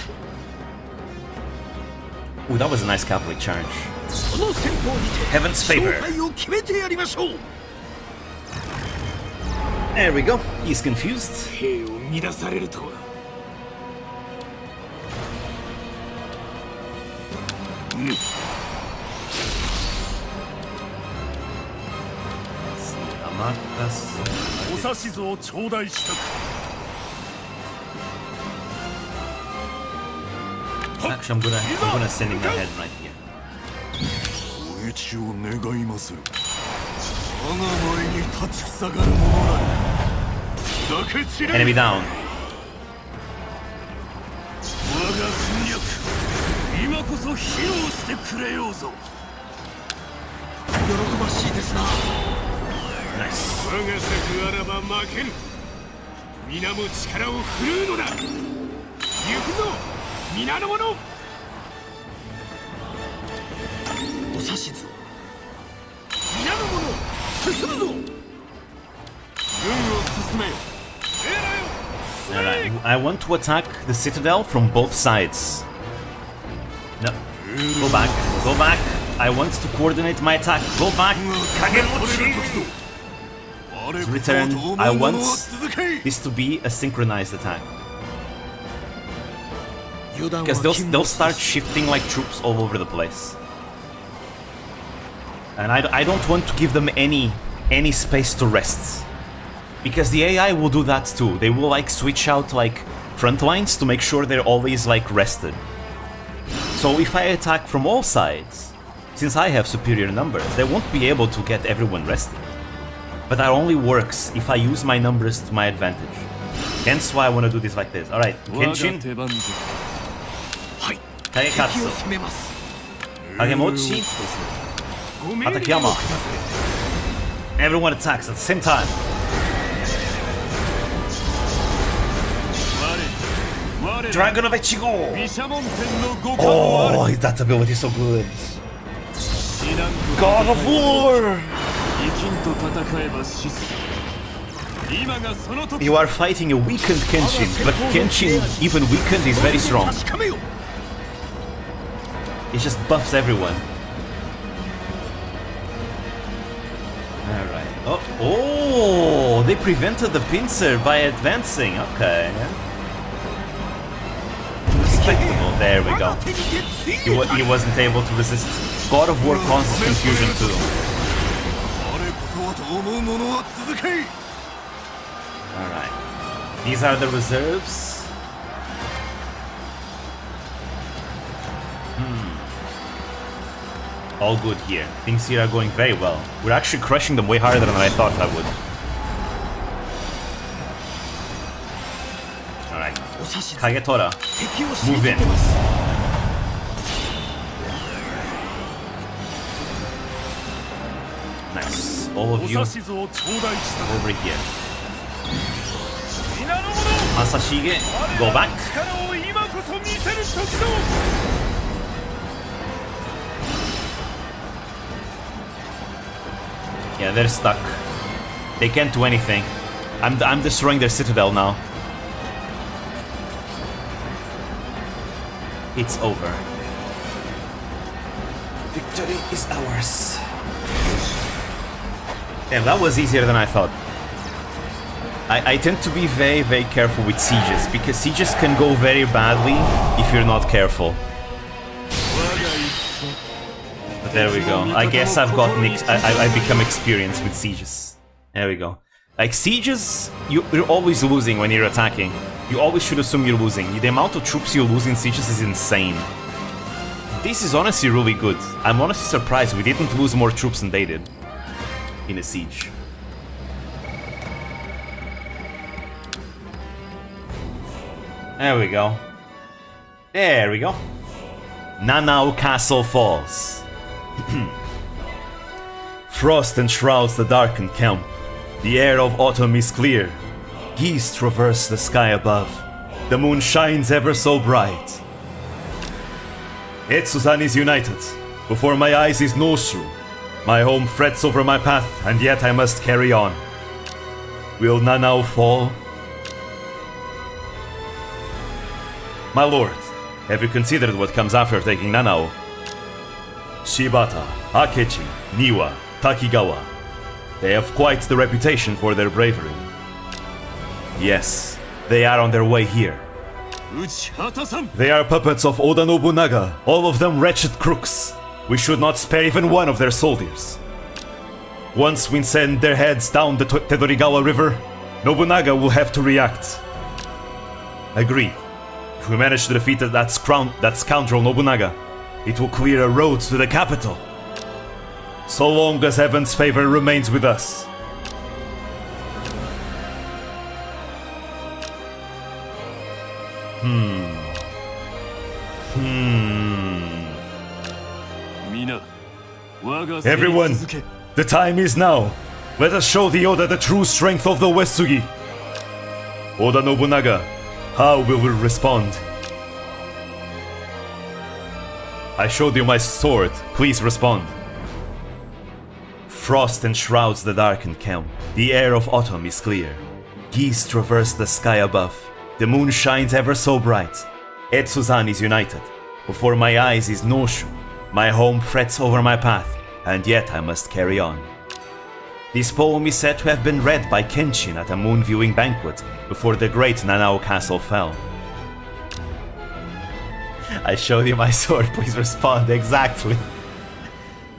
Ooh, that was a nice cavalry charge. その戦法にて Heaven's favor. 勝敗を決めてやりましょう。 There we go. He's confused. 兵を乱されるとは。お指図を頂戴したく。 Actually, I'm gonna send him ahead right here. お討ちを願いまする。我が前に立ちふさがる者なり。砕け散れ。 Enemy down. 我が軍略、今こそ披露してくれようぞ。喜ばしいですな。 Nice. 我が策あらば負けぬ。皆も力を振るうのだ。行くぞ、皆の者。お指図を。皆の者進むぞ。軍を進めよ。 Alright, I want to attack the citadel from both sides. No. Go back. Go back. I want to coordinate my attack. Go back. Kagemochi! Return. I want this to be a synchronized attack. Because they'll start shifting like troops all over the place. And I don't want to give them any space to rest. Because the AI will do that too. They will like switch out like front lines to make sure they're always like rested. So if I attack from all sides, since I have superior numbers, they won't be able to get everyone rested. But that only works if I use my numbers to my advantage. Hence why I want to do this like this. Alright, Kenshin, はい。 Taikatsu, 敵を攻めます。 Kagemochi, ご命令を Atakiyama. Everyone attacks at the same time. 我 Dragon of Ichigo! 毘沙門天の五冠をあれ。 Oh, that ability is so good. 死難と God of War! 生きんと戦えば死す。今がその時。 You are fighting a weakened Kenshin, but Kenshin, even weakened, is very strong. 確かめよ。 It just buffs everyone. Alright. Oh, they prevented the pincer by advancing. Okay. Respectable. There we go. 手にてついえた。 He wasn't able to resist. God of War causes confusion too. 我こそはと思う者は続け。 Alright. These are the reserves. All good here. Things here are going very well. We're actually crushing them way harder than I thought I would. Alright. お指図。 Kagetora. 敵を退 Move in. けます。Nice. All of お you 指図を頂戴した over here. 皆の者 Masashige, go 我ら back. の力を今こそ見せる時ぞ Yeah, they're stuck. They can't do anything. I'm destroying their citadel now. It's over. Victory is ours. Damn, that was easier than I thought. I tend to be very, very careful with sieges, because sieges can go very badly if you're not careful. But there we go. I guess I've gotten... I become experienced with sieges. There we go. Like, sieges, you're always losing when you're attacking. You always should assume you're losing. The amount of troops you lose in sieges is insane. This is honestly really good. I'm honestly surprised we didn't lose more troops than they did in a siege. There we go. There we go. Nanao Castle falls. Frost enshrouds the darkened camp. The air of autumn is clear. Geese traverse the sky above. The moon shines ever so bright. Etsuzan is united. Before my eyes is Noshu. My home frets over my path, and yet I must carry on. Will Nanao fall? My lord, have you considered what comes after taking Nanao? Shibata, Akechi, Niwa, Takigawa. They have quite the reputation for their bravery. Yes, they are on their way here. 打ち果たさん They are puppets of Oda Nobunaga, all of them wretched crooks. We should not spare even one of their soldiers. Once we send their heads down the Tedorigawa River, Nobunaga will have to react. Agreed. If we manage to defeat that scoundrel Nobunaga, it will clear a road to the capital. So long as heaven's favor remains with us. Everyone, the time is now. Let us show the Oda the true strength of the Uesugi. Oda Nobunaga, how will we respond? I showed you my sword. Please respond. Frost enshrouds the darkened camp. The air of autumn is clear. Geese traverse the sky above. The moon shines ever so bright. Etsuzan is united. Before my eyes is Noshu. My home frets over my path, and yet I must carry on. This poem is said to have been read by Kenshin at a moon viewing banquet before the great Nanao Castle fell. I showed you my sword, please respond. Exactly.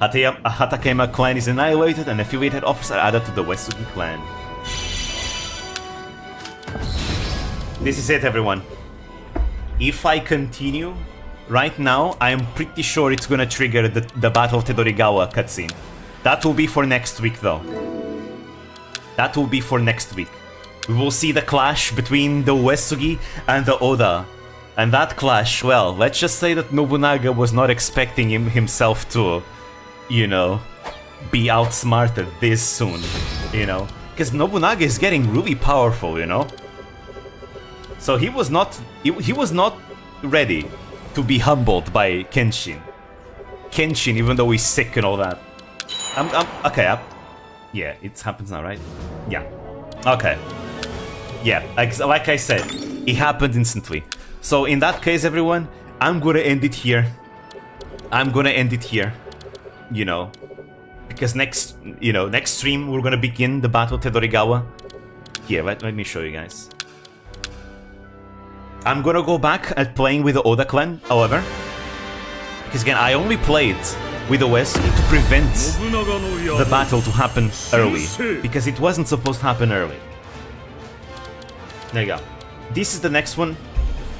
Hatakema clan is annihilated and affiliated officers are added to the Uesugi clan. This is it, everyone. If I continue right now, I am pretty sure it's gonna trigger the Battle of Tedorigawa cutscene. That will be for next week, though. That will be for next week. We will see the clash between the Uesugi and the Oda. And that clash, well, let's just say that Nobunaga was not expecting himself to, you know, be outsmarted this soon, you know? Because Nobunaga is getting really powerful, you know? So he was not ready to be humbled by Kenshin. Kenshin, even though he's sick and all that. Okay, yeah, it happens now, right? Yeah. Okay. Yeah, like I said, it happened instantly. So in that case, everyone, I'm gonna end it here. You know, because next stream we're gonna begin the Battle of Tedorigawa. Here, let me show you guys. I'm gonna go back at playing with the Oda clan, however, because again, I only played with the West to prevent the battle to happen early, because it wasn't supposed to happen early. There you go. This is the next one,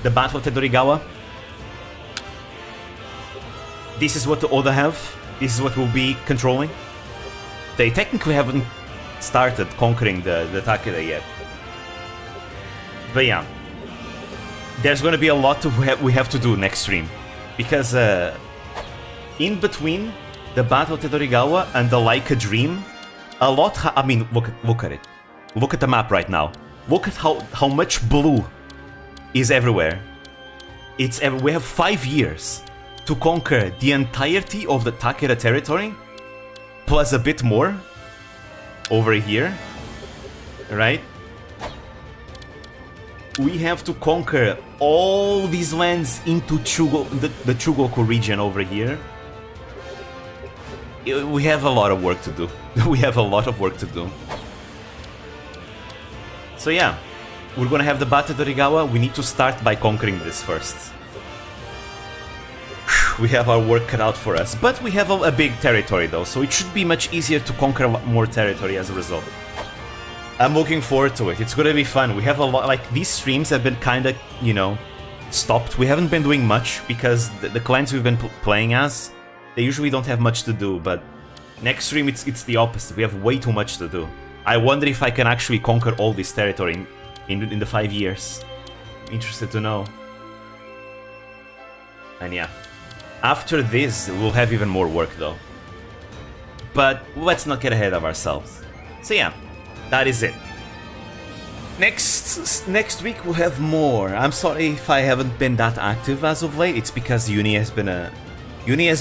the Battle of Tedorigawa. This is what the Oda have. This is what we'll be controlling. They technically haven't started conquering the Takeda yet. But yeah. There's gonna be a lot we have to do next stream. Because in between the Battle of Todorigawa and the Like a Dream, a lot. I mean, look at it. Look at the map right now. Look at how much blue is everywhere. We have 5 years to conquer the entirety of the Takeda territory, plus a bit more over here, right? We have to conquer all these lands into the Chugoku region over here. We have a lot of work to do. We have a lot of work to do. So yeah, we're gonna have the Battle of Todorigawa. We need to start by conquering this first. We have our work cut out for us, but we have a big territory though, so it should be much easier to conquer a lot more territory as a result. I'm looking forward to it. It's gonna be fun. We have a lot, like, these streams have been kinda, you know, stopped. We haven't been doing much because the clans we've been playing as, they usually don't have much to do, but next stream it's the opposite. We have way too much to do. I wonder if I can actually conquer all this territory in the 5 years. I'm interested to know. And yeah, after this we'll have even more work though. But let's not get ahead of ourselves. So yeah, that is it. Next week we'll have more. I'm sorry if I haven't been that active as of late. It's because uni has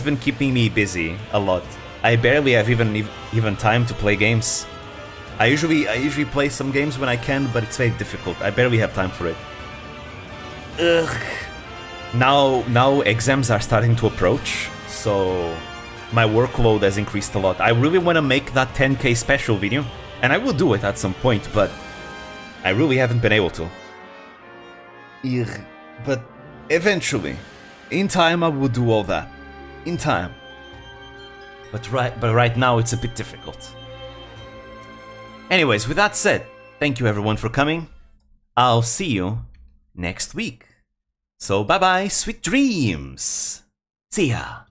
been keeping me busy a lot. I barely have even time to play games. I usually play some games when I can, but it's very difficult. I barely have time for it. Ugh. Now exams are starting to approach, so my workload has increased a lot. I really want to make that 10K special video, and I will do it at some point, but I really haven't been able to. Ugh. But eventually, in time, I will do all that. In time. But right now, it's a bit difficult. Anyways, with that said, thank you everyone for coming. I'll see you next week. So bye bye, sweet dreams. See ya.